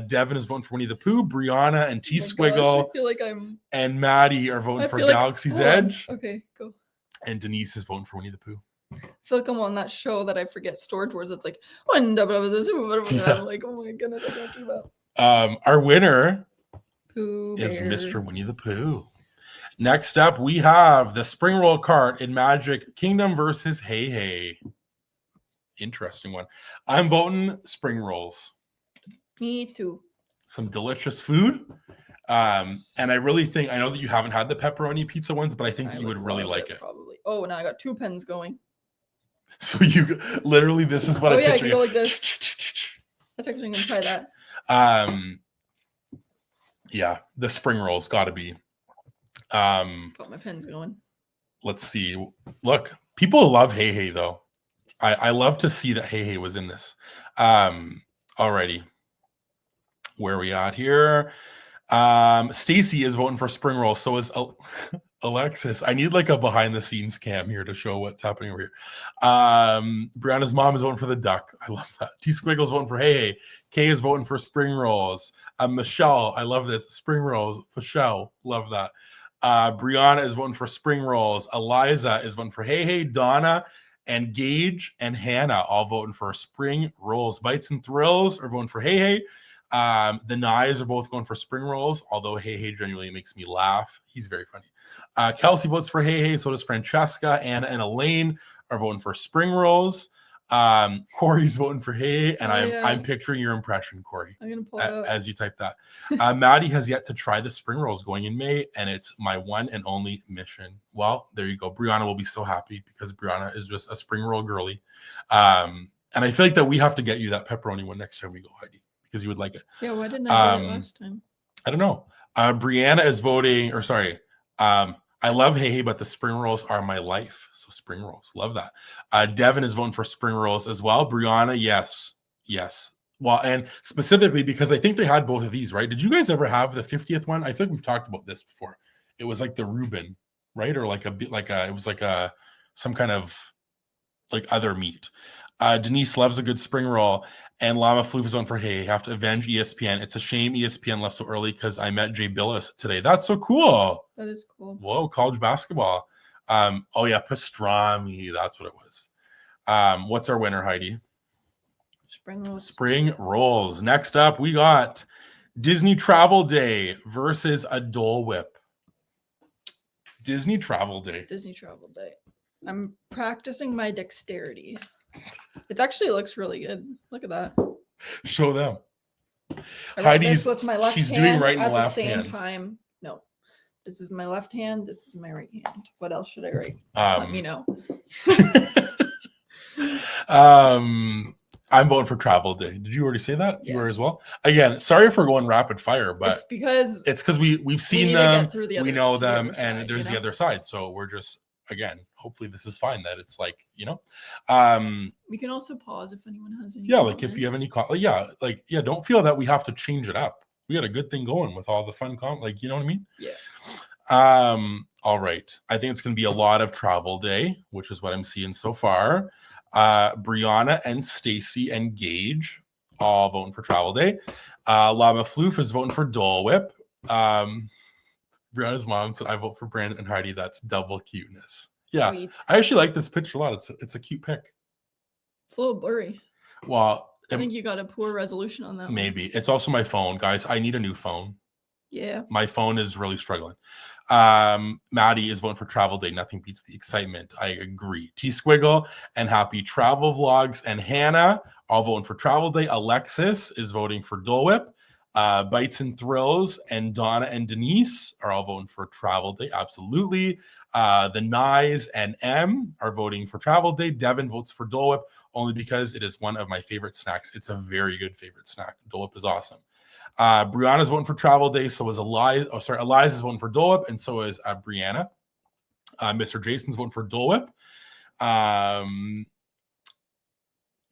Devin is voting for Winnie the Pooh. Brianna and T Squiggle and Maddie are voting for Galaxy's Edge. Okay, go. And Denise is voting for Winnie the Pooh. I feel like I'm on that show that I forget storage words. It's like I'm like, oh my goodness, I can't do that. Our winner Pooh is Bear. Mr. Winnie the Pooh. Next up, we have the spring roll cart in Magic Kingdom versus Hey Hey. Interesting one. I'm voting spring rolls. Me too. Some delicious food. And I really think, I know that you haven't had the pepperoni pizza ones, but I think you would really like it. Probably. Oh, now I got 2 pens going. So you literally, this is what I picture. I can go like this. That's actually gonna try that. Yeah, the spring rolls got to be. Got my pens going. Let's see. Look, people love Hey Hey though. I love to see that Hey Hey was in this. Alrighty, where are we at here? Stacy is voting for spring rolls. So is Alexis. I need like a behind the scenes cam here to show what's happening over here. Brianna's mom is voting for the duck. I love that. T Squiggle's voting for Hey Hey. Kay is voting for spring rolls. Michelle, I love this. Spring rolls for show. Love that. Brianna is voting for spring rolls. Eliza is voting for Hey Hey. Donna and Gage and Hannah all voting for spring rolls. Bites and Thrills are voting for Hey Hey. The Nyes are both going for spring rolls, although Hey Hey genuinely makes me laugh. He's very funny. Kelsey votes for Hey Hey. So does Francesca. Anna and Elaine are voting for spring rolls. Corey's voting for Hey, and Oh, I'm picturing your impression, Corey, I'm gonna pull it up. as you type that. Maddie has yet to try the spring rolls going in May, and it's my one and only mission. Well, there you go. Brianna will be so happy because Brianna is just a spring roll girly. And I feel like that we have to get you that pepperoni one next time we go, Heidi, because you would like it. Yeah, why didn't I get it last time? I don't know. Brianna is voting, or sorry, I love Hey, but the spring rolls are my life. So spring rolls, love that. Devin is voting for spring rolls as well. Brianna, yes. Well, and specifically because I think they had both of these, right? Did you guys ever have the 50th one? I think we've talked about this before. It was like the Reuben, right? Or like it was like some kind of like other meat. Denise loves a good spring roll, and Llama Floof is on for Hey. Have to avenge ESPN. It's a shame ESPN left so early because I met Jay Billis today. That's so cool. That is cool. Whoa, college basketball. Oh yeah, pastrami. That's what it was. What's our winner, Heidi? Spring rolls. Spring rolls. Next up, we got Disney Travel Day versus a Dole Whip. Disney Travel Day. Disney Travel Day. I'm practicing my dexterity. It actually looks really good. Look at that. Show them. Heidi's with my left she's hand doing right in at the left same hand. time. No, this is my left hand. This is my right hand. What else should I write? Let me know. I'm voting for Travel Day. Did you already say that? Yeah. You were as well. Again, sorry for going rapid fire, but it's because we've seen them, we know them, and side, there's the other side. So we're just, again, hopefully this is fine. That it's like, we can also pause if anyone has any. Like if you have any, don't feel that we have to change it up. We got a good thing going with all the fun you know what I mean? Yeah. All right. I think it's going to be a lot of Travel Day, which is what I'm seeing so far. Brianna and Stacy and Gage all voting for Travel Day. Llama Floof is voting for Dole Whip. Brianna's mom said, I vote for Brandon and Heidi. That's double cuteness. Yeah. Sweet. I actually like this picture a lot. It's a cute pic. It's a little blurry. Well, I think you got a poor resolution on that. Maybe. It's also my phone, guys. I need a new phone. Yeah. My phone is really struggling. Maddie is voting for Travel Day. Nothing beats the excitement. I agree. T Squiggle and Happy Travel Vlogs and Hannah all voting for Travel Day. Alexis is voting for Dole Whip. Bites and Thrills and Donna and Denise are all voting for Travel Day. Absolutely. The Nyes and M are voting for Travel Day. Devin votes for Dole Whip only because it is one of my favorite snacks. It's a very good favorite snack. Dole Whip is awesome. Brianna's voting for Travel Day. So is Eliza. Oh, sorry. Eliza's voting for Dole Whip, and so is Brianna. Mr. Jason's voting for Dole Whip.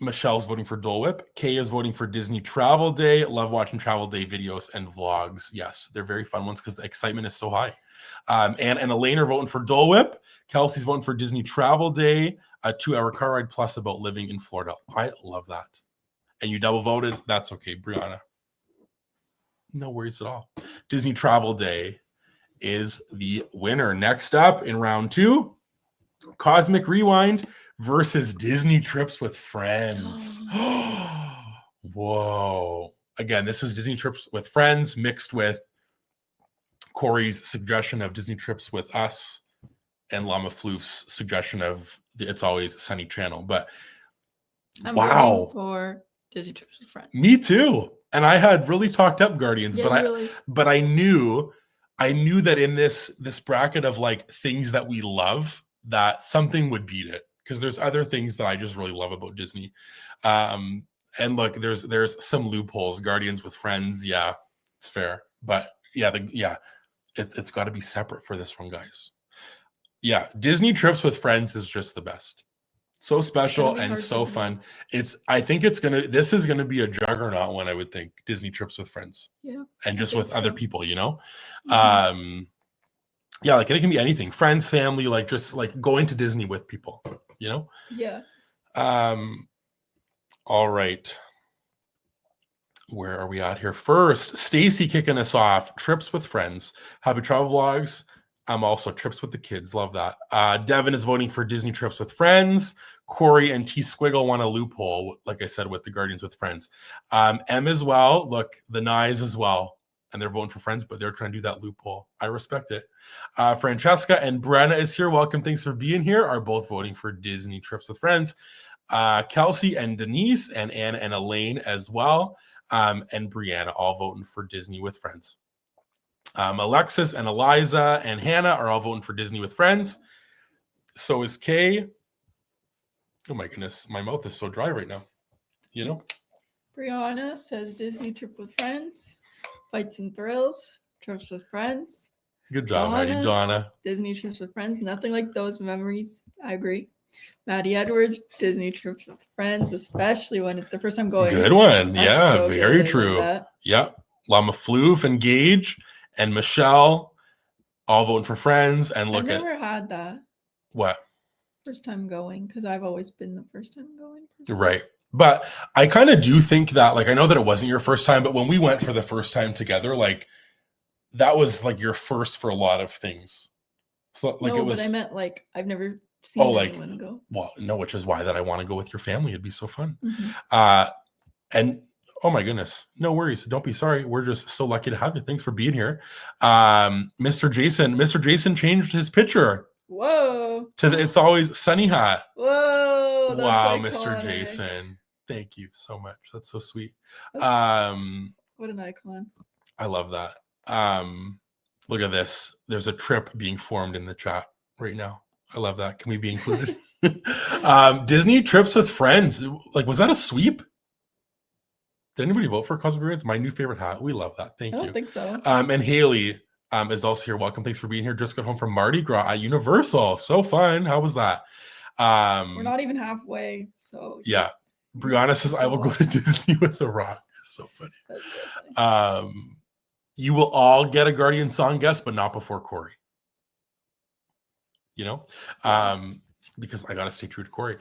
Michelle's voting for Dole Whip. Kay is voting for Disney Travel Day. Love watching Travel Day videos and vlogs. Yes, they're very fun ones because the excitement is so high. And Elaine are voting for Dole Whip. Kelsey's voting for Disney Travel Day. A 2-hour car ride plus about living in Florida. I love that. And you double voted. That's okay, Brianna. No worries at all. Disney Travel Day is the winner. Next up in round 2, Cosmic Rewind versus Disney Trips with Friends. Whoa. Again, this is Disney Trips with Friends mixed with Corey's suggestion of Disney Trips with Us and Llama Floof's suggestion of the It's Always Sunny channel. But I'm wow. For Disney Trips with Friends. Me too. And I had really talked up Guardians, but I knew that in this bracket of like things that we love, that something would beat it. Because there's other things that I just really love about Disney. And look, there's some loopholes. Guardians with Friends, yeah, it's fair. But it's got to be separate for this one, guys. Yeah, Disney Trips with Friends is just the best. So special and so fun. I think this is gonna be a juggernaut one, I would think. Disney Trips with Friends. Yeah. And just with other people, you know? Mm-hmm. Yeah, like it can be anything. Friends, family, like just like going to Disney with people, you know? Yeah. All right. Where are we at here? First, Stacy kicking us off. Trips with Friends. Happy Travel Vlogs. I'm also Trips with the Kids. Love that. Devin is voting for Disney Trips with Friends. Corey and T Squiggle want a loophole, like I said, with the Guardians with Friends. M as well. Look, the Nyes as well. And they're voting for Friends, but they're trying to do that loophole. I respect it. Francesca and Brenna is here. Welcome. Thanks for being here. Are both voting for Disney Trips with Friends. Kelsey and Denise and Anna and Elaine as well. And Brianna all voting for Disney with Friends. Alexis and Eliza and Hannah are all voting for Disney with Friends. So is Kay. Oh my goodness, my mouth is so dry right now. You know? Brianna says Disney trip with friends. Fights and thrills. Trips with friends. Good job, Heidi. Donna. Disney trips with friends. Nothing like those memories. I agree. Maddie Edwards, Disney trips with friends, especially when it's the first time going. Good one. That's yeah, so very good. true. Yep. Lama Floof and Gage and Michelle all voting for Friends. And look I've never had that. What? First time going, because I've always been the first time going. Right. But I kind of do think that, like, I know that it wasn't your first time, but when we went for the first time together, like, that was like your first for a lot of things. So like, no, it was. But I meant like I've never seen anyone go. Well, no, which is why that I want to go with your family. It'd be so fun. Mm-hmm. And oh my goodness, no worries. Don't be sorry. We're just so lucky to have you. Thanks for being here. Mr. Jason changed his picture. Whoa. It's always sunny hat. Whoa. That's wow, iconic. Mr. Jason. Thank you so much. That's so sweet. What an icon. I love that. Look at this. There's a trip being formed in the chat right now. I love that. Can we be included? Disney trips with friends. Like, was that a sweep? Did anybody vote for Cosmic Experience? My new favorite hat. We love that. Thank you. I don't think so. And Haley is also here. Welcome. Thanks for being here. Just got home from Mardi Gras at Universal. So fun. How was that? We're not even halfway. So yeah. Brianna says, I will go to Disney with The Rock. So funny. That's so funny. You will all get a Guardian song guest, but not before Corey. You know? Because I gotta stay true to Corey.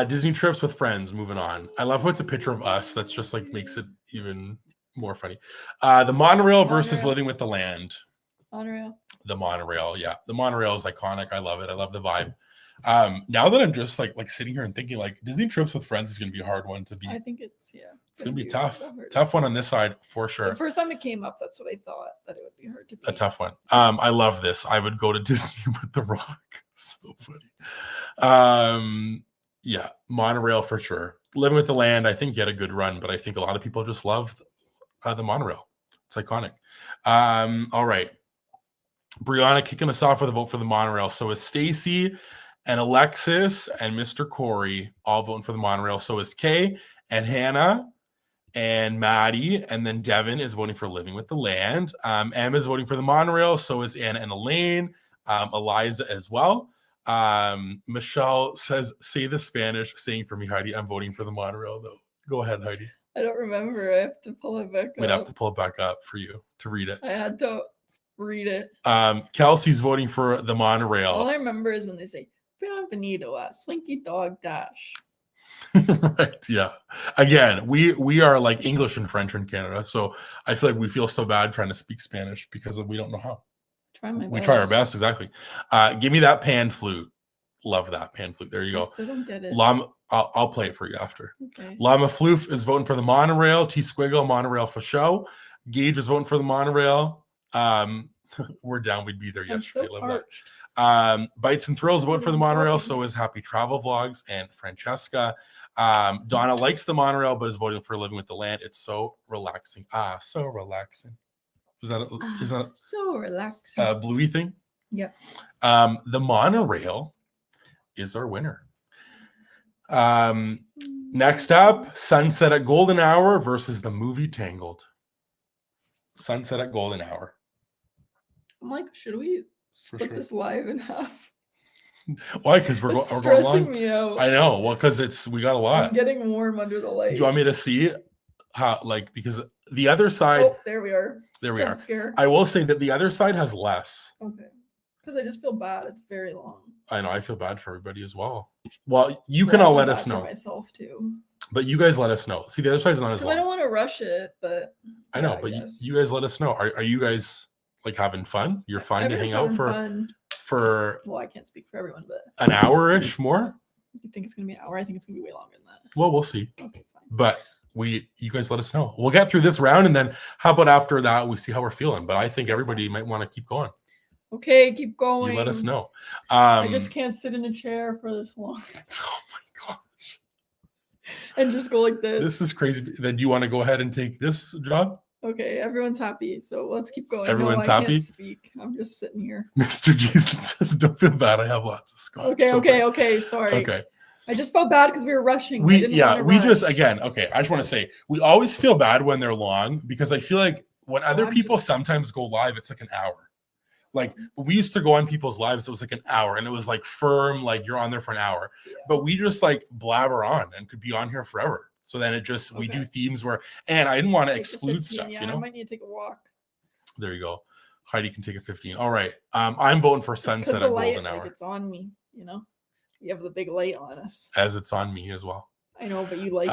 Disney trips with friends. Moving on. I love how it's a picture of us. That's just like makes it even more funny. The monorail versus living with the land. Monorail. The monorail, yeah. The monorail is iconic. I love it. I love the vibe. Now that I'm just like sitting here and thinking, like, Disney trips with friends is gonna be a hard one to beat. I think it's gonna be tough. Tough one on this side for sure. The first time it came up, that's what I thought, that it would be hard to beat. A tough one. I love this. I would go to Disney with The Rock. So funny. Yeah, monorail for sure. Living with the Land, I think you had a good run, but I think a lot of people just love the monorail. It's iconic. All right. Brianna kicking us off with a vote for the monorail. So is Stacy and Alexis and Mr. Corey all voting for the monorail. So is Kay and Hannah and Maddie, and then Devin is voting for Living with the Land. Emma is voting for the monorail. So is Anna and Elaine. Eliza as well. Michelle says, say the Spanish saying for me, Heidi. I'm voting for the monorail though. Go ahead, Heidi. I don't remember. I have to pull it back up. We'd have to pull it back up for you to read it. I had to read it. Kelsey's voting for the monorail. All I remember is when they say, Bienvenido a Slinky Dog Dash. Right, yeah. Again, we are like English and French in Canada, so I feel like we feel so bad trying to speak Spanish because we don't know how. We try our best, exactly. Give me that pan flute. Love that pan flute. There you go. I still don't get it. I'll play it for you after. Okay. Llama Floof is voting for the monorail. T Squiggle, monorail for show. Gage is voting for the monorail. We're down. We'd be there yesterday. So love that. Bites and Thrills vote for the monorail. So is Happy Travel Vlogs and Francesca. Donna likes the monorail, but is voting for Living with the Land. It's so relaxing. So relaxing. Is that so relaxing? Bluey thing? Yep. The monorail is our winner. Next up, Sunset at Golden Hour versus the movie Tangled. Sunset at Golden Hour. I'm like, should we split this live in half? Why? Because we're going long. Me out. I know. Well, because we got a lot. I'm getting warm under the light. Do you want me to see how, like, because the other side? Oh, there we are. There we are. Scared. I will say that the other side has less. Okay. Because I just feel bad. It's very long. I know. I feel bad for everybody as well. Well, you can all let us know. For myself too. But you guys let us know. See, the other side's not as long. I don't want to rush it, but I know. But you guys let us know. Are you guys like having fun? You're fine to hang out for. Well, I can't speak for everyone, but an hour-ish more. You think it's gonna be an hour? I think it's gonna be way longer than that. Well, we'll see. Okay, fine. But you guys let us know. We'll get through this round, and then how about after that we see how we're feeling. But I think everybody might want to keep going. Okay, keep going. You let us know. I just can't sit in a chair for this long. Oh my gosh. and just go like this. This is crazy. Then do you want to go ahead and take this job? Okay, everyone's happy, so let's keep going. Everyone's I happy? Can't speak. I'm just sitting here. Mr. Jason says, don't feel bad. I have lots of scotch. Okay, sorry. Okay. I just felt bad because we were rushing. We just, again, okay, I just want to say, we always feel bad when they're long because I feel like when other people sometimes go live, it's like an hour. Like we used to go on people's lives, it was like an hour and it was like firm, like you're on there for an hour. Yeah. But we just like blabber on and could be on here forever. So then it just, we do themes where, and I didn't want to exclude stuff, you know? I might need to take a walk. There you go. Heidi can take a 15. All right. I'm voting for sunset at golden hour. Like it's on me, you know? You have the big light on us. As it's on me as well. I know, but you like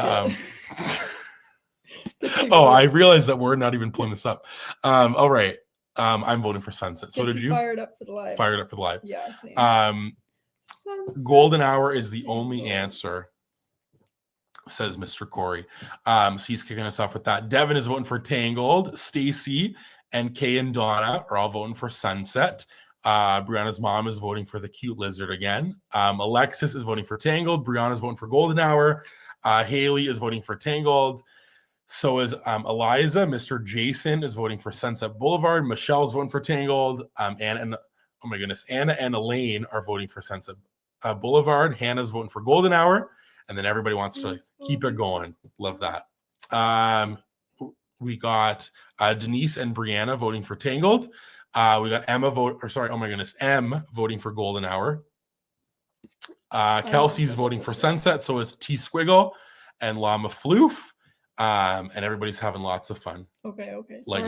it. I realized that we're not even pulling this up. All right. I'm voting for sunset. So did you? Fired up for the live. Fired up for the live. Yeah, same. Sunset, golden hour is the only answer, says Mr. Corey. So he's kicking us off with that. Devin is voting for Tangled. Stacy and Kay and Donna are all voting for sunset. Brianna's mom is voting for the cute lizard again. Alexis is voting for Tangled. Brianna's voting for golden hour. Haley is voting for Tangled. So is Eliza. Mr. Jason is voting for Sunset Boulevard. Michelle's voting for Tangled. Anna and Elaine are voting for Sunset Boulevard. Hannah's voting for golden hour. And then everybody wants to keep it going. Love that. We got Denise and Brianna voting for Tangled. We got M voting for golden hour. Kelsey's voting for sunset. So is T Squiggle and Llama Floof. And everybody's having lots of fun. Okay. Like,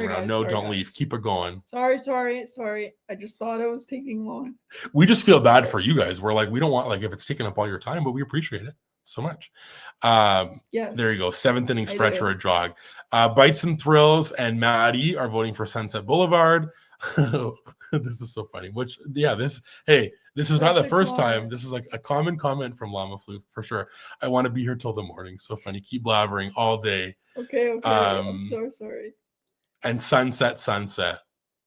don't leave. Keep it going. Sorry. I just thought it was taking long. We just feel bad for you guys. We're like, we don't want, like, if it's taking up all your time, but we appreciate it so much. Yes. There you go. 7th inning stretch or a jog. Bites and Thrills and Maddie are voting for Sunset Boulevard. This is so funny. This is not the first time. This is like a common comment from Llama Floof for sure. I want to be here till the morning. So funny. Keep blabbering all day. Okay. I'm so sorry. And sunset.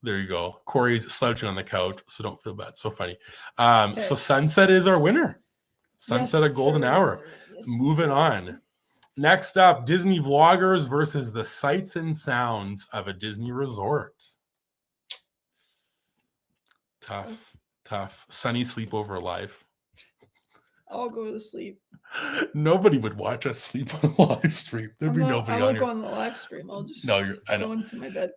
There you go. Corey's slouching on the couch, so don't feel bad. So funny. So sunset is our winner. Sunset at golden hour. Yes, moving on. Next up, Disney vloggers versus the sights and sounds of a Disney resort. Tough. Sunny sleepover live. I'll go to sleep. Nobody would watch us sleep on a live stream. There'd be nobody on here. I won't go on the live stream. I'll just go into my bed.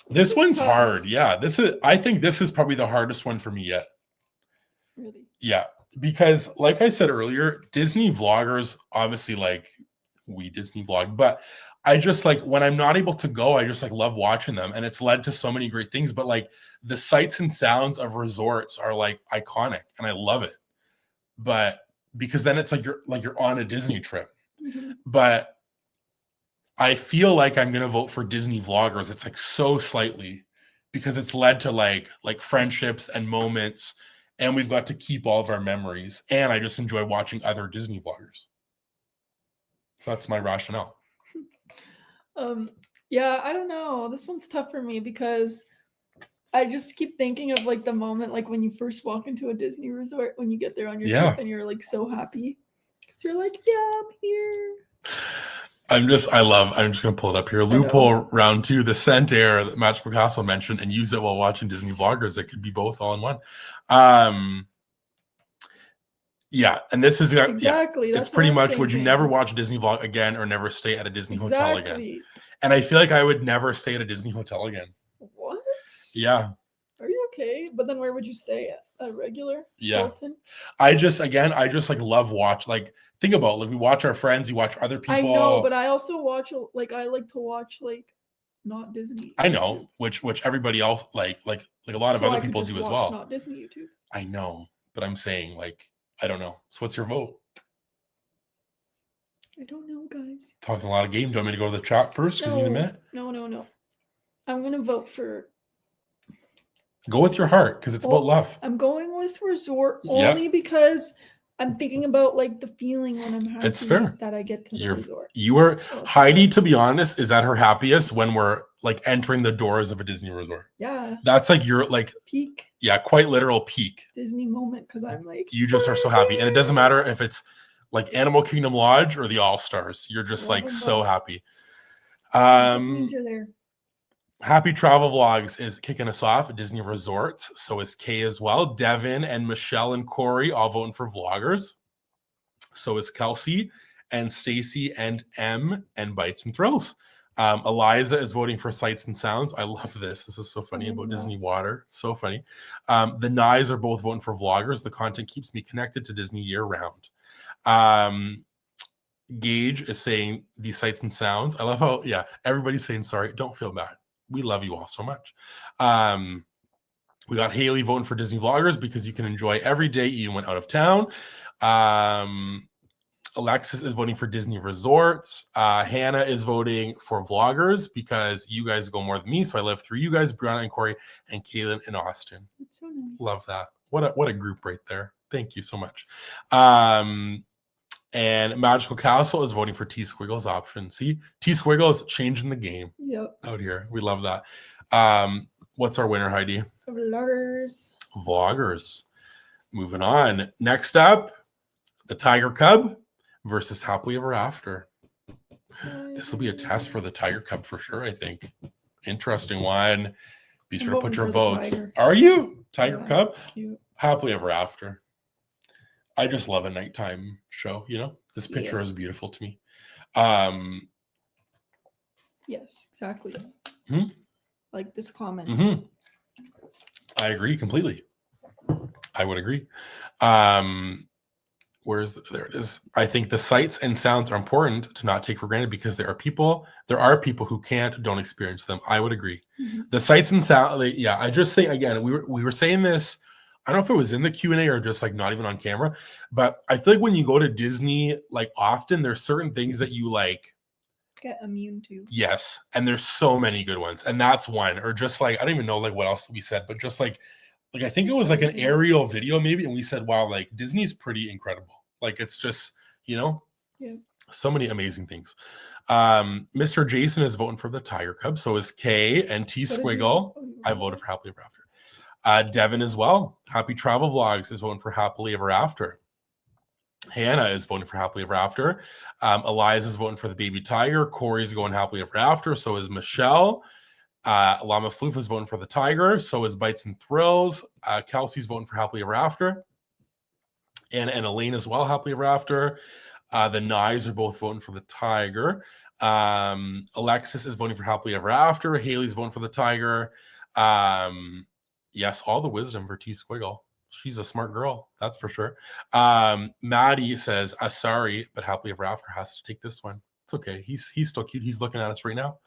This one's hard. Yeah, I think this is probably the hardest one for me yet. Really? Yeah, because like I said earlier, Disney vloggers, obviously, like, we Disney vlog, but I just, like, when I'm not able to go, I just, like, love watching them, and it's led to so many great things. But, like, the sights and sounds of resorts are, like, iconic, and I love it. But because then it's like you're on a Disney trip. Mm-hmm. But I feel like I'm gonna vote for Disney vloggers. It's like so slightly because it's led to like friendships and moments, and we've got to keep all of our memories. And I just enjoy watching other Disney vloggers. So that's my rationale. Yeah, I don't know. This one's tough for me because I just keep thinking of like the moment, like when you first walk into a Disney resort, when you get there on your trip and you're like so happy because you're like, yeah, I'm here. I'm just gonna pull it up here. Loophole round 2, the scent air that Match Picasso mentioned, and use it while watching Disney vloggers. It could be both all in one. Yeah, and this is exactly. It's pretty much. Would you never watch a Disney vlog again, or never stay at a Disney hotel again? And I feel like I would never stay at a Disney hotel again. What? Yeah. Are you okay? But then where would you stay at? A regular? Yeah. Hilton? I just like love watch. Like, think about, like, we watch our friends, you watch other people. I know, but I also watch, like, I like to watch, like, not Disney. I know, which everybody else like a lot of other people do as well. Not Disney YouTube. I know, but I'm saying, like, I don't know. So what's your vote? I don't know, guys. Talking a lot of games. Do you want me to go to the chat first? Because you need a minute. No. I'm gonna vote for. Go with your heart, because it's about love. I'm going with resort only because I'm thinking about, like, the feeling when I'm happy. It's fair that I get to the resort. You are Heidi, to be honest, is at her happiest when we're like entering the doors of a Disney resort. Yeah. That's like your like peak. Yeah, quite literal peak Disney moment, because I'm like, you just are so happy. And it doesn't matter if it's like Animal Kingdom Lodge or the All Stars. You're just like so happy. This means you're there. Happy Travel Vlogs is kicking us off at Disney Resorts. So is Kay as well. Devin and Michelle and Corey all voting for vloggers. So is Kelsey and Stacy and M and Bites and Thrills. Eliza is voting for Sights and Sounds. I love this. This is so funny about Disney Water. So funny. The Nyes are both voting for vloggers. The content keeps me connected to Disney year round. Gage is saying the Sights and Sounds. I love how, everybody's saying sorry. Don't feel bad. We love you all so much. We got Haley voting for Disney Vloggers because you can enjoy every day even when out of town. Alexis is voting for Disney Resorts. Hannah is voting for Vloggers because you guys go more than me. So I live through you guys, Brianna and Corey, and Kaylin in Austin. That's so nice. Love that. What a group right there. Thank you so much. And Magical Castle is voting for T Squiggles option. See, T Squiggles changing the game out here. We love that. What's our winner, Heidi? Vloggers. Moving on. Next up, the Tiger Cub versus Happily Ever After. This will be a test for the Tiger Cub for sure, I think. Interesting one. Be sure to put your votes. Are you? Tiger Cub? Happily Ever After. I just love a nighttime show, you know? This picture is beautiful to me. Yes, exactly. Like this comment. I agree completely. I would agree. There it is. I think the sights and sounds are important to not take for granted because there are people who don't experience them. I would agree. The sights and sound, I just think, again, we were saying this, I don't know if it was in the Q&A or just like not even on camera, but I feel like when you go to Disney, like often there's certain things that you like get immune to. Yes. And there's so many good ones. And that's one. Or just like, I don't even know like what else we said, but just like I think it was like an aerial video maybe. And we said, wow, like Disney's pretty incredible. Like it's just, so many amazing things. Mr. Jason is voting for the Tiger Cub. So is Kay and T Squiggle. I voted for Happily Ever After. Devin as well. Happy Travel Vlogs is voting for Happily Ever After. Hannah is voting for Happily Ever After. Eliza is voting for the Baby Tiger. Corey's going Happily Ever After. So is Michelle. Llama Floof is voting for the Tiger. So is Bites and Thrills. Kelsey's voting for Happily Ever After. And Elaine as well, Happily Ever After. The Nyes are both voting for the Tiger. Alexis is voting for Happily Ever After. Haley's voting for the Tiger. Yes, all the wisdom for T Squiggle. She's a smart girl, that's for sure. Maddie says, sorry, but Happily Ever After has to take this one. It's okay. He's still cute. He's looking at us right now.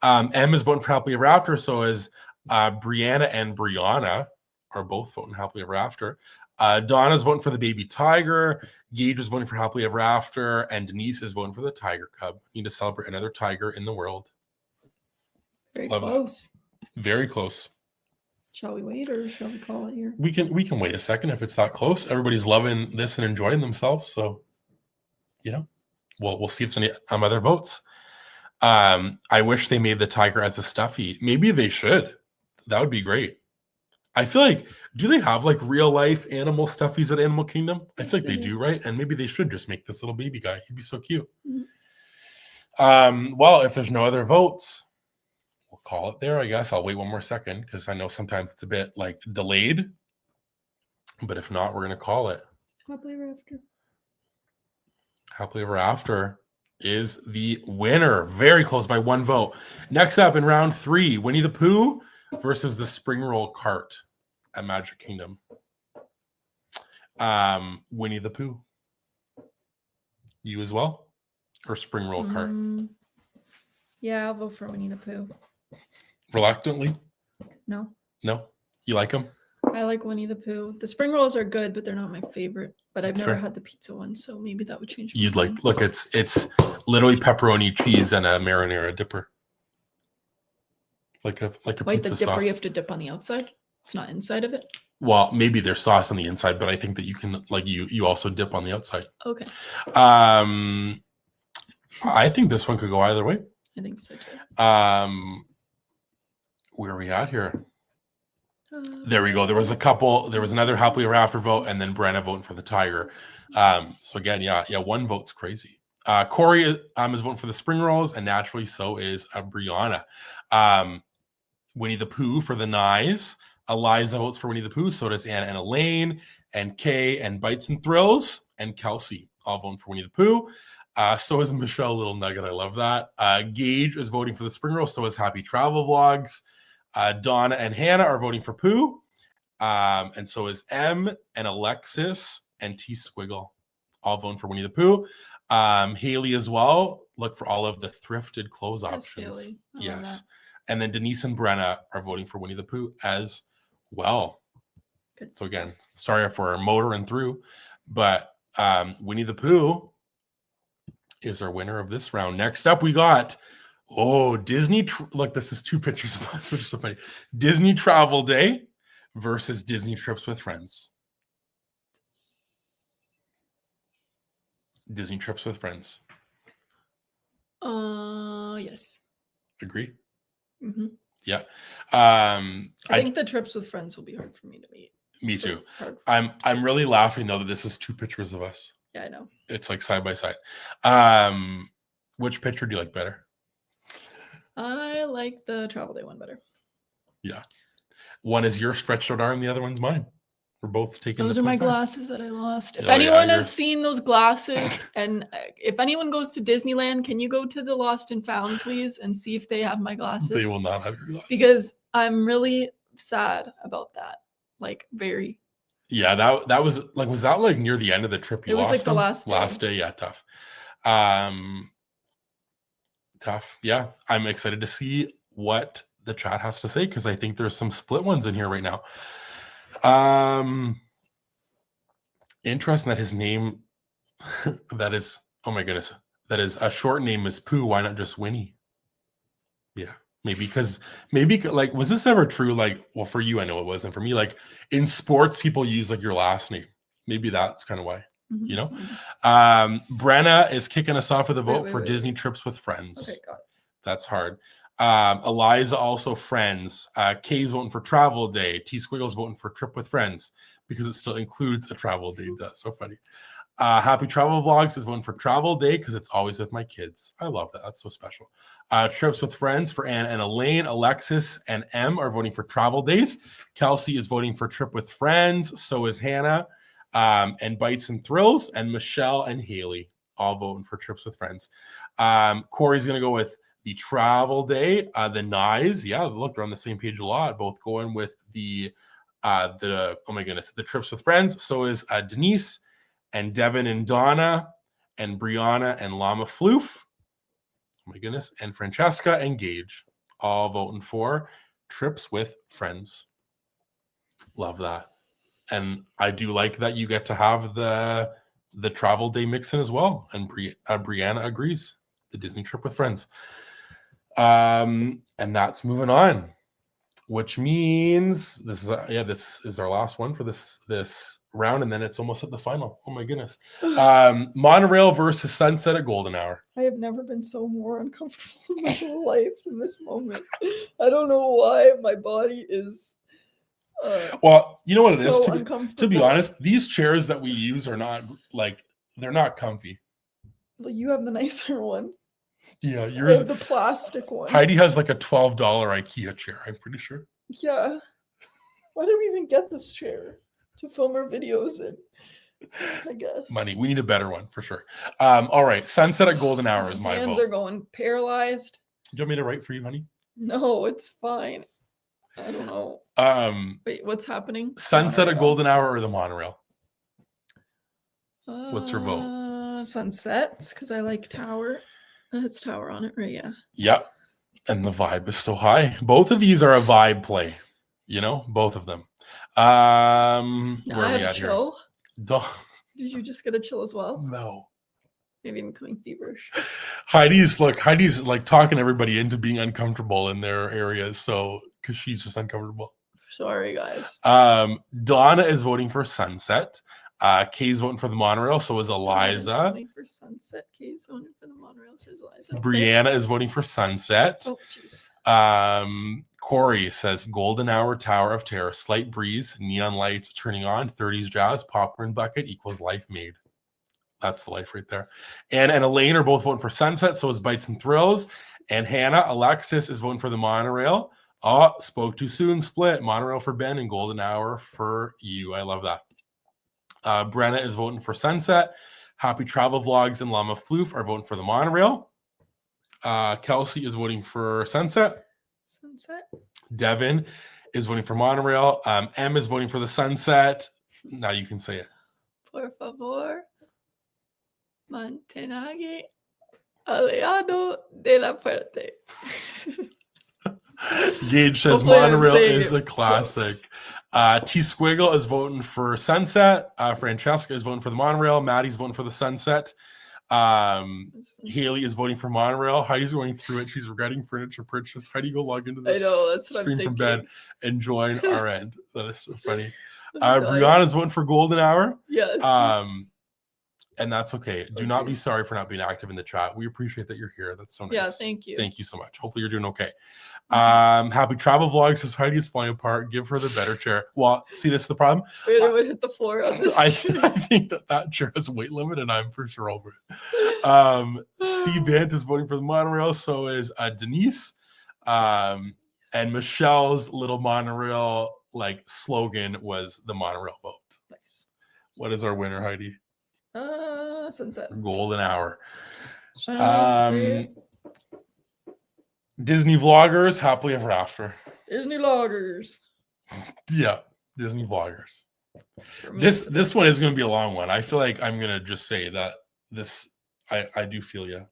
M is voting for Happily Ever After. So is Brianna and Brianna are both voting Happily Ever After. Donna's voting for the Baby Tiger. Gage is voting for Happily Ever After. And Denise is voting for the Tiger Cub. Need to celebrate another tiger in the world. Very close. Very close. Shall we wait or shall we call it here? We can wait a second if it's that close. Everybody's loving this and enjoying themselves. So, we'll see if there's any other votes. I wish they made the tiger as a stuffy. Maybe they should. That would be great. I feel like, do they have like real life animal stuffies at Animal Kingdom? I feel like they do, right? And maybe they should just make this little baby guy. He'd be so cute. Well, if there's no other votes, we'll call it there, I guess. I'll wait one more second because I know sometimes it's a bit like delayed. But if not, we're going to call it. Happily Ever After. Happily Ever After is the winner. Very close by one vote. Next up in round 3, Winnie the Pooh versus the Spring Roll Cart at Magic Kingdom. Winnie the Pooh. You as well? Or Spring Roll Cart? Yeah, I'll vote for Winnie the Pooh. Reluctantly? No. You like them? I like Winnie the Pooh. The spring rolls are good, but they're not my favorite. But I've never had the pizza one, so maybe that would change. You'd like, look, it's literally pepperoni, cheese, and a marinara dipper. Like a Wait, pizza the dipper sauce. you have to dip on the outside? It's not inside of it? Well, maybe there's sauce on the inside, but I think that you can, like, you also dip on the outside. Okay. I think this one could go either way. I think so too. Where are we at here? There we go. There was another happily ever after vote, and then Brenna voting for the tiger. So again, yeah, one vote's crazy. Corey is voting for the spring rolls, and naturally so is Brianna. Winnie the Pooh for the Knives. Eliza votes for Winnie the Pooh. So does Anna and Elaine, and Kay, and Bites and Thrills, and Kelsey all voting for Winnie the Pooh. So is Michelle Little Nugget. I love that. Gage is voting for the spring roll. So is Happy Travel Vlogs. Donna and Hannah are voting for Pooh. And so is M and Alexis and T Squiggle all voting for Winnie the Pooh. Haley as well. Look for all of the thrifted clothes options. Haley. Yes. And then Denise and Brenna are voting for Winnie the Pooh as well. Good so stuff. again, sorry for motoring through, but Winnie the Pooh is our winner of this round. Next up, we got Disney. Look, this is two pictures of us, which is so funny. Disney Travel Day versus Disney Trips with Friends. Disney Trips with Friends. Yes. Agree? Mm-hmm. Yeah. I think the trips with friends will be hard for me to meet. Me too. I'm really laughing though that this is two pictures of us. Yeah, I know. It's like side by side. Which picture do you like better? I like the travel day one better. Yeah. One is your stretched out arm, the other one's mine. We're both taking those are my glasses that I lost. If Oh, anyone has seen those glasses, and if anyone goes to Disneyland, can you go to the Lost and Found, please, and see if they have my glasses? They will not have your glasses. Because I'm really sad about that. Like, very. Yeah, that was like, was that like near the end of the trip? It was like the last day. Yeah, tough. Tough. Yeah, I'm excited to see what the chat has to say because I think there's some split ones in here right now. Interesting that his name that is, oh my goodness, that is a short name is Pooh. Why not just Winnie? Yeah, maybe like, was this ever true? Like, well, for you, I know it wasn't. For me, like in sports, people use like your last name. Maybe that's kind of why, you know. Brenna is kicking us off with a vote for Disney Trips with Friends. Okay, got it. That's hard. Eliza also Friends. Kay's voting for Travel Day. T Squiggle's voting for Trip with Friends because it still includes a travel day. That's so funny. Happy Travel Vlogs is voting for Travel Day because it's always with my kids. I love that. That's so special. Trips with Friends for Anna and Elaine. Alexis and M are voting for Travel Days. Kelsey is voting for Trip with Friends. So is Hannah. And Bites and Thrills. And Michelle and Haley all voting for Trips with Friends. Corey's going to go with the Travel Day. The Knives. Yeah, look, they're on the same page a lot. Both going with the oh my goodness, the Trips with Friends. So is Denise and Devin and Donna and Brianna and Llama Floof. Oh my goodness. And Francesca and Gage all voting for Trips with Friends. Love that. And I do like that you get to have the Travel Day mix in as well. And Brianna agrees. The Disney Trip with Friends. And that's moving on. Which means this is our last one for this round, and then it's almost at the final. Oh my goodness. Monorail versus Sunset at Golden Hour. I have never been so more uncomfortable in my whole life in this moment. I don't know why my body is well, you know what it is, to be honest, these chairs that we use are not like, they're not comfy. Well, you have the nicer one. Yeah, yours the plastic one. Heidi has like a $12 IKEA chair, I'm pretty sure. Yeah. Why did we even get this chair? To film our videos in, I guess. Money. We need a better one for sure. All right. Sunset at Golden Hour is my vote. Hands are going paralyzed. Do you want me to write for you, honey? No, it's fine. I don't know. Wait, what's happening? Sunset at Golden Hour or the monorail? What's your vote? Sunsets, because I like Tower. It's Tower on it, right? Yeah. Yep. And the vibe is so high. Both of these are a vibe play. You know, both of them. Where are we at chill. Here? Did you just get a chill as well? No. Maybe I'm becoming feverish. Heidi's like talking everybody into being uncomfortable in their areas. So, because she's just uncomfortable. Sorry, guys. Donna is voting for Sunset. Kay's voting for the monorail, so is Eliza. Voting for Sunset. Kay's voting for the monorail, so is Eliza. Brianna is voting for Sunset. Oh, jeez. Corey says golden hour, Tower of Terror, slight breeze, neon lights turning on, 30s jazz, popcorn bucket equals life made. That's the life right there. And Elaine are both voting for Sunset, so is Bites and Thrills. And Hannah, Alexis is voting for the monorail. Oh, spoke too soon. Split. Monorail for Ben and golden hour for you. I love that. Brenna is voting for Sunset. Happy Travel Vlogs and Llama Floof are voting for the monorail. Kelsey is voting for Sunset. Devin is voting for monorail. M is voting for the Sunset. Now you can say it. Por favor, mantenage aliado de la puerta. Gage says monorail is a classic. T Squiggle is voting for Sunset. Francesca is voting for the monorail. Maddie's voting for the Sunset. Haley is voting for monorail. Heidi's going through it. She's regretting furniture purchase. Heidi, go log into this stream from bed and join our end. That is so funny. Brianna's voting for golden hour. Yes. And that's okay. Do not be sorry for not being active in the chat. We appreciate that you're here. That's so nice. Yeah, thank you. Thank you so much. Hopefully you're doing okay. Happy Travel Vlogs says Heidi is falling apart. Give her the better chair. Well, see, this is the problem. Wait, I would hit the floor on this. I think that chair has a weight limit, and I'm for sure over it. C Bant is voting for the monorail. So is Denise. And Michelle's little monorail slogan was the monorail vote. Nice. What is our winner, Heidi? Sunset. Golden hour. Sunset. Disney vloggers, happily ever after. Disney vloggers. Yeah, Disney vloggers. This one is going to be a long one. I feel like I'm going to just say that I do feel you.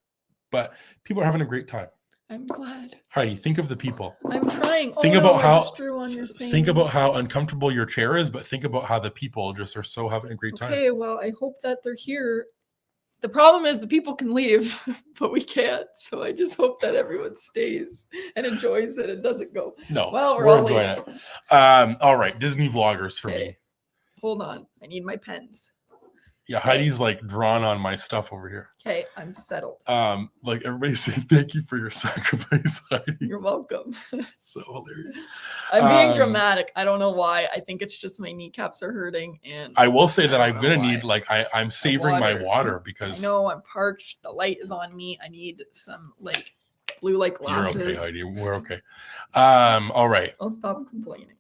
But people are having a great time. I'm glad. Heidi, think of the people. I'm trying. Think about how uncomfortable your chair is, but think about how the people just are so having a great time. Okay, well, I hope that they're here. The problem is the people can leave, but we can't. So I just hope that everyone stays and enjoys it and doesn't go. No, well, we're enjoying it. All right, Disney vloggers for me. Hold on, I need my pens. Yeah, Heidi's drawn on my stuff over here. Okay, I'm settled. Everybody's saying thank you for your sacrifice, Heidi. You're welcome. So hilarious. I'm being dramatic. I don't know why. I think it's just my kneecaps are hurting, and I will say that I'm gonna need I'm savoring my water because I know I'm parched. The light is on me. I need some blue light glasses. You're okay, Heidi. We're okay. All right. I'll stop complaining.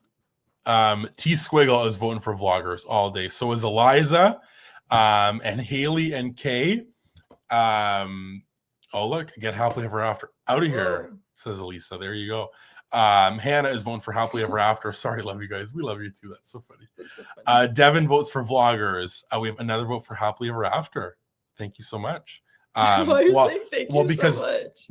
T Squiggle is voting for vloggers all day. So is Eliza. And Haley and Kay. Oh look, get happily ever after out of here, says Elisa. There you go. Hannah is voting for happily ever after. Sorry, love you guys. We love you too. That's so funny. Devin votes for vloggers. We have another vote for happily ever after. Thank you so much. Why are you saying thank you so much?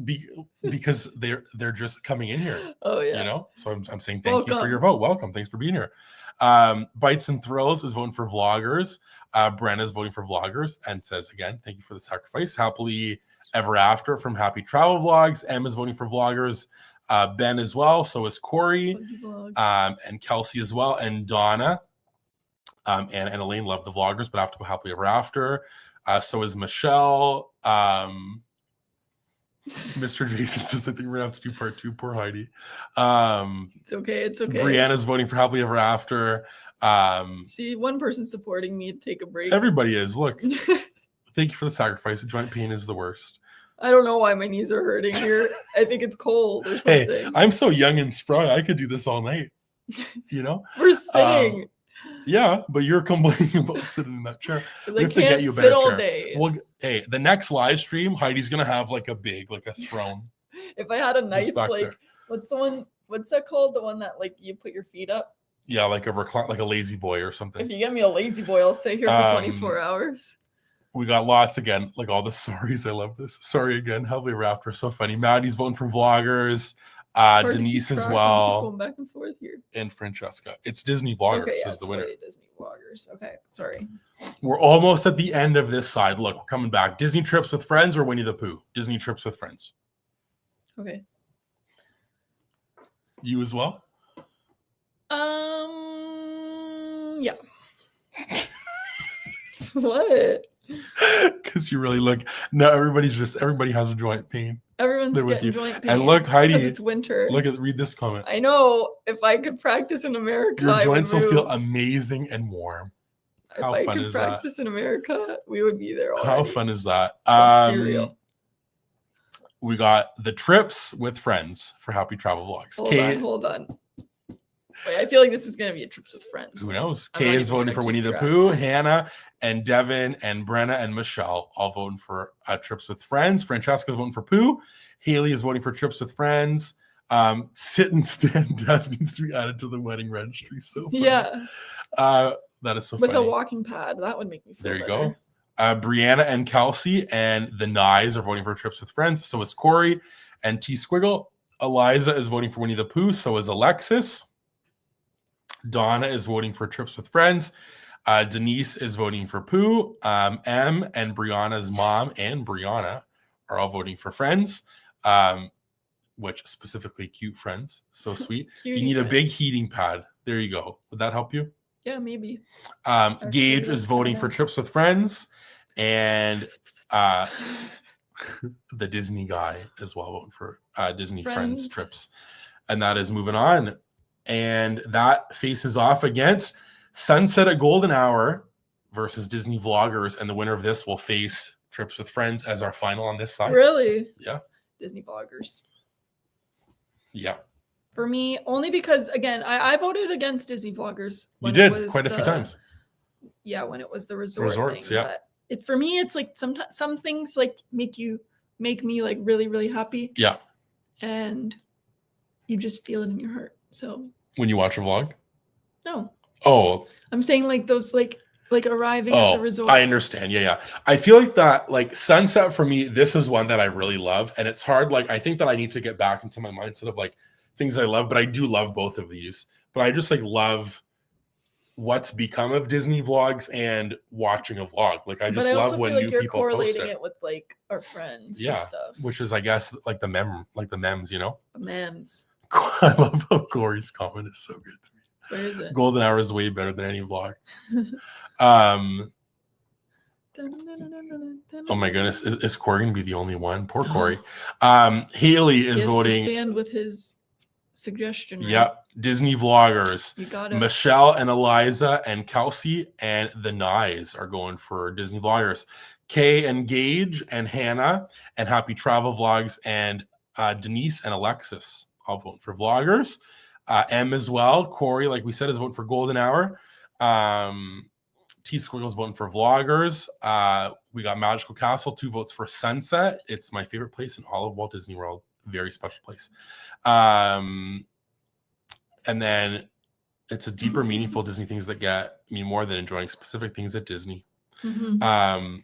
Because they're just coming in here. Oh yeah. So I'm saying thank you for your vote. Welcome. Thanks for being here. Bites and Thrills is voting for vloggers. Brenna is voting for vloggers and says again, thank you for the sacrifice. Happily ever after from Happy Travel Vlogs. Em is voting for vloggers. Ben as well. So is Corey. And Kelsey as well. And Donna. And Elaine love the vloggers, but have to go happily ever after. So is Michelle. Mr. Jason says I think we're gonna have to do part 2. Poor Heidi. It's okay. Brianna's voting for happily ever after. See, one person supporting me. Take a break. Everybody is. Look, thank you for the sacrifice. The joint pain is the worst. I don't know why my knees are hurting here. I think it's cold or something. Hey, I'm so young and sprung. I could do this all night. We're singing. Yeah, but you're complaining about sitting in that chair. We have to get you a better chair. Day. Well, hey, the next live stream, Heidi's gonna have a throne. If I had a nice what's that called? The one that you put your feet up? Yeah, like a lazy boy or something. If you get me a lazy boy, I'll stay here for 24 hours. We got lots again, all the sorries. I love this. Sorry again. Happily ever after. So funny. Maddie's voting for vloggers. Denise as well. Going back and forth here. And Francesca. It's Disney vloggers. Okay, is the winner. Disney vloggers. Okay, sorry. We're almost at the end of this side. Look, we're coming back. Disney trips with friends or Winnie the Pooh? Disney trips with friends. Okay. You as well? Yeah. What? Because you really look. No, everybody has a joint pain. Everyone's They're with getting you. joint pain. And look, Heidi, because it's winter. read this comment. I know. If I could practice in America, Your I joints would will feel move. amazing and warm. How if I fun could is practice in America, we would be there already. How fun is that? Let's be real. We got the trips with friends for happy travel vlogs. Hold on. Wait, I feel like this is going to be a trips with friends. Who knows? Kay is voting for Winnie the Pooh. Hannah and Devin and Brenna and Michelle all voting for trips with friends. Francesca's voting for Pooh. Haley is voting for trips with friends. Sit and stand test needs to be added to the wedding registry. So funny. Yeah. That is so with funny. a walking pad. That would make me feel There you better. go. Brianna and Kelsey and the Nyes are voting for trips with friends. So is Corey and T Squiggle. Eliza is voting for Winnie the Pooh. So is Alexis. Donna is voting for trips with friends. Denise is voting for Pooh. M and Brianna's mom and Brianna are all voting for friends, which specifically cute friends. So sweet. You need a big heating pad. There you go. Would that help you? Yeah, maybe. Gage is voting for trips with friends. And the Disney guy as well voting for Disney friends trips. And that is moving on. And that faces off against Sunset at Golden Hour versus Disney Vloggers. And the winner of this will face Trips with Friends as our final on this side. Really? Yeah. Disney Vloggers. Yeah. For me, only because, again, I voted against Disney Vloggers. You did quite a few times. Yeah, when it was the resorts, thing. Yeah. But for me, it's like sometimes some things like make me like really, really happy. Yeah. And you just feel it in your heart. So when you watch a vlog? No. Oh. I'm saying like those like arriving at the resort. I understand. Yeah. I feel like that, like Sunset for me, this is one that I really love. And it's hard. Like, I think that I need to get back into my mindset of like things I love, but I do love both of these. But I just like love what's become of Disney vlogs and watching a vlog. Like I just love when new people post it. It with like our friends and stuff. Which is, I guess, like the memes, you know? The memes. I love how Corey's comment is so good to me. Where is it? Golden Hour is way better than any vlog. Oh my goodness. Is Corey going to be the only one? Poor Corey. Haley is voting. To stand with his suggestion. Right? Yep. Disney vloggers. You got it. Michelle and Eliza and Kelsey and the Nyes are going for Disney vloggers. Kay and Gage and Hannah and Happy Travel Vlogs and Denise and Alexis all voting for vloggers. M as well. Corey, like we said, is voting for Golden Hour. T Squiggle's voting for vloggers. We got Magical Castle, 2 votes for Sunset. It's my favorite place in all of Walt Disney World. Very special place. And then it's a deeper, meaningful Disney things that get me more than enjoying specific things at Disney. Mm-hmm.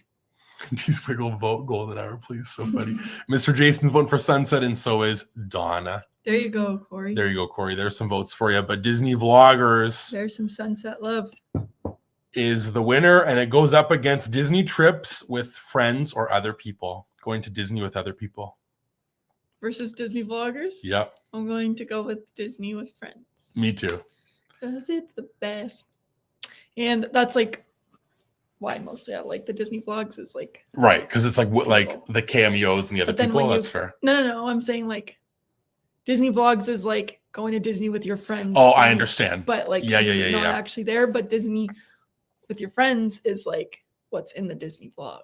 T Squiggle, vote Golden Hour, please. So funny. Mr. Jason's voting for Sunset, and so is Donna. There you go, Corey. There you go, Corey. There's some votes for you. But Disney Vloggers. There's some Sunset love. Is the winner, and it goes up against Disney trips with friends or other people. Going to Disney with other people. Versus Disney Vloggers? Yep. I'm going to go with Disney with friends. Me too. Because it's the best. And that's like why mostly I like the Disney vlogs is like. Right, because it's like the cameos and the other people. That's fair. No. I'm saying like Disney vlogs is like going to Disney with your friends. Oh, I understand. But like not actually there, but Disney with your friends is like what's in the Disney vlogs.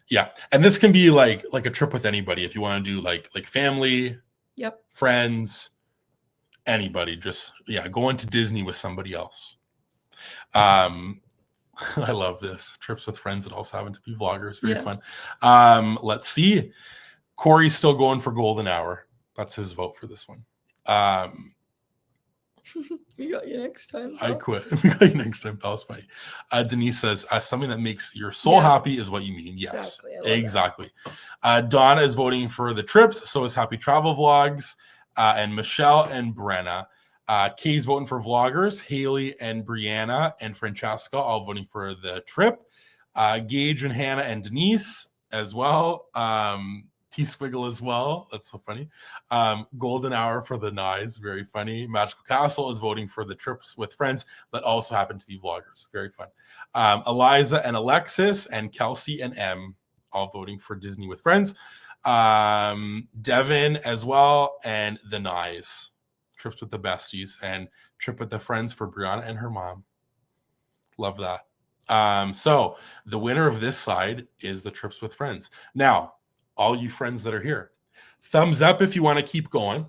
Yeah. And this can be like a trip with anybody if you want to do like family, friends, anybody. Just going to Disney with somebody else. I love this. Trips with friends that also happen to be vloggers. Very fun. Let's see. Corey's still going for Golden Hour. That's his vote for this one. We got you next time. Pal. I quit. We got you next time, pal. It's funny. Denise says, something that makes your soul happy is what you mean. Yes, exactly. Donna is voting for the trips. So is Happy Travel Vlogs. And Michelle and Brenna. Kay's voting for vloggers. Haley and Brianna and Francesca all voting for the trip. Gage and Hannah and Denise as well. T-Squiggle as well. That's so funny. Golden Hour for the Nyes. Very funny. Magical Castle is voting for the trips with friends that also happen to be vloggers. Very fun. Eliza and Alexis and Kelsey and M all voting for Disney with friends. Devin as well, and the Nyes. Trips with the besties and trip with the friends for Brianna and her mom. Love that. So the winner of this side is the trips with friends. Now, all you friends that are here, thumbs up if you want to keep going.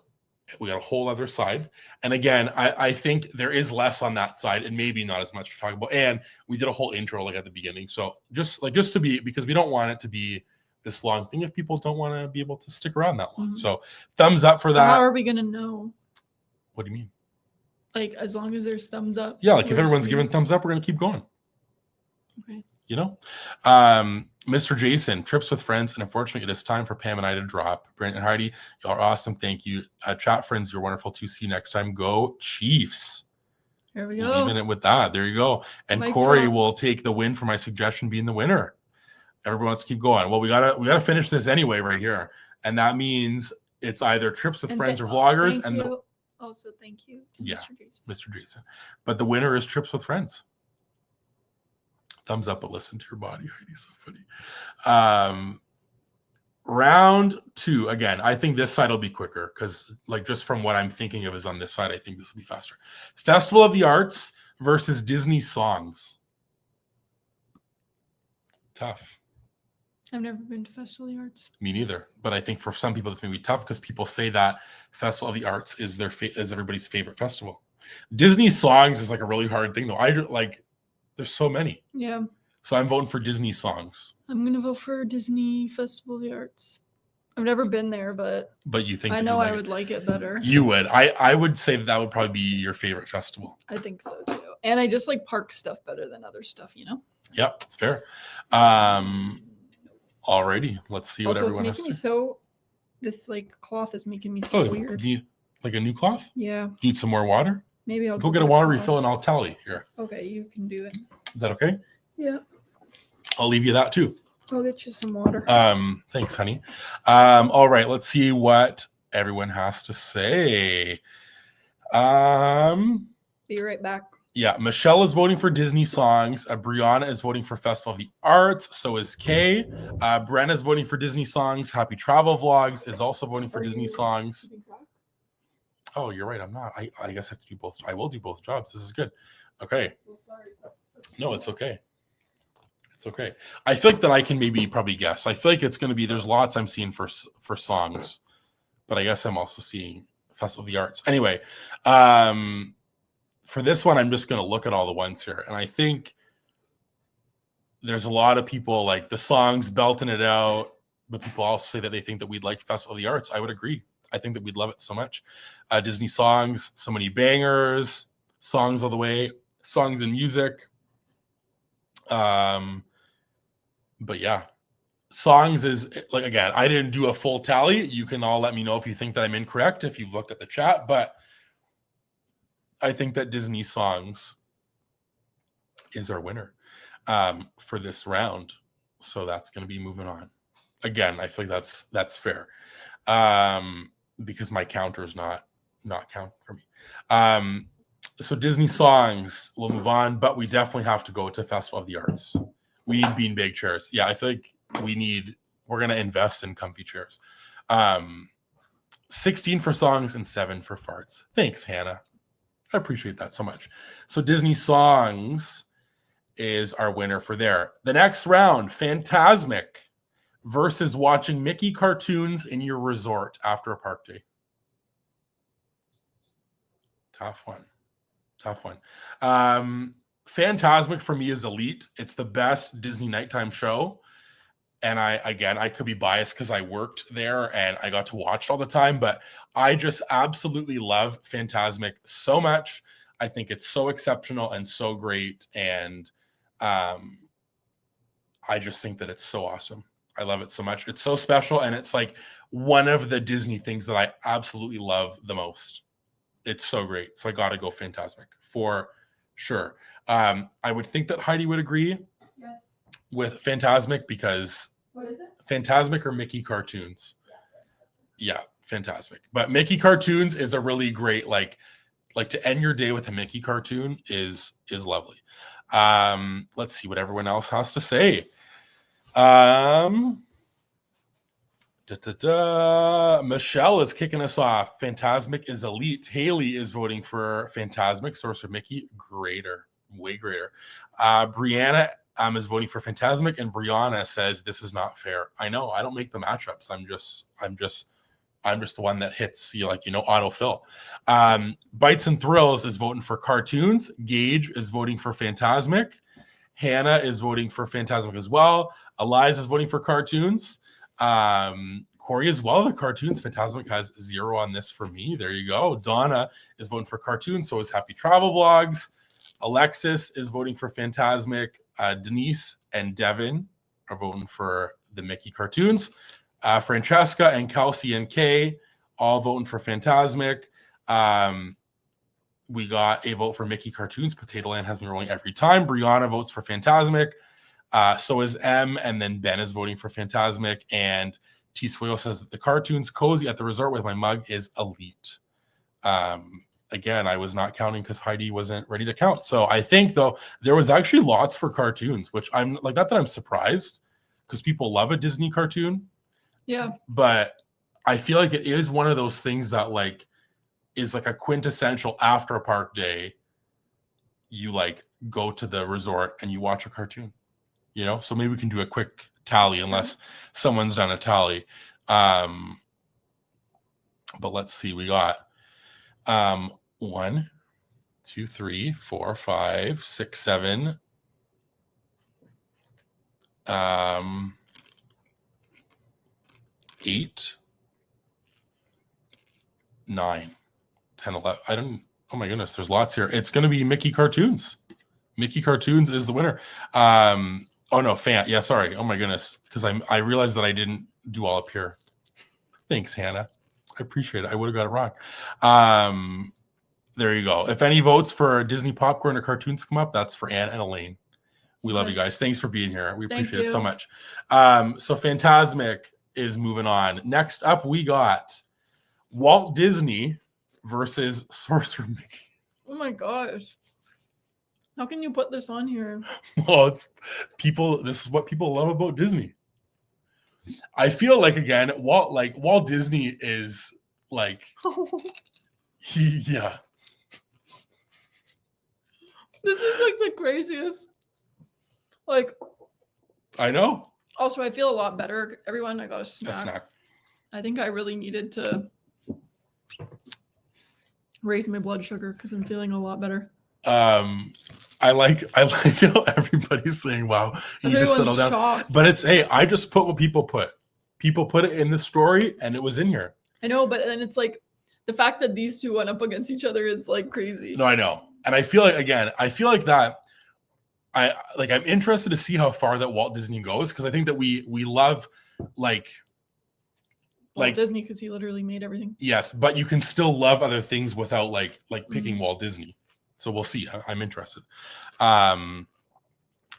We got a whole other side. And again, I think there is less on that side and maybe not as much to talk about. And we did a whole intro like at the beginning. So just to be, because we don't want it to be this long thing if people don't want to be able to stick around that long. So thumbs up for that. How are we going to know? What do you mean? Like, as long as there's thumbs up. Yeah, like if everyone's giving thumbs up, we're going to keep going. Okay. You know? Mr. Jason, trips with friends, and unfortunately, it is time for Pam and I to drop. Brent and Heidi, y'all are awesome. Thank you. Chat friends, you're wonderful too. See you next time. Go Chiefs. There we go. Leaving it with that. There you go. And Mic Corey drop. will take the win for my suggestion being the winner. Everyone, let's keep going. Well, we gotta finish this anyway right here, and that means it's either trips with friends or vloggers. Thank you. Also, thank you to Mr. Jason. Mr. Jason. But the winner is trips with friends. Thumbs up, but listen to your body, Heidi. So funny. Round 2. Again, I think this side will be quicker because, like, just from what I'm thinking of is on this side, I think this will be faster. Festival of the Arts versus Disney songs. Tough. I've never been to Festival of the Arts. Me neither. But I think for some people it's maybe tough because people say that Festival of the Arts is is everybody's favorite festival. Disney songs is like a really hard thing though. There's so many. Yeah. So I'm voting for Disney songs. I'm gonna vote for Disney Festival of the Arts. I've never been there, but you think I know I would like it better. You would. I would say that would probably be your favorite festival. I think so too. And I just like park stuff better than other stuff, you know? Yep, it's fair. Alrighty, let's see what everyone has to say. This like cloth is making me so weird. Do you like a new cloth? Yeah. Need some more water? Maybe I'll go get a water refill and I'll tally here. Okay, you can do it. Is that okay? Yeah. I'll leave you that too. I'll get you some water. Thanks, honey. All right, let's see what everyone has to say. Be right back. Yeah, Michelle is voting for Disney songs. Brianna is voting for Festival of the Arts. So is Kay. Brenna is voting for Disney songs. Happy Travel Vlogs is also voting for Disney songs. Oh, you're right. I'm not. I guess I have to do both. I will do both jobs. This is good. Okay. Well, sorry. No, it's okay. It's okay. I feel like that I can probably guess. I feel like it's going to be, there's lots I'm seeing for songs, but I guess I'm also seeing Festival of the Arts. Anyway, for this one, I'm just going to look at all the ones here. And I think there's a lot of people like the songs belting it out, but people also say that they think that we'd like Festival of the Arts. I would agree. I think that we'd love it so much. Disney songs, so many bangers, songs all the way, songs and music. But yeah, songs is like, again, I didn't do a full tally. You can all let me know if you think that I'm incorrect, if you've looked at the chat, but I think that Disney songs is our winner for this round. So that's going to be moving on. Again, I feel like that's fair because my counter is not counting for me. So Disney songs, we'll move on, but we definitely have to go to Festival of the Arts. We need beanbag chairs. Yeah, I feel like we're going to invest in comfy chairs. 16 for songs and 7 for farts. Thanks, Hannah. I appreciate that so much. So Disney songs is our winner for there. The next round, Fantasmic versus watching Mickey cartoons in your resort after a park day. Tough one. Fantasmic for me is elite. It's the best Disney nighttime show. And I could be biased because I worked there and I got to watch all the time, but I just absolutely love Fantasmic so much. I think it's so exceptional and so great. And I just think that it's so awesome. I love it so much. It's so special. And it's like one of the Disney things that I absolutely love the most. It's so great. So I got to go Fantasmic for sure. I would think that Heidi would agree. Yes. With Fantasmic because what is it? Fantasmic or Mickey cartoons. Yeah, fantastic. But Mickey cartoons is a really great like to end your day with a Mickey cartoon is lovely. Let's see what everyone else has to say. Michelle is kicking us off. Fantasmic is elite. Haley is voting for Fantasmic. Sorcerer Mickey, greater, way greater. Brianna is voting for Fantasmic, and Brianna says this is not fair. I know. I don't make the matchups. I'm just the one that hits you, like, autofill. Bites and Thrills is voting for cartoons. Gage is voting for Fantasmic. Hannah is voting for Fantasmic as well. Eliza is voting for cartoons. Corey as well. The cartoons. Fantasmic has 0 on this for me. There you go. Donna is voting for cartoons. So is Happy Travel Vlogs. Alexis is voting for Fantasmic. Denise and Devin are voting for the Mickey cartoons. Francesca and Kelsey and Kay all voting for Fantasmic. We got a vote for Mickey cartoons. Potato Land has been rolling every time. Brianna votes for Fantasmic. So is M, and then Ben is voting for Fantasmic. And T Swale says that the cartoons cozy at the resort with my mug is elite. Again, I was not counting because Heidi wasn't ready to count. So I think, though, there was actually lots for cartoons, which I'm like, not that I'm surprised because people love a Disney cartoon. Yeah. But I feel like it is one of those things that like is like a quintessential after a park day. You like go to the resort and you watch a cartoon, so maybe we can do a quick tally unless someone's done a tally. But let's see, we got 1, 2, 3, 4, 5, 6, 7, 8, 9, 10, 11. I don't. Oh my goodness, there's lots here. It's going to be Mickey cartoons. Mickey cartoons is the winner. Oh no, yeah, sorry. Oh my goodness, because I realized that I didn't do all up here. Thanks, Hannah. I appreciate it. I would have got it wrong. There you go. If any votes for Disney popcorn or cartoons come up, that's for Anne and Elaine. We love you guys. Thanks for being here. We appreciate it so much. So Fantasmic is moving on. Next up, we got Walt Disney versus Sorcerer Mickey. Oh my gosh. How can you put this on here? Well, this is what people love about Disney. I feel like, again, Walt Disney is like yeah. This is like the craziest. Like, I know. Also, I feel a lot better. Everyone, I got a snack. I think I really needed to raise my blood sugar because I'm feeling a lot better. I like how everybody's saying, wow, you need to settle down. Shocked. But it's, hey, I just put what people put. People put it in the story and it was in here. I know, but then it's like the fact that these two went up against each other is like crazy. No, I know. And I feel like, again, that I'm interested to see how far that Walt Disney goes, because I think that we love Walt Disney because he literally made everything. Yes, but you can still love other things without like picking Walt Disney. So we'll see. I'm interested. But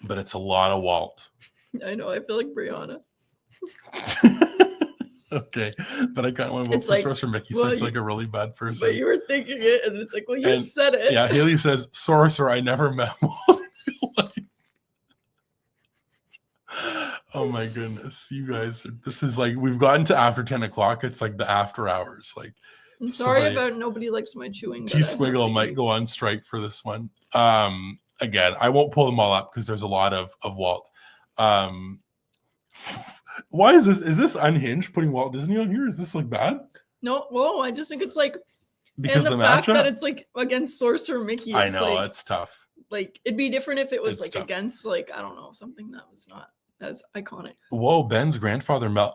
it's a lot of Walt. I know. I feel like Brianna. Okay, but I kind of want to vote for Sorcerer Mickey, so I feel like a really bad person. But you were thinking it, and it's like, well, you said it. Yeah, Haley says, Sorcerer, I never met Walt. Oh my goodness, you guys! This is like, we've gotten to after 10 o'clock. It's like the after hours. Like, I'm sorry about nobody likes my chewing. T Squiggle might go on strike for this one. Again, I won't pull them all up because there's a lot of Walt. Why is this? Is this unhinged putting Walt Disney on here? Is this like bad? No, well, I just think it's like because and the fact that it's like against Sorcerer Mickey. I know like, it's tough. Like, it'd be different if it was It's tough. Against like, I don't know, something that was not as iconic. Whoa, Ben's grandfather met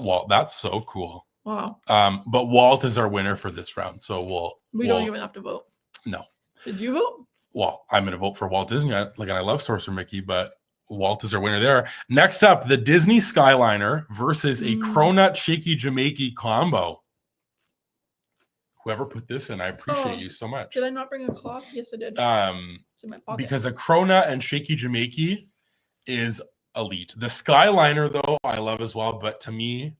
Walt. That's so cool. Wow. But Walt is our winner for this round, so we don't even have to vote. No. Did you vote? Well, I'm going to vote for Walt Disney. I love Sorcerer Mickey, but Walt is our winner there. Next up, the Disney Skyliner versus a Cronut Shaky Jamaica combo. Whoever put this in, I appreciate you so much. Did I not bring a cloth? Yes, I did. It's in my pocket. Because a Cronut and Shaky Jamaica is elite. The Skyliner, though, I love as well, but to me,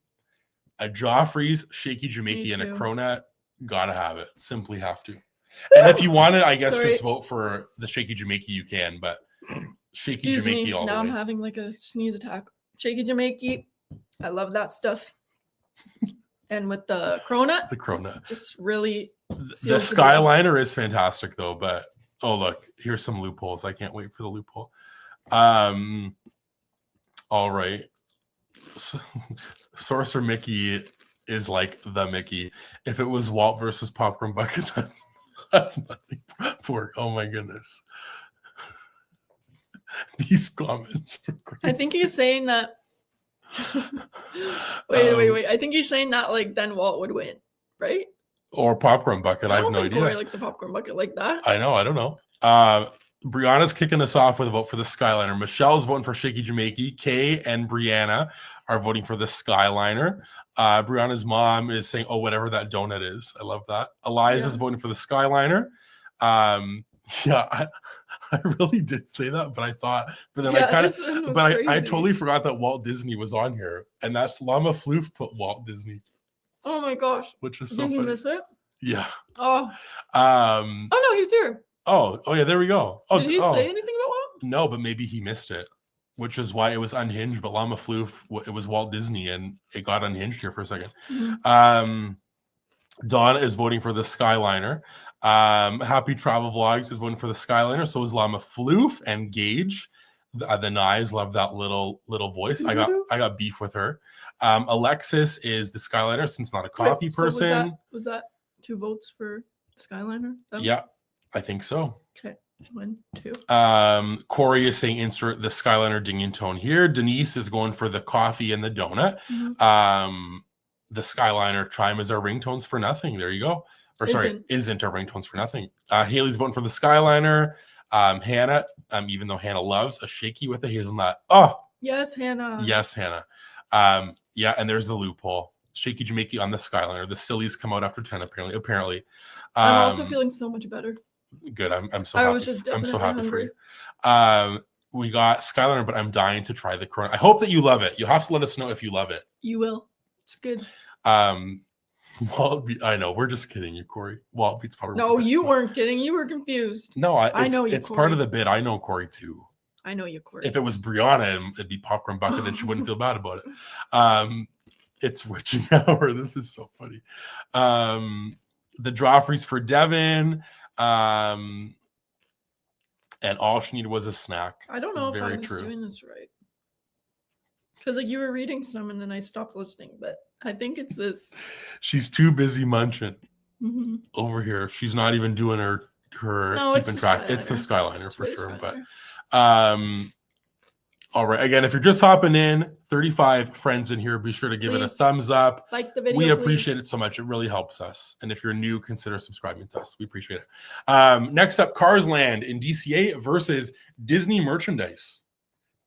A Joffrey's, Shaky Jamaica, and a too. Cronut. Gotta have it. Simply have to. And if you want it, I guess just vote for the Shaky Jamaica. You can, but Shaky Jamaica all now the way. I'm having like a sneeze attack. Shaky Jamaica. I love that stuff. And with the Cronut, just really the Skyliner is fantastic though. But oh look, here's some loopholes. I can't wait for the loophole. All right. So, Sorcerer Mickey is like the Mickey. If it was Walt versus Popcorn Bucket, that's nothing for. Oh my goodness. These comments are crazy. I think he's saying that. wait. I think he's saying that like then Walt would win, right? Or Popcorn Bucket. I have no idea. Corey likes a Popcorn Bucket like that. I don't know. Brianna's kicking us off with a vote for the Skyliner. Michelle's voting for Shaky Jamaica. Kay and Brianna are voting for the Skyliner. Brianna's mom is saying, "Oh, whatever that donut is." I love that. Eliza's voting for the Skyliner. I really did say that, but then I totally forgot that Walt Disney was on here, and that's Llama Floof put Walt Disney. Oh my gosh! Which is so funny. Did he miss it? Yeah. Oh. Oh no, he's here. Oh yeah, there we go. Oh, did he say anything about Walt? No, but maybe he missed it, which is why it was unhinged. But Llama Floof, it was Walt Disney, and it got unhinged here for a second. Mm-hmm. Dawn is voting for the Skyliner. Happy Travel Vlogs is voting for the Skyliner. So is Llama Floof and Gage. The Nyes love that little voice. Mm-hmm. I got beef with her. Alexis is the Skyliner since not a coffee person. Was that 2 votes for Skyliner? Yeah, I think so. Okay. 1, 2. Corey is saying insert the Skyliner ding and tone here. Denise is going for the coffee and the donut. Mm-hmm. The Skyliner chime is our ringtones for nothing. There you go. Or sorry, isn't our ringtones for nothing. Haley's voting for the Skyliner. Hannah, even though Hannah loves a shaky with a hazelnut. Oh, yes, Hannah. Yes, Hannah. Yeah, and there's the loophole. Shaky Jamaica on the Skyliner. The sillies come out after 10, apparently. I'm also feeling so much better. Good. I'm so happy. I'm so happy for you. We got Skyliner, but I'm dying to try the Corona. I hope that you love it. You'll have to let us know if you love it. You will. It's good. I know. We're just kidding you, Corey. Walt beats Popcorn. No, you weren't kidding. You were confused. No, I know you. It's Corey. Part of the bit. I know Corey too. I know you, Corey. If it was Brianna, it'd be Popcorn Bucket, and she wouldn't feel bad about it. It's witching hour. This is so funny. The Joffreys for Devin. And all she needed was a snack. I don't know if I was doing this right. Because like you were reading some and then I stopped listening, but I think it's this. She's too busy munching over here. She's not even doing her keeping track. It's the Skyliner for sure. But all right. Again, if you're just hopping in, 35 friends in here, be sure to give it a thumbs up. Like the video. We appreciate it so much. It really helps us. And if you're new, consider subscribing to us. We appreciate it. Next up, Cars Land in DCA versus Disney merchandise.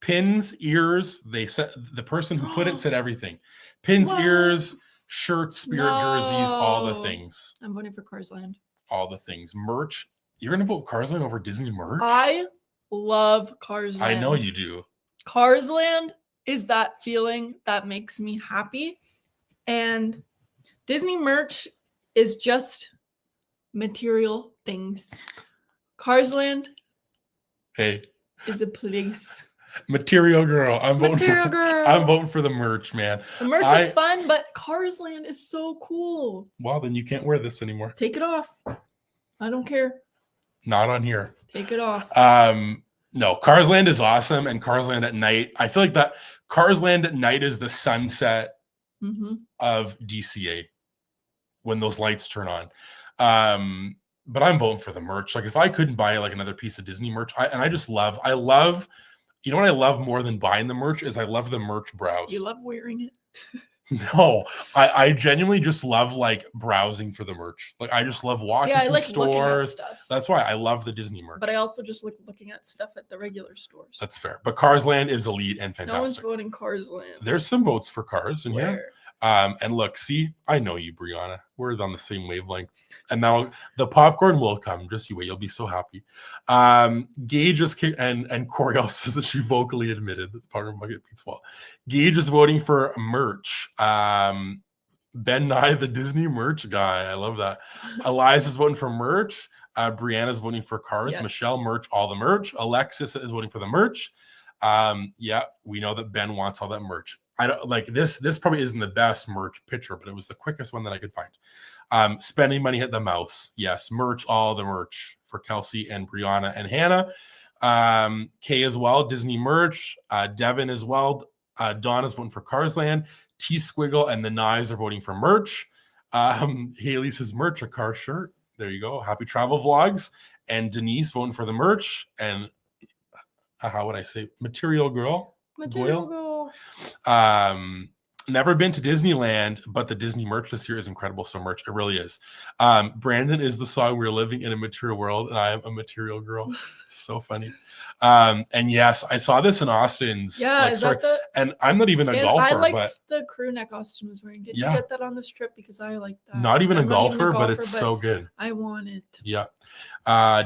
Pins, ears. They said the person who put it said everything. Pins, ears, shirts, spirit jerseys, all the things. I'm voting for Cars Land. All the things. Merch. You're gonna vote Cars Land over Disney merch? I love Cars Land. I know you do. Cars Land is that feeling that makes me happy. And Disney merch is just material things. Cars Land is a place. Material girl. I'm voting for the merch, man. The merch is fun, but Cars Land is so cool. Well, then you can't wear this anymore. Take it off. I don't care. Not on here. Take it off. No, Cars Land is awesome, and Cars Land at night. I feel like that Cars Land at night is the sunset of DCA when those lights turn on. But I'm voting for the merch. Like if I couldn't buy like another piece of Disney merch, I love. You know what I love more than buying the merch is I love the merch browse. You love wearing it. No, I genuinely just love like browsing for the merch. Like I just love walking through stores. Stuff. That's why I love the Disney merch. But I also just like looking at stuff at the regular stores. That's fair. But Cars Land is elite and fantastic. No one's voting Cars Land. There's some votes for Cars in here. And look, see, I know you, Brianna. We're on the same wavelength. And now the popcorn will come. Just you wait. You'll be so happy. Gage is and Corey also says that she vocally admitted that the popcorn bucket beats Walt. Gage is voting for merch. Ben Nye, the Disney merch guy. I love that. Elias is voting for merch. Brianna's voting for cars. Yes. Michelle, merch, all the merch. Alexis is voting for the merch. Yeah, we know that Ben wants all that merch. I don't like this. This probably isn't the best merch picture, but it was the quickest one that I could find. Spending money at the mouse. Yes, merch, all the merch for Kelsey and Brianna and Hannah. Kay as well, Disney merch. Devin as well. Dawn is voting for Carsland. T Squiggle and the Knives are voting for merch. Haley says merch, a car shirt. There you go. Happy travel vlogs. And Denise voting for the merch. And how would I say? Material girl. Material girl. Never been to Disneyland, but the Disney merch this year is incredible. So merch, it really is. Brandon is the song "We're Living in a Material World," and I am a material girl. So funny. And yes, I saw this in Austin's. Yeah, like, is that the? And I'm not even a golfer, I liked but the crew neck Austin was wearing. Did Yeah. you get that on this trip? Because I like that. not even a I'm not even golfer, but it's so good. I want it. Yeah.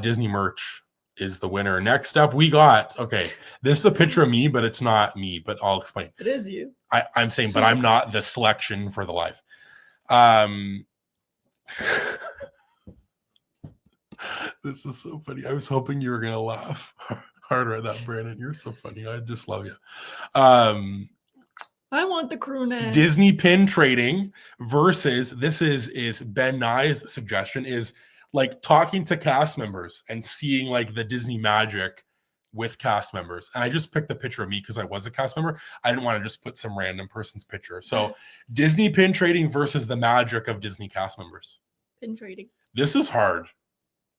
Disney merch is the winner. Next up, we got, okay, this is a picture of me, but it's not me, but I'll explain. It is you. I'm saying, but I'm not the selection for the live. This is so funny. I was hoping you were going to laugh harder at that, Brandon. You're so funny. I just love you. I want the crew neck. Disney pin trading versus, this is Ben Nye's suggestion, is like talking to cast members and seeing like the Disney magic with cast members. And I just picked the picture of me because I was a cast member. I didn't want to just put some random person's picture. So Disney pin trading versus the magic of Disney cast members. Pin trading. This is hard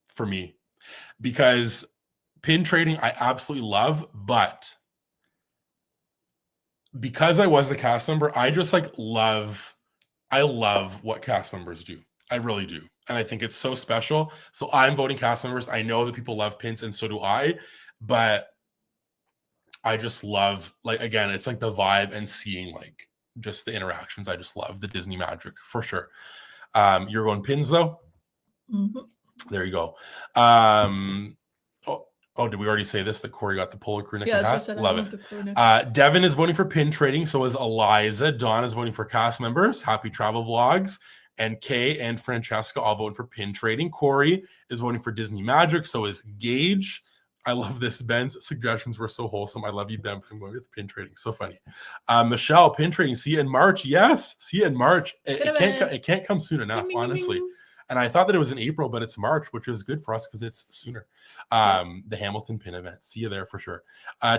for me because pin trading I absolutely love, but because I was a cast member, I just like I love what cast members do. I really do. And I think it's so special. So I'm voting cast members. I know that people love pins and so do I, but I just love, like, again, it's like the vibe and seeing like just the interactions. I just love the Disney magic for sure. You're going pins though? Mm-hmm. There you go. Oh, did we already say this? That Corey got the polo crew neck? Yeah, and that's hat? what I Love said. it. Devin is voting for pin trading. So is Eliza. Dawn is voting for cast members. Happy travel vlogs. And Kay and Francesca all voting for pin trading. Corey is voting for Disney magic. So is Gage. I love this. Ben's suggestions were so wholesome. I love you, Ben. I'm going with pin trading. So funny. Michelle, pin trading. See you in March. Yes, see you in March. It can't come soon enough, honestly. And I thought that it was in April, but it's March, which is good for us because it's sooner. The Hamilton pin event. See you there for sure.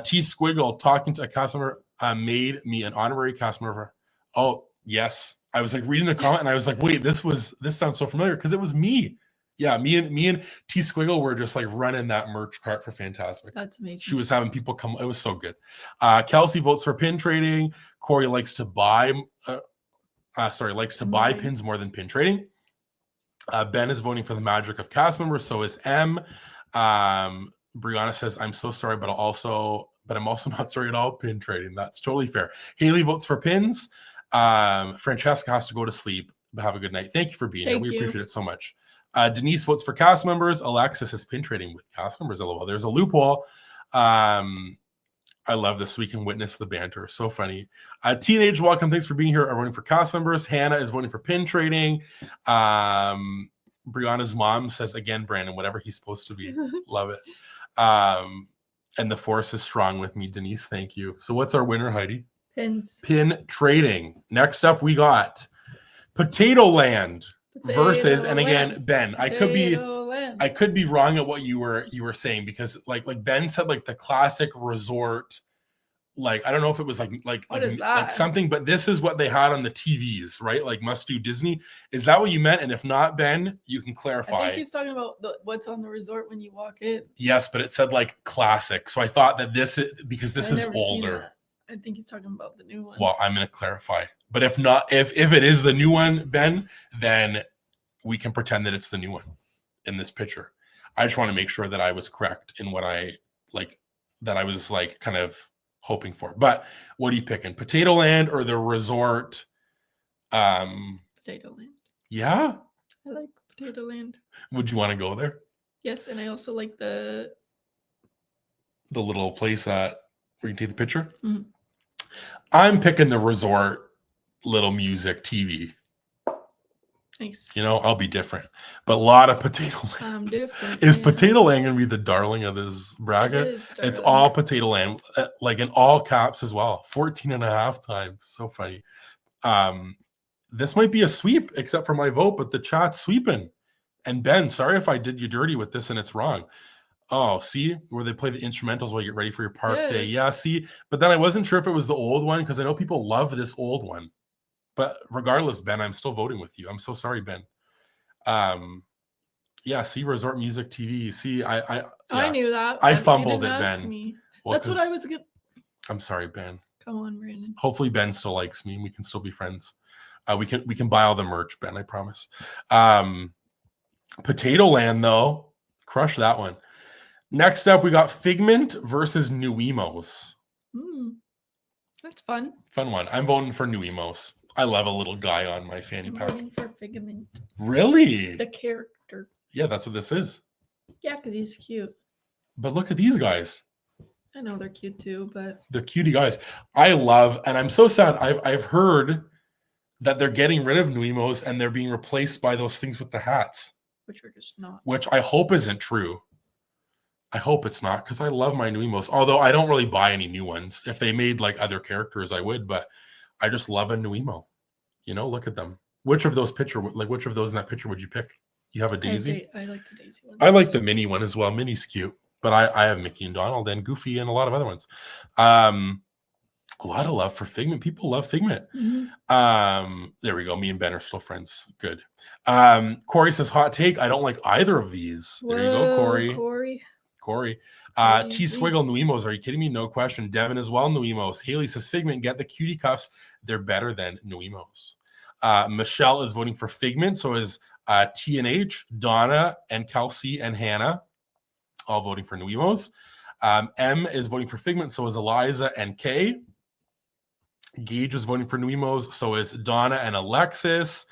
T Squiggle, talking to a customer, made me an honorary customer. Oh, yes. I was like reading the comment and I was like, wait, this sounds so familiar because it was me. Yeah, me and T Squiggle were just like running that merch cart for Fantastic. That's amazing. She was having people come. It was so good. Kelsey votes for pin trading. Corey likes to buy pins more than pin trading. Ben is voting for the magic of cast members. So is M. Brianna says, I'm so sorry, but I'm also not sorry at all. Pin trading. That's totally fair. Haley votes for pins. Francesca has to go to sleep, but have a good night. Thank you for being here. We appreciate it so much. Denise votes for cast members. Alexis is pin trading with cast members. LOL. There's a loophole. I love this. We can witness the banter. So funny. Teenage welcome. Thanks for being here. I'm voting for cast members. Hannah is voting for pin trading. Brianna's mom says, again, Brandon, whatever he's supposed to be. Love it. And the force is strong with me, Denise. Thank you. So what's our winner, Heidi? Pins. Pin trading. Next up, we got Potato Land versus, and again, Ben, I could be wrong at what you were saying because like Ben said, like the classic resort, like I don't know if it was like something, but this is what they had on the TVs, right? Like must do Disney. Is that what you meant? And if not, Ben, you can clarify. I think he's talking about what's on the resort when you walk in. Yes, but it said like classic, so I thought that this is because this is older. I think he's talking about the new one. Well, I'm going to clarify. But if not, if it is the new one, Ben, then we can pretend that it's the new one in this picture. I just want to make sure that I was correct in what I was like kind of hoping for. But what are you picking? Potato Land or the resort? Potato Land. Yeah? I like Potato Land. Would you want to go there? Yes, and I also like the little place where you can take the picture? Mm-hmm. I'm picking the resort little music TV. Nice. You know, I'll be different. But a lot of Potato Land. I'm different. Is Potato Land going to be the darling of this bracket? It's all Potato Land, like in all caps as well. 14.5 times. So funny. This might be a sweep, except for my vote, but the chat's sweeping. And Ben, sorry if I did you dirty with this and it's wrong. Oh, see where they play the instrumentals while you get ready for your park day. Yeah, see, but then I wasn't sure if it was the old one because I know people love this old one. But regardless, Ben, I'm still voting with you. I'm so sorry, Ben. Yeah, see Resort Music TV. See, I knew that. I fumbled it, Ben. Well, that's what I was gonna. I'm sorry, Ben. Come on, Brandon. Hopefully Ben still likes me and we can still be friends. We can buy all the merch, Ben, I promise. Potato Land, though, crush that one. Next up, we got Figment versus Nuimos. That's fun. Fun one. I'm voting for Nuimos. I love a little guy on my fanny pack. I'm voting for Figment. Really? The character. Yeah, that's what this is. Yeah, because he's cute. But look at these guys. I know they're cute too, but they're cutie guys. I love, and I'm so sad. I've heard that they're getting rid of Nuimos and they're being replaced by those things with the hats. Which are just not. Which I hope isn't true. I hope it's not, because I love my Nuimos. Although I don't really buy any new ones. If they made like other characters, I would, but I just love a Nuimo. You know, look at them. Which of those which of those in that picture would you pick? You have a Daisy? I like the Daisy one. I like the mini one as well. Mini's cute. But I have Mickey and Donald and Goofy and a lot of other ones. A lot of love for Figment. People love Figment. There we go. Me and Ben are still friends. Good. Corey says, hot take. I don't like either of these. There you go, Corey. Corey. T Swiggle, Nuimos. Are you kidding me? No question. Devin as well, Nuimos. Haley says, Figment, get the cutie cuffs. They're better than Nuimos. Michelle is voting for Figment. So is TNH, Donna, and Kelsey, and Hannah. All voting for Nuimos. M is voting for Figment. So is Eliza and Kay. Gage is voting for Nuimos. So is Donna and Alexis.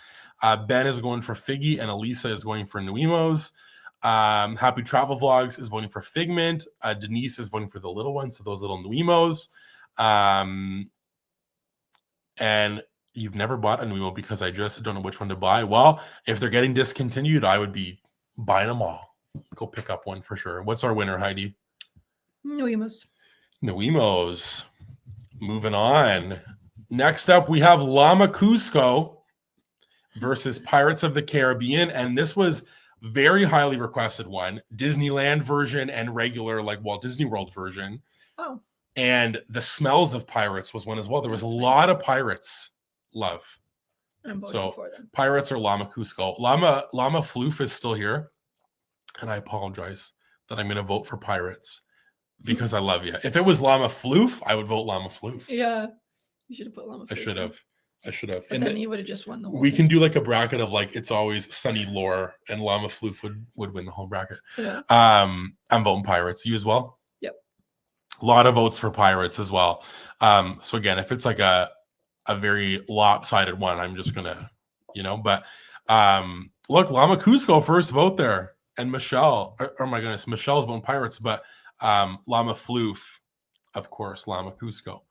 Ben is going for Figgy, and Elisa is going for Nuimos. Happy Travel Vlogs is voting for Figment. Denise is voting for the little ones, so those little Nuimos. And you've never bought a Nuimo because I just don't know which one to buy. Well, if they're getting discontinued, I would be buying them all. Go pick up one for sure. What's our winner, Heidi? Nuimos. Moving on. Next up, we have Llama Cusco versus Pirates of the Caribbean. And this was very highly requested one. Disneyland version and regular, like Walt Disney World version. Oh. And the Smells of Pirates was one as well. There was a lot of Pirates love. I'm voting for them. Pirates or Llama Cusco. Llama Floof is still here. And I apologize that I'm going to vote for Pirates because I love you. If it was Llama Floof, I would vote Llama Floof. Yeah. You should have put Llama Floof. I should have. And then you would have just won the whole We thing. can do like a bracket of like, it's always Sunny Lore and Llama Floof would win the whole bracket. Yeah. I'm voting Pirates. You as well? Yep. A lot of votes for Pirates as well. So again, if it's like a very lopsided one, I'm just going to, but look, Llama Cusco first vote there. And Michelle, oh my goodness, Michelle's voting Pirates, but Llama Floof, of course, Llama Cusco.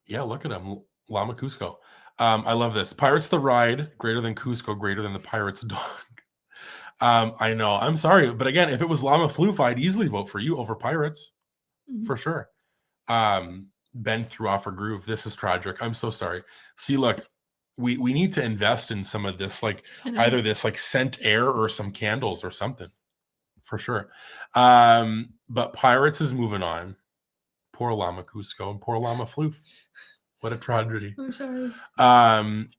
Yeah, look at him, Llama Cusco. I love this. Pirates the Ride, greater than Cusco, greater than the Pirates dog. I know, I'm sorry, but again, if it was Llama Floof, I'd easily vote for you over Pirates, for sure. Ben threw off a groove. This is tragic. I'm so sorry. See, look. We need to invest in some of this, like either this like scent air or some candles or something, for sure. But Pirates is moving on. Poor Llama Cusco and poor Llama Floof. What a tragedy. I'm sorry.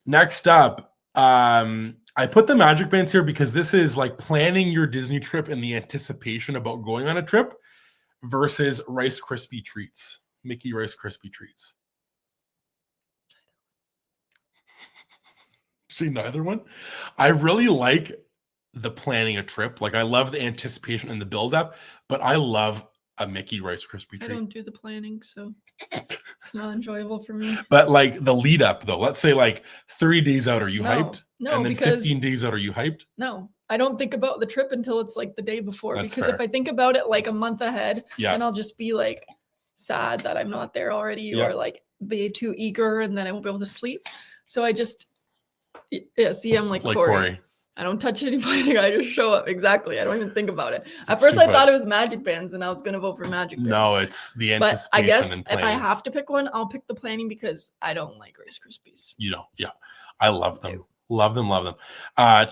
Next up, I put the magic bands here because this is like planning your Disney trip and the anticipation about going on a trip versus Rice Krispie treats, Mickey Rice Krispie treats. See, neither one. I really like the planning a trip. Like I love the anticipation and the build-up, but I love a Mickey Rice Krispie treat. I don't do the planning, so it's not enjoyable for me. But like the lead up though, let's say like 30 days out, are you hyped? No, and then because 15 days out, are you hyped? No, I don't think about the trip until it's like the day before. That's because fair. if I think about it like a month ahead, Yeah. then I'll just be like sad that I'm not there already, Yeah. or like be too eager and then I won't be able to sleep. So I just Yeah, see, I'm like Corey. I don't touch any planning. I just show up. Exactly. I don't even think about it. At first, I thought it was magic bands, and I was gonna vote for magic bands. No, it's the anticipation. But I guess if I have to pick one, I'll pick the planning because I don't like Rice Krispies. You know, yeah, I love them. Love them.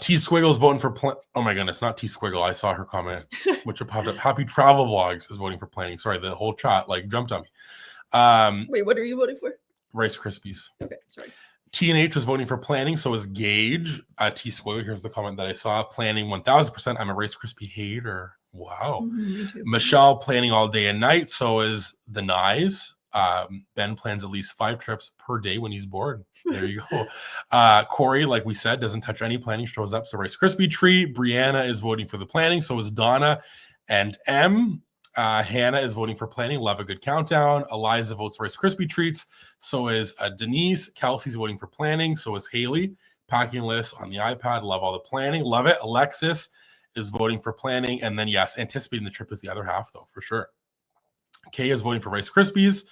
T Squiggle's voting for oh my goodness, not T Squiggle. I saw her comment, which popped up. Happy Travel Vlogs is voting for planning. Sorry, the whole chat like jumped on me. Wait, what are you voting for? Rice Krispies. Okay, sorry. T&H was voting for planning, so is Gage. T Squiggle, here's the comment that I saw. Planning 1000%. I'm a Rice Krispie hater. Wow. Me too. Michelle planning all day and night, so is the Nyes. Ben plans at least 5 trips per day when he's bored. There you go. Corey, like we said, doesn't touch any planning, shows up. So Rice Krispie treat. Brianna is voting for the planning. So is Donna and M. Hannah is voting for planning. Love a good countdown. Eliza votes Rice Krispie treats. So is Denise. Kelsey's voting for planning. So is Haley. Packing list on the iPad. Love all the planning. Love it. Alexis is voting for planning. And then, yes, anticipating the trip is the other half, though, for sure. Kay is voting for Rice Krispies.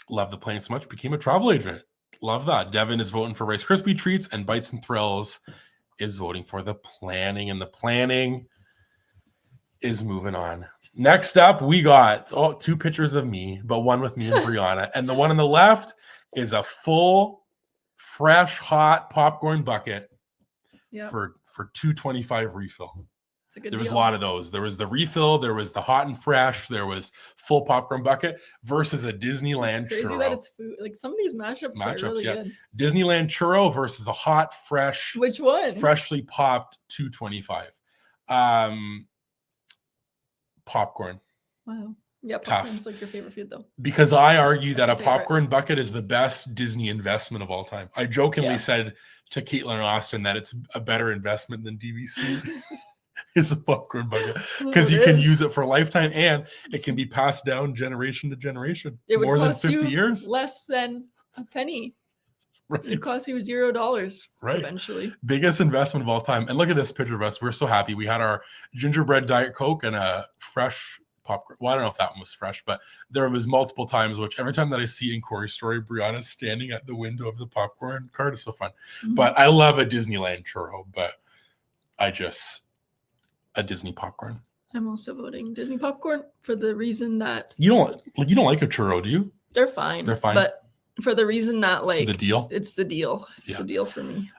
Love the planning so much. Became a travel agent. Love that. Devin is voting for Rice Krispie treats. And Bites and Thrills is voting for the planning. And the planning is moving on. Next up, we got 2 pictures of me, but one with me and Brianna. And the one on the left is a full, fresh, hot popcorn bucket for $2.25 refill. There was a lot of those. There was the refill, there was the hot and fresh, there was full popcorn bucket versus a Disneyland it's crazy churro. That it's food. Like some of these mashups are really good. Disneyland churro versus a hot, fresh, which one? Freshly popped $2.25. Popcorn. Wow. Yeah, popcorn's like your favorite food though. Because I argue that a popcorn bucket is the best Disney investment of all time. I jokingly said to Caitlin and Austin that it's a better investment than DVC. Is a popcorn bucket because you can use it for a lifetime and it can be passed down generation to generation. It would more than cost 50 years. Less than a penny. Right. It cost you $0 eventually. Biggest investment of all time. And look at this picture of us. We're so happy. We had our gingerbread Diet Coke and a fresh popcorn. Well, I don't know if that one was fresh, but there was multiple times, which every time that I see in Corey's story, Brianna's standing at the window of the popcorn cart. It's so fun. Mm-hmm. But I love a Disneyland churro, but a Disney popcorn. I'm also voting Disney popcorn for the reason that you don't like a churro, do you? They're fine. But for the reason that like the deal. It's the deal. It's the deal for me.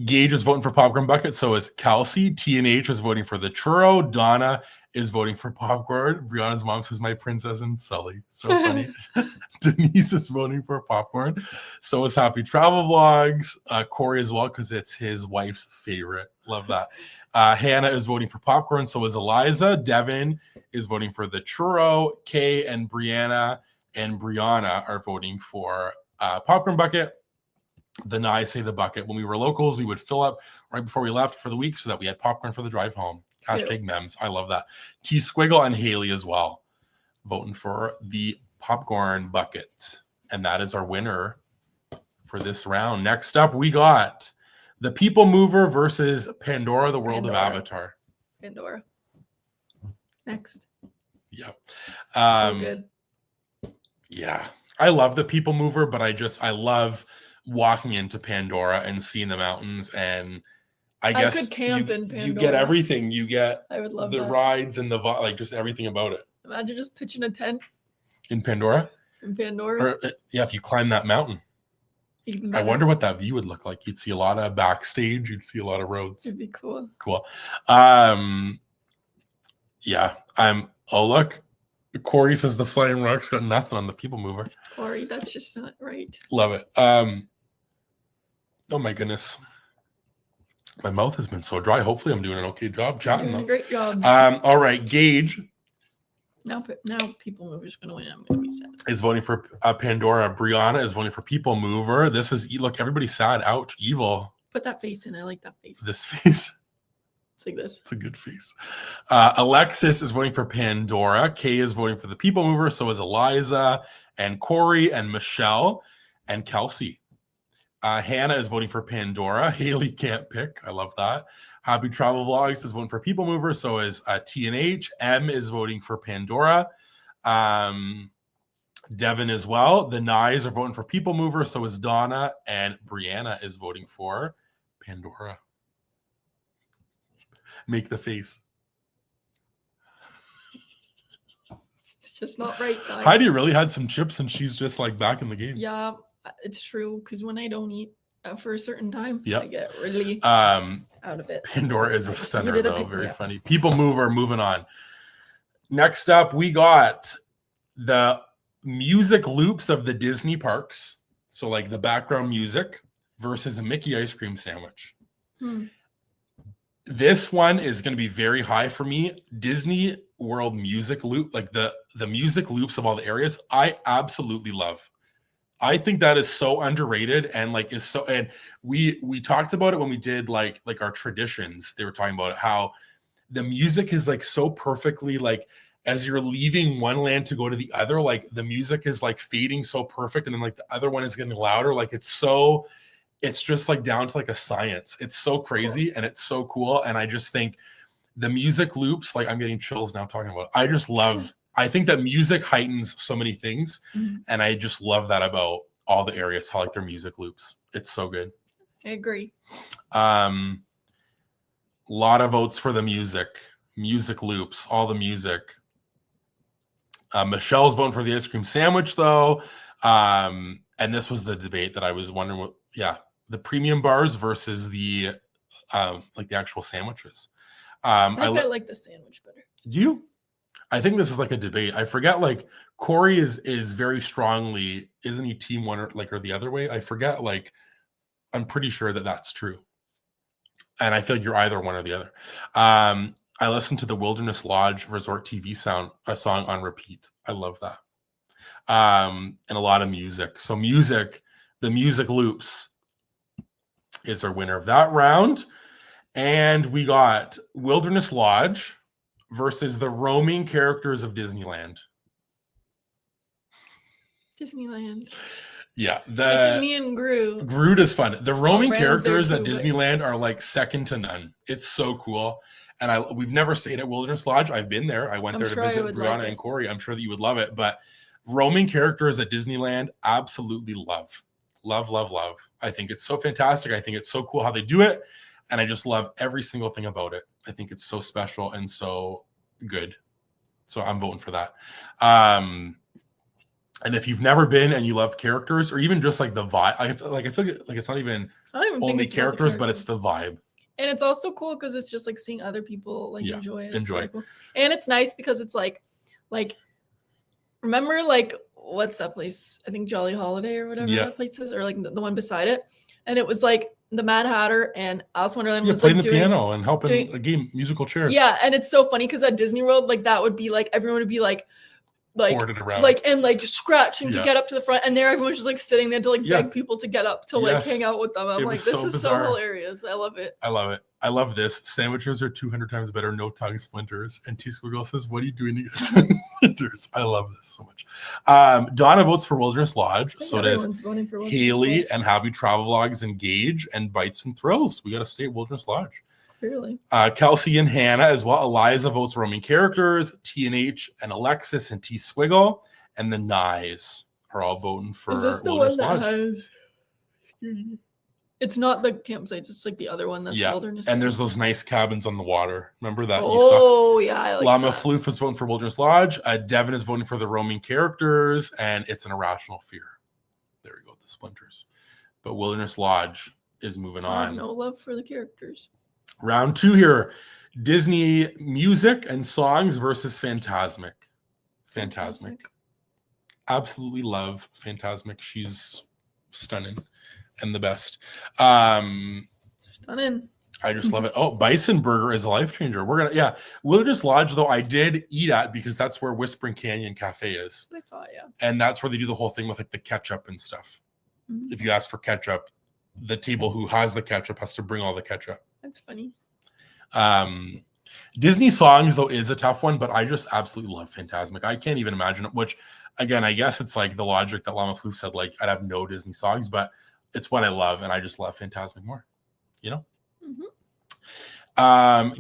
Gage is voting for popcorn bucket. So is Kelsey. T&H is voting for the churro. Donna is voting for popcorn. Brianna's mom says my princess and Sully. So funny. Denise is voting for popcorn. So is Happy Travel Vlogs. Corey as well because it's his wife's favorite. Love that. Hannah is voting for popcorn. So is Eliza. Devin is voting for the churro. Kay and Brianna and Brianna are voting for popcorn bucket. Then I say the bucket. When we were locals, we would fill up right before we left for the week so that we had popcorn for the drive home. Hashtag memes. I love that. T Squiggle and Haley as well voting for the popcorn bucket. And that is our winner for this round. Next up, we got the People Mover versus Pandora, the World of Avatar. Pandora. Next. Yeah. So good. Yeah. I love the People Mover, but I love walking into Pandora and seeing the mountains, and I guess could camp in Pandora. You get everything. You get I would love the rides and like just everything about it. Imagine just pitching a tent in Pandora. Or, if you climb that mountain. I wonder what that view would look like. You'd see a lot of backstage. You'd see a lot of roads. It'd be cool. Cool. Yeah. Oh, look. Corey says the Flying Rock's got nothing on the People Mover. Corey, that's just not right. Love it. Oh my goodness. My mouth has been so dry. Hopefully I'm doing an okay job chatting. Doing a great job. All right. Gage. Now People Mover's going to win. I'm going to be sad. Is voting for Pandora. Brianna is voting for People Mover. This is, look, everybody's sad. Ouch. Evil. Put that face in. I like that face. This face. It's like this. It's a good face. Alexis is voting for Pandora. Kay is voting for the People Mover. So is Eliza and Corey and Michelle and Kelsey. Hannah is voting for Pandora. Haley can't pick. I love that. Happy Travel Vlogs is voting for People Mover. So is T&H. M is voting for Pandora. Devin as well. The Nyes are voting for People Mover. So is Donna, and Brianna is voting for Pandora. Make the face. It's just not right, guys. Heidi really had some chips and she's just like back in the game. Yeah, it's true. Because when I don't eat for a certain time, I get really out of it. Pandora is a center, though. Very funny. People Mover, moving on. Next up, we got the music loops of the Disney parks. So like the background music versus a Mickey ice cream sandwich. This one is going to be very high for me. Disney World music loop, like the music loops of all the areas, I absolutely love. I think that is so underrated and like is so, and we talked about it when we did like our traditions. They were talking about how the music is like so perfectly like as you're leaving one land to go to the other, like the music is like fading so perfect, and then like the other one is getting louder. Like it's just like down to like a science. It's so crazy and it's so cool. And I just think the music loops, like I'm getting chills now talking about it. I just love, I think that music heightens so many things. And I just love that about all the areas, how like their music loops. It's so good. I agree. Lot of votes for the music loops, all the music. Michelle's voting for the ice cream sandwich though. And this was the debate that I was wondering what, the premium bars versus the like the actual sandwiches. I like the sandwich better. Do you? I think this is like a debate. I forget, like Corey is very strongly, isn't he team one or the other way? I forget, like I'm pretty sure that that's true. And I feel like you're either one or the other. I listened to the Wilderness Lodge Resort TV song on repeat. I love that. And a lot of music. So the music loops is our winner of that round. And we got Wilderness Lodge versus the roaming characters of Disneyland. Yeah, me and Groot. Groot is fun. The roaming characters at Disneyland are like second to none. It's so cool. And we've never stayed at Wilderness Lodge. I've been there. I went there to visit Brianna and Corey. I'm sure that you would love it. But roaming characters at Disneyland, absolutely love. Love. I think it's so fantastic. I think it's so cool how they do it. And I just love every single thing about it. I think it's so special and so good. So I'm voting for that. And if you've never been and you love characters or even just like the vibe, I feel like it's not even only characters, but it's the vibe. And it's also cool because it's just like seeing other people like enjoy it. Really cool. And it's nice because it's like remember like what's that place? I think Jolly Holiday or whatever that place is, or like the one beside it. And it was like the Mad Hatter and Alice in Wonderland was playing like the piano and helping a game musical chairs. Yeah, and it's so funny because at Disney World, like that would be like everyone would be like scratching to get up to the front, and there everyone's just like sitting there to like beg people to get up to like hang out with them. I'm like, this is so hilarious. I love it. I love this. Sandwiches are 200 times better. No tongue splinters. And T Squiggle says, "What are you doing to get tongue splinters?" I love this so much. Donna votes for Wilderness Lodge. So does Haley and Happy Travel Vlogs, Engage, and Bites and Thrills. We got to stay at Wilderness Lodge. Really? Kelsey and Hannah as well. Eliza votes roaming characters. T&H and Alexis and T Swiggle, and the Nyes are all voting for. Is this the Wilderness one that Lodge. has? It's not the campsites. It's like the other one that's Wilderness. And there's those nice cabins on the water. Remember that? Oh yeah, I like Llama that. Floof is voting for Wilderness Lodge. Devin is voting for the roaming characters, and it's an irrational fear. There we go, the splinters. But Wilderness Lodge is moving on. No love for the characters. Round 2 here. Disney music and songs versus Fantasmic. Fantasmic. Absolutely love Fantasmic. She's stunning and the best. Stunning. I just love it. Oh, Bison Burger is a life changer. We're gonna, Wilderness Lodge, though, I did eat at because that's where Whispering Canyon Cafe is. I thought, and that's where they do the whole thing with like the ketchup and stuff. If you ask for ketchup, the table who has the ketchup has to bring all the ketchup. That's funny. Disney songs, though, is a tough one, but I just absolutely love Fantasmic. I can't even imagine it, which, again, I guess it's like the logic that Llama Floof said, like, I'd have no Disney songs, but it's what I love, and I just love Fantasmic more, you know?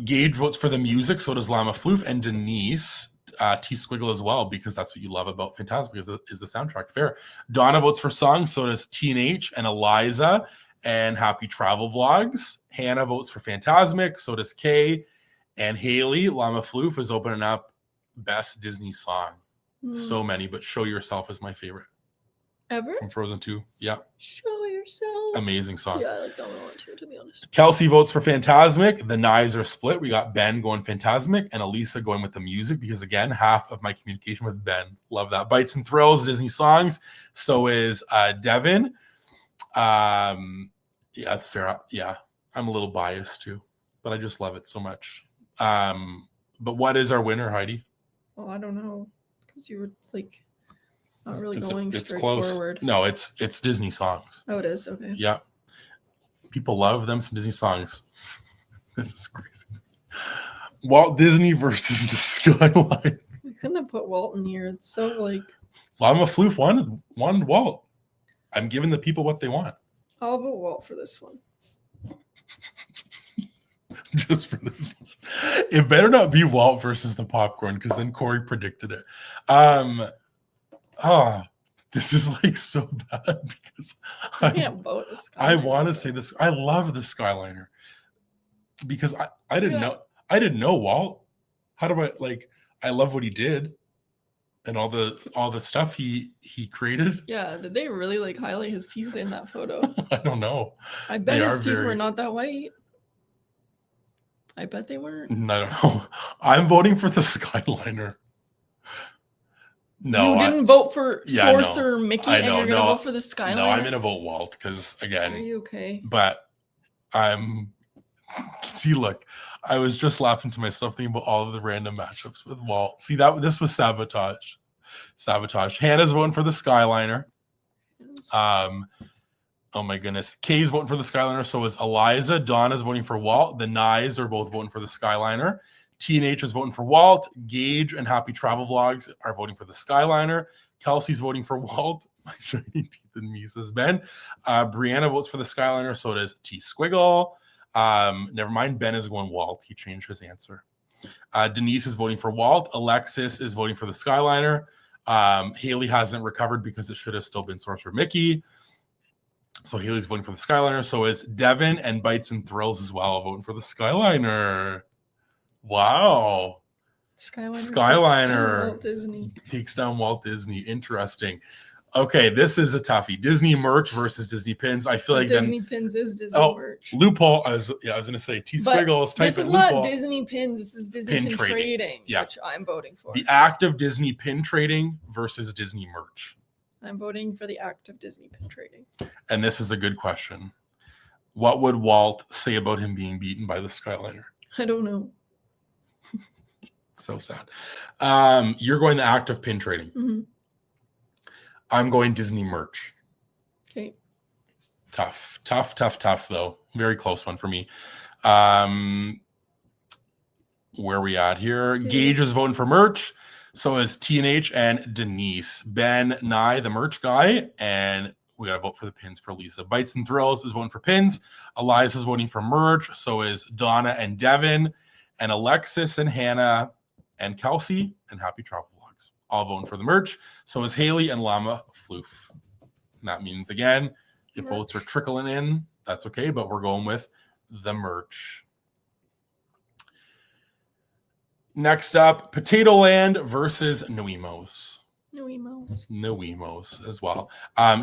Gage votes for the music, so does Llama Floof, and Denise T Squiggle as well, because that's what you love about Fantasmic is the soundtrack. Fair. Donna votes for songs, so does Teen and Eliza and Happy Travel Vlogs. Hannah votes for Fantasmic, so does Kay. And Haley, Llama Floof, is opening up best Disney song. So many, but Show Yourself is my favorite. Ever? From Frozen 2. Yeah. Show Yourself. Amazing song. Yeah, I like that one too, to be honest. Kelsey votes for Fantasmic. The Nyes are split. We got Ben going Fantasmic and Elisa going with the music because, again, half of my communication with Ben. Love that. Bites and Thrills, Disney songs. So is Devin. Yeah, that's fair. Yeah, I'm a little biased too, but I just love it so much. But what is our winner, Heidi? Oh, I don't know, because you were like not really going it's straight close. forward. No, it's Disney songs. Oh, it is? Okay. Yeah. People love them some Disney songs. This is crazy. Walt Disney versus the Skyline. I couldn't have put Walt in here. It's so like Llama Floof wanted Walt. I'm giving the people what they want. I'll vote Walt for this one. Just for this one. It better not be Walt versus the popcorn, because then Corey predicted it. This is like so bad because I can't vote the Skyliner. I want to say this. I love the Skyliner because I didn't know Walt. How do I I love what he did and all the stuff he created. Yeah, did they really like highlight his teeth in that photo? I don't know. I bet his teeth were not that white. I bet they weren't. I don't know. I'm voting for the Skyliner. No, you didn't vote for Sorcerer Mickey, and you're gonna vote for the Skyliner. No, I'm gonna vote Walt because again. Are you okay? But look, I was just laughing to myself thinking about all of the random matchups with Walt. See this was sabotage. Hannah's voting for the Skyliner. Oh my goodness. Kay's voting for the Skyliner. So is Eliza. Donna's voting for Walt. The Nyes are both voting for the Skyliner. TNH is voting for Walt. Gage and Happy Travel Vlogs are voting for the Skyliner. Kelsey's voting for Walt. My shiny teeth and me, says Ben. Brianna votes for the Skyliner. So does T Squiggle. Never mind. Ben is going Walt. He changed his answer. Denise is voting for Walt. Alexis is voting for the Skyliner. Haley hasn't recovered because it should have still been Sorcerer Mickey. So Haley's voting for the Skyliner. So is Devin and Bites and Thrills as well voting for the Skyliner. Wow. Skyliner takes down Walt Disney. Interesting. Okay, this is a toughie. Disney merch versus Disney pins. I feel like Disney pins is Disney merch. Loophole. I was going to say T Squiggles. This is not Disney pins. This is Disney pin trading, which I'm voting for. The act of Disney pin trading versus Disney merch. I'm voting for the act of Disney pin trading. And this is a good question. What would Walt say about him being beaten by the Skyliner? I don't know. So sad. You're going the act of pin trading. Mm-hmm. I'm going Disney merch. Okay. Tough, though. Very close one for me. Where are we at here? Okay. Gage is voting for merch. So is TNH and Denise. Ben Nye, the merch guy, and we got to vote for the pins for Lisa. Bites and Thrills is voting for pins. Eliza's voting for merch. So is Donna and Devin, and Alexis and Hannah and Kelsey and Happy Travel Vlogs. All voting for the merch. So is Haley and Llama Floof. And that means, again, if votes are trickling in, that's okay, but we're going with the merch. Next up, Potato Land versus Noemos. Noemos as well.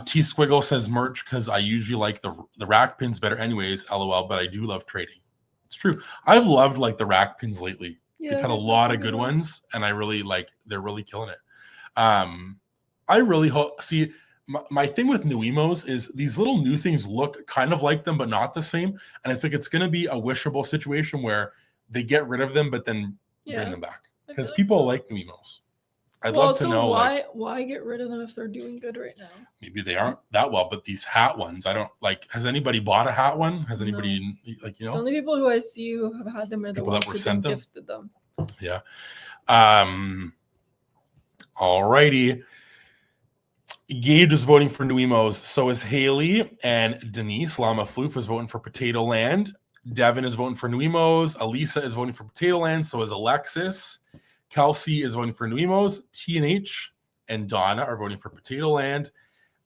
T Squiggle says merch because I usually like the rack pins better anyways, LOL, but I do love trading. It's true. I've loved the rack pins lately. Yeah, they've had a lot of good ones, and I really they're really killing it. I really hope, my thing with Noemos is these little new things look kind of like them, but not the same. And I think it's going to be a wishable situation where they get rid of them, but then bring them back because people like Noemos. I'd love to know why get rid of them if they're doing good right now. Maybe they aren't that well, but these hat ones, I don't has anybody bought a hat one? Has anybody The only people who I see who have had them are the ones who have gifted them. Yeah. Alrighty. Gage is voting for Noemos. So is Haley and Denise. Llama Floof is voting for Potato Land. Devin is voting for Noemos. Elisa is voting for Potato Land. So is Alexis. Kelsey is voting for Nuimos. T&H and Donna are voting for Potato Land.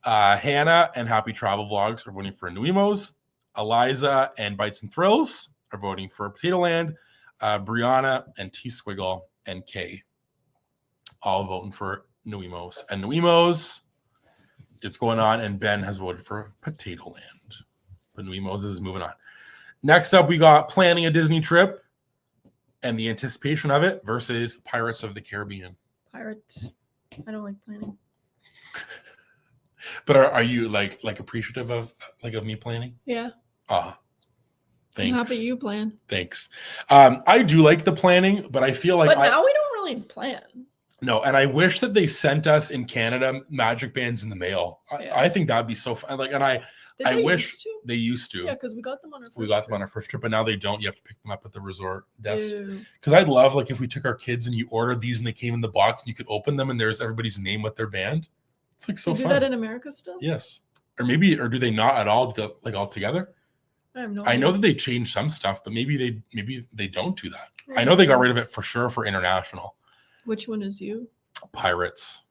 Hannah and Happy Travel Vlogs are voting for Nuimos. Eliza and Bites and Thrills are voting for Potato Land. Brianna and T-Squiggle and Kay all voting for Nuimos. And Nuimos is going on, and Ben has voted for Potato Land. But Nuimos is moving on. Next up, we got planning a Disney trip and the anticipation of it versus Pirates of the Caribbean. Pirates. I don't like planning. But are you like appreciative of me planning? Yeah. Thanks. I'm happy you plan. Thanks. I do like the planning, but I feel like But now we don't really plan. No, and I wish that they sent us in Canada magic bands in the mail. I think that'd be so fun. I wish they used to. Yeah, because we got them on our first We got them on our first trip, but now they don't. You have to pick them up at the resort desk. Because I'd love if we took our kids and you ordered these and they came in the box and you could open them and there's everybody's name with their band. It's so fun. Do that in America still? Yes. Or do they not at all, all together? I have no idea. I know that they changed some stuff, but maybe they don't do that. I know they got rid of it for sure for international. Which one is you? Pirates.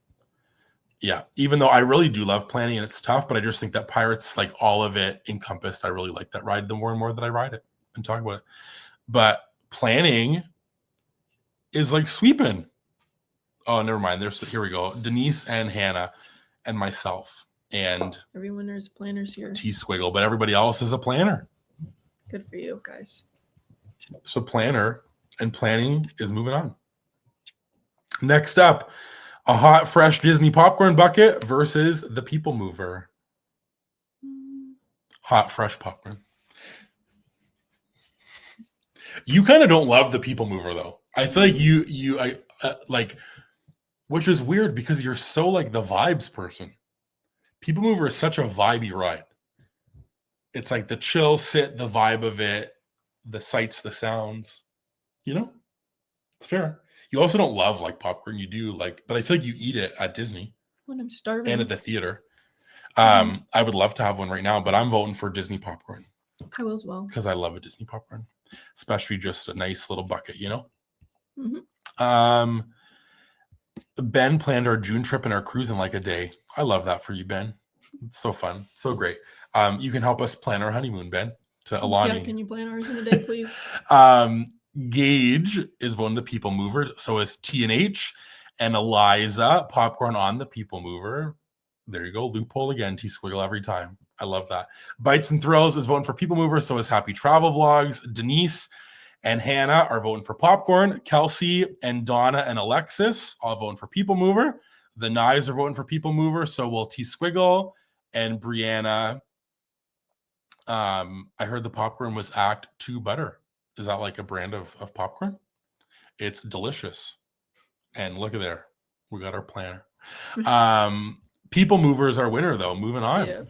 Yeah, even though I really do love planning and it's tough, but I just think that Pirates, all of it encompassed, I really like that ride the more and more that I ride it and talk about it. But planning is like sweeping. Oh, never mind. Here we go. Denise and Hannah and myself and everyone is planners here. T-Squiggle, but everybody else is a planner. Good for you guys. So planner and planning is moving on. Next up, a hot, fresh Disney popcorn bucket versus the People Mover. Hot, fresh popcorn. You kind of don't love the People Mover, though. I feel like you which is weird because you're so the vibes person. People Mover is such a vibey ride. It's the chill, sit, the vibe of it, the sights, the sounds. It's fair. You also don't love popcorn. You do but I feel like you eat it at Disney. When I'm starving. And at the theater. I would love to have one right now, but I'm voting for Disney popcorn. I will as well. Because I love a Disney popcorn. Especially just a nice little bucket, Mm-hmm. Ben planned our June trip and our cruise in a day. I love that for you, Ben. It's so fun. So great. You can help us plan our honeymoon, Ben, to Alani. Yeah, can you plan ours in a day, please? Gage is voting the People Mover. So is T&H and Eliza. Popcorn on the People Mover. There you go. Loophole again. T-Squiggle every time. I love that. Bites and Thrills is voting for People Mover. So is Happy Travel Vlogs. Denise and Hannah are voting for popcorn. Kelsey and Donna and Alexis all voting for People Mover. The Knives are voting for People Mover. So will T-Squiggle and Brianna. I heard the popcorn was Act 2 butter. Is that a brand of popcorn? It's delicious. And look at there. We got our planner. People Mover is our winner, though. Moving on. Yeah.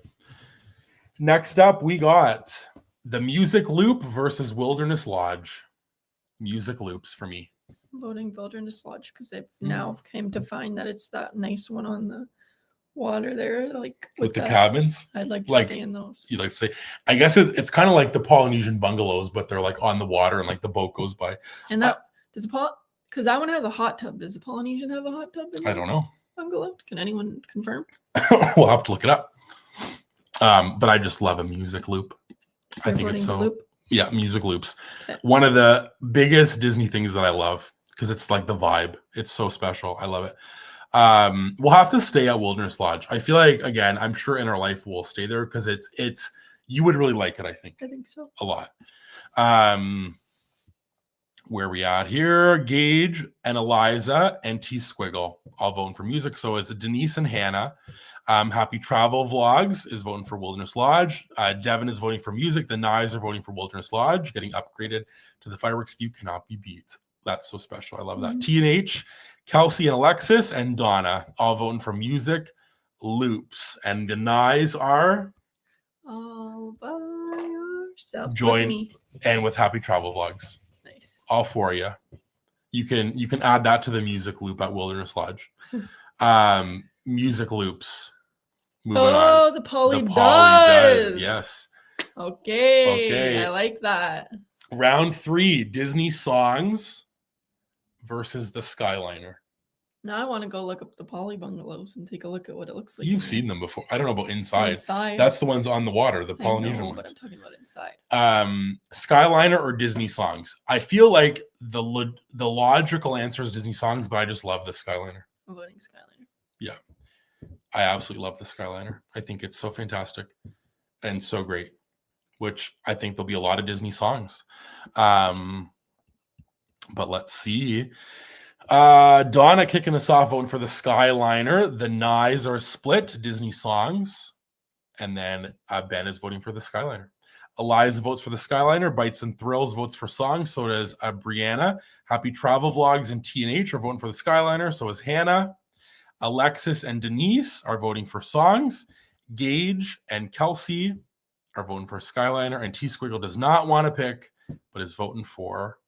Next up, we got the Music Loop versus Wilderness Lodge. Music Loops for me. I'm voting Wilderness Lodge because I've now came to find that it's that nice one on the water there, with the cabins. I'd like to stay in those. You like to say, I guess it's kind of like the Polynesian bungalows, but they're on the water and the boat goes by. And that because that one has a hot tub. Does the Polynesian have a hot tub? I don't know. Bungalow? Can anyone confirm? We'll have to look it up. But I just love a music loop. I think it's so. Loop? Yeah, music loops. Okay. One of the biggest Disney things that I love because it's the vibe. It's so special. I love it. We'll have to stay at Wilderness Lodge. I feel again, I'm sure in our life we'll stay there because it's you would really like it. I think so. A lot. Where we at here? Gage and Eliza and T-Squiggle all voting for music. So is Denise and Hannah. Happy Travel Vlogs is voting for Wilderness Lodge. Devin is voting for music. The Knives are voting for Wilderness Lodge. Getting upgraded to the fireworks view cannot be beat. That's so special. I love that. T&H, Kelsey and Alexis and Donna all voting for Music Loops. And the Knives are all by yourself. Join me. And with Happy Travel Vlogs. Nice. All for you. You can add that to the music loop at Wilderness Lodge. Music Loops. Moving on. The Polly does. Yes. Okay. I like that. Round 3, Disney songs versus the Skyliner. Now I want to go look up the Poly bungalows and take a look at what it looks like. You've seen them before. I don't know about inside. Inside. That's the ones on the water, the Polynesian ones. But I'm talking about inside. Skyliner or Disney songs? I feel like the logical answer is Disney songs, but I just love the Skyliner. I'm voting Skyliner. Yeah. I absolutely love the Skyliner. I think it's so fantastic and so great, which I think there'll be a lot of Disney songs. But let's see. Donna kicking us off, voting for the Skyliner. The Nyes are split, Disney songs. And then Ben is voting for the Skyliner. Eliza votes for the Skyliner. Bites and Thrills votes for songs. So does Brianna. Happy Travel Vlogs and T&H are voting for the Skyliner. So is Hannah. Alexis and Denise are voting for songs. Gage and Kelsey are voting for Skyliner. And T-Squiggle does not want to pick, but is voting for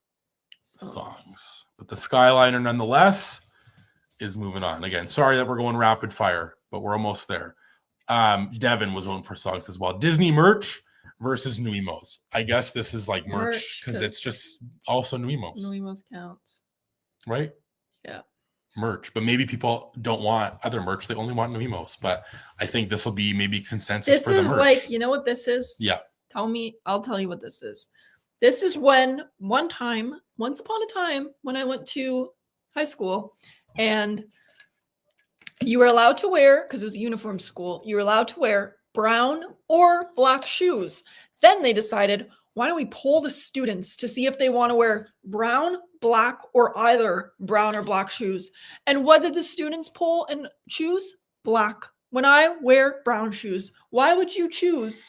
songs. But the Skyliner, nonetheless, is moving on. Again, sorry that we're going rapid fire, but we're almost there. Devin was voting for songs as well. Disney merch versus Nuimos. I guess this is like merch because it's just also Nuimos. Nuimos counts. Right? Yeah. Merch. But maybe people don't want other merch. They only want Nuimos. But I think this will be maybe consensus for the merch. This is like, you know what this is? Yeah. I'll tell you what this is. This is when once upon a time, when I went to high school and you were allowed to wear, because it was a uniform school, you were allowed to wear brown or black shoes. Then they decided, why don't we poll the students to see if they want to wear brown, black, or either brown or black shoes? And what did the students poll and choose? Black. When I wear brown shoes, why would you choose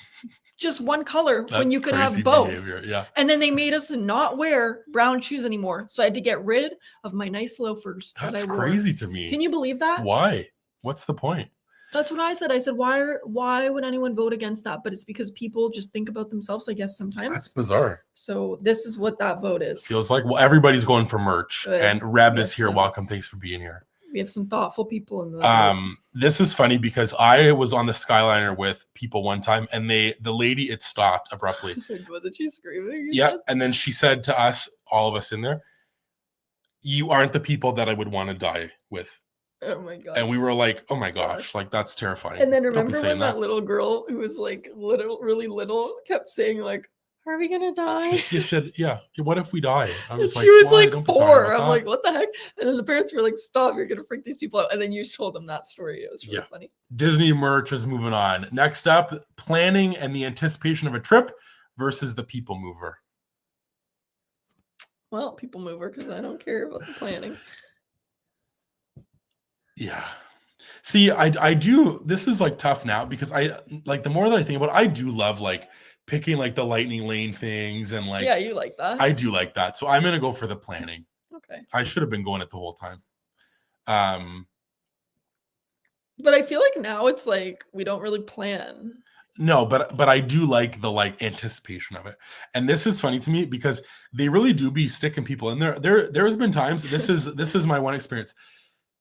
just one color when you could have both? Behavior. Yeah. And then they made us not wear brown shoes anymore. So I had to get rid of my nice loafers. That's crazy to me. Can you believe that? Why? What's the point? That's what I said. I said, why would anyone vote against that? But it's because people just think about themselves, I guess, sometimes. That's bizarre. So this is what that vote is. Feels like, well, everybody's going for merch. Good. And Reb is here. Welcome. Thanks for being here. We have some thoughtful people in the this is funny because I was on the Skyliner with people one time and the lady, it stopped abruptly. Wasn't she screaming? Yeah. And then she said to us, all of us in there, you aren't the people that I would want to die with. Oh my god. And we were like, oh my gosh, like that's terrifying. And then remember when that little girl who was like really little kept saying like, are we gonna die? She said, yeah. What if we die? I was she was like 4. I'm like, what the heck? And then the parents were like, stop, you're gonna freak these people out. And then you told them that story. It was really funny. Disney merch is moving on. Next up, planning and the anticipation of a trip versus the people mover. Well, people mover because I don't care about the planning. Yeah. See, I do. This is like tough now because I like the more that I think about it, I do love like picking like the lightning lane things and like, yeah, you like that. I do like that. So I'm going to go for the planning. Okay. I should have been going it the whole time. But I feel like now it's like, we don't really plan. No, but I do like the like anticipation of it. And this is funny to me because they really do be sticking people in there. There's been times, this is my one experience.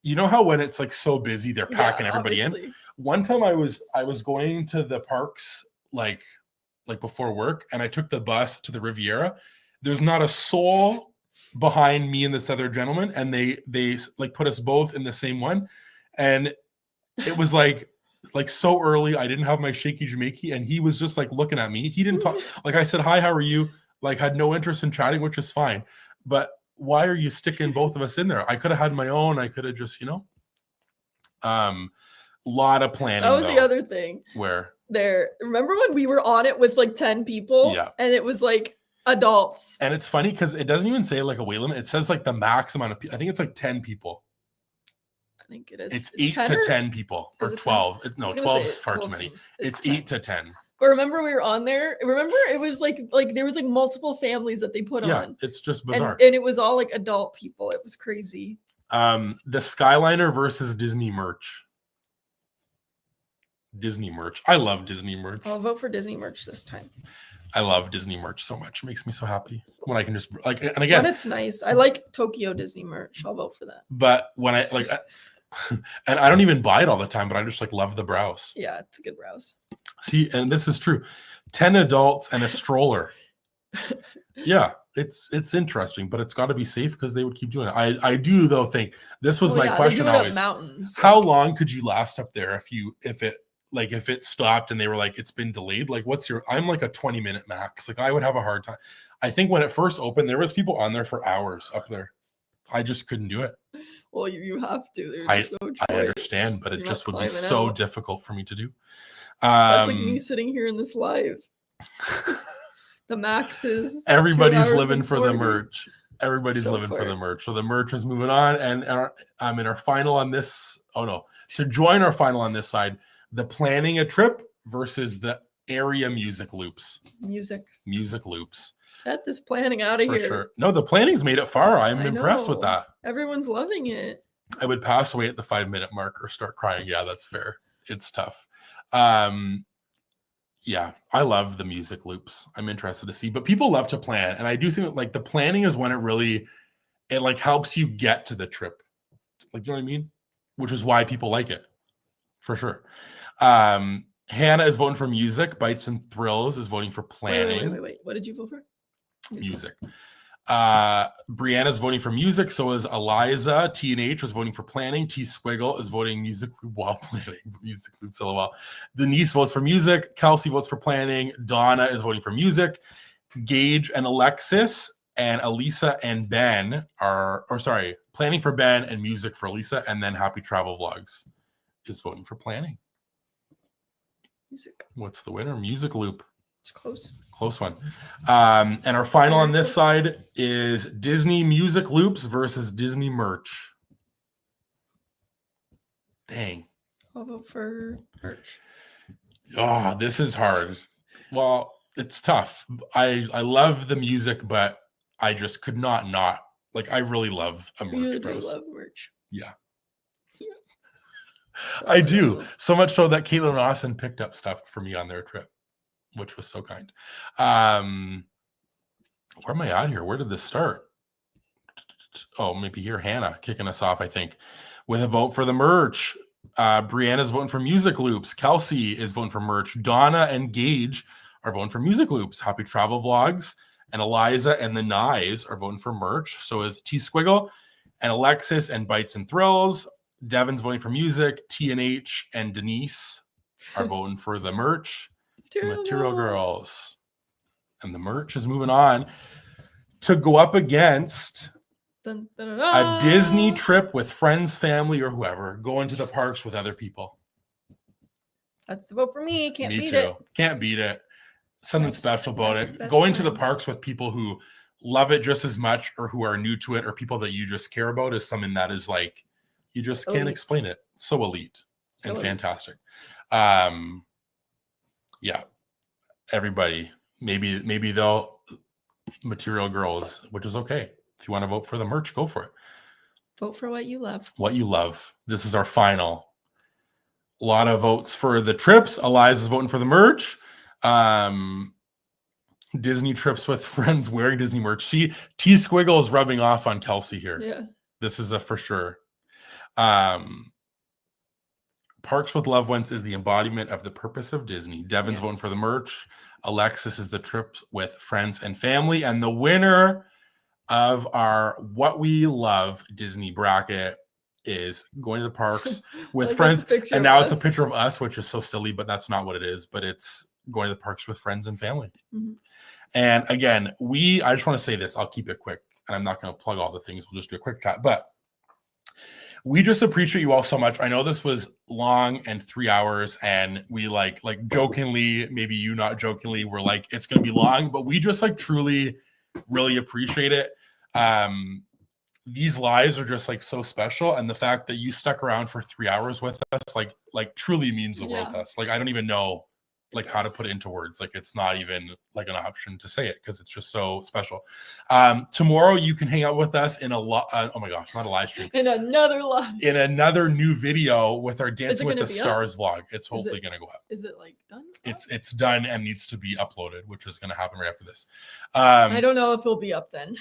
You know how when it's like so busy, they're packing everybody in. One time I was going to the parks like before work, and I took the bus to the Riviera. There's not a soul behind me and this other gentleman, and they like put us both in the same one, and it was like so early. I didn't have my shaky Jamaican, and he was just like looking at me. He didn't talk. Like I said, hi, how are you? Like had no interest in chatting, which is fine, but why are you sticking both of us in there? I could have had my own. I could have just, lot of planning. That was the other thing. Where? Remember when we were on it with like 10 people? Yeah. And it was like adults. And it's funny because it doesn't even say like a weight limit. It says like the max amount of people. I think it's like 10 people. I think it is. It's 8 to 10 people or 12. No, 12 is far too many. It's 8 to 10. But remember we were on there. Remember it was like there was like multiple families that they put on. Yeah, it's just bizarre. And it was all like adult people. It was crazy. The Skyliner versus Disney merch. Disney merch. I love Disney merch. I'll vote for Disney merch this time. I love Disney merch so much. It makes me so happy when I can just like, and again, but it's nice. I like Tokyo Disney merch. I'll vote for that. But when I like, and I don't even buy it all the time, but I just like love the browse. Yeah, it's a good browse. See, and this is true. 10 adults and a stroller. Yeah. it's interesting, but it's got to be safe because they would keep doing it. I do though think this was my They question do it up always. mountains. How long could you last up there if it stopped and they were like, it's been delayed? Like, I'm like a 20-minute max. Like, I would have a hard time. I think when it first opened, there was people on there for hours up there. I just couldn't do it. Well, you have to. There's no choice. I understand, but it just would be so difficult for me to do. That's like me sitting here in this live. The max is everybody's living for the merch. Everybody's living for the merch. So the merch is moving on, and I'm in our final on this. Oh no, to join our final on this side, the planning a trip versus the area music loops. Music loops. Get this planning out of here. Sure. No, the planning's made it far. I'm impressed with that. Everyone's loving it. I would pass away at the 5-minute mark or start crying. Yeah, that's fair. It's tough. Yeah, I love the music loops. I'm interested to see, but people love to plan, and I do think that, like, the planning is when it like helps you get to the trip. Like, you know what I mean? Which is why people like it, for sure. Hannah is voting for music. Bites and Thrills is voting for planning. Wait. What did you vote for? Music. Brianna's voting for music. So is Eliza. T&H was voting for planning. T Squiggle is voting music while planning. Music loops, lol. Denise votes for music. Kelsey votes for planning. Donna is voting for music. Gage and Alexis and Elisa and Ben planning for Ben and music for Elisa, and then Happy Travel Vlogs is voting for planning. Music. What's the winner? Music loop. It's close. Close one. And our final on this side is Disney music loops versus Disney merch. Dang. I'll vote for merch. Oh, this is hard. Well, it's tough. I love the music, but I just could not like, I really love a merch. I love merch. Yeah. I do. So much so that Caitlin and Austin picked up stuff for me on their trip, which was so kind. Where am I at here? Where did this start? Oh, maybe here. Hannah kicking us off, I think, with a vote for the merch. Brianna's voting for music loops. Kelsey is voting for merch. Donna and Gage are voting for music loops. Happy Travel Vlogs. And Eliza and the Nyes are voting for merch. So is T Squiggle and Alexis and Bites and Thrills. Devin's voting for music. T&H and Denise are voting for the merch. Material Girls. And the merch is moving on to go up against a Disney trip with friends, family, or whoever, going to the parks with other people. That's the vote for me. Can't beat it. Can't beat it. Something special about it. Going to the parks with people who love it just as much or who are new to it or people that you just care about is something that is like, you just can't explain it. So elite and fantastic. Yeah. Everybody, maybe they'll Material Girls, which is okay. If you want to vote for the merch, go for it. Vote for what you love. What you love. This is our final. A lot of votes for the trips. Eliza's voting for the merch. Disney trips with friends wearing Disney merch. T Squiggle is rubbing off on Kelsey here. Yeah. This is a for sure. Parks with Loved Ones is the embodiment of the purpose of Disney. Devin's voting for the merch. Alexis is the trip with friends and family. And the winner of our What We Love Disney bracket is going to the parks with friends. And now it's a picture of us, which is so silly, but that's not what it is. But it's going to the parks with friends and family. Mm-hmm. And again, I just want to say this. I'll keep it quick. And I'm not going to plug all the things. We'll just do a quick chat. But we just appreciate you all so much. I know this was long and 3 hours, and we like jokingly, maybe you not jokingly, we're like, it's going to be long, but we just like truly, really appreciate it. These lives are just like so special. And the fact that you stuck around for 3 hours with us, like truly means the world to us. Like, I don't even know like how to put it into words. Like, it's not even like an option to say it because it's just so special. Tomorrow you can hang out with us in oh my gosh, not a live stream. In another new video with our Dancing with the Stars vlog. It's hopefully going to go up. Is it like done? It's done and needs to be uploaded, which is going to happen right after this. I don't know if it'll be up then.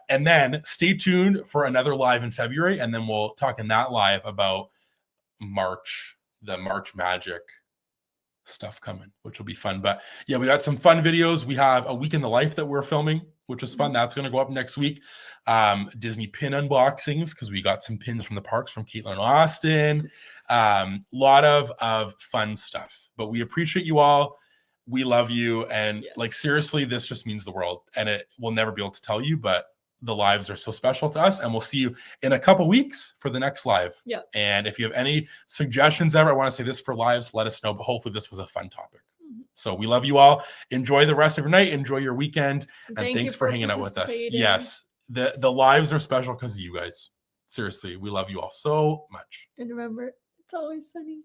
And then stay tuned for another live in February. And then we'll talk in that live about March, the March Magic stuff coming, which will be fun. But yeah, we got some fun videos. We have a week in the life that we're filming, which is fun. That's going to go up next week. Disney pin unboxings, because we got some pins from the parks from Caitlin Austin. Lot of fun stuff. But we appreciate you all. We love you. And like, seriously, this just means the world. And it will never be able to tell you, but the lives are so special to us. And we'll see you in a couple weeks for the next live. Yeah. And if you have any suggestions ever, I want to say this for lives, let us know. But hopefully this was a fun topic. So we love you all. Enjoy the rest of your night. Enjoy your weekend. And thanks for hanging out with us. Yes. The lives are special because of you guys. Seriously, we love you all so much. And remember, it's always sunny.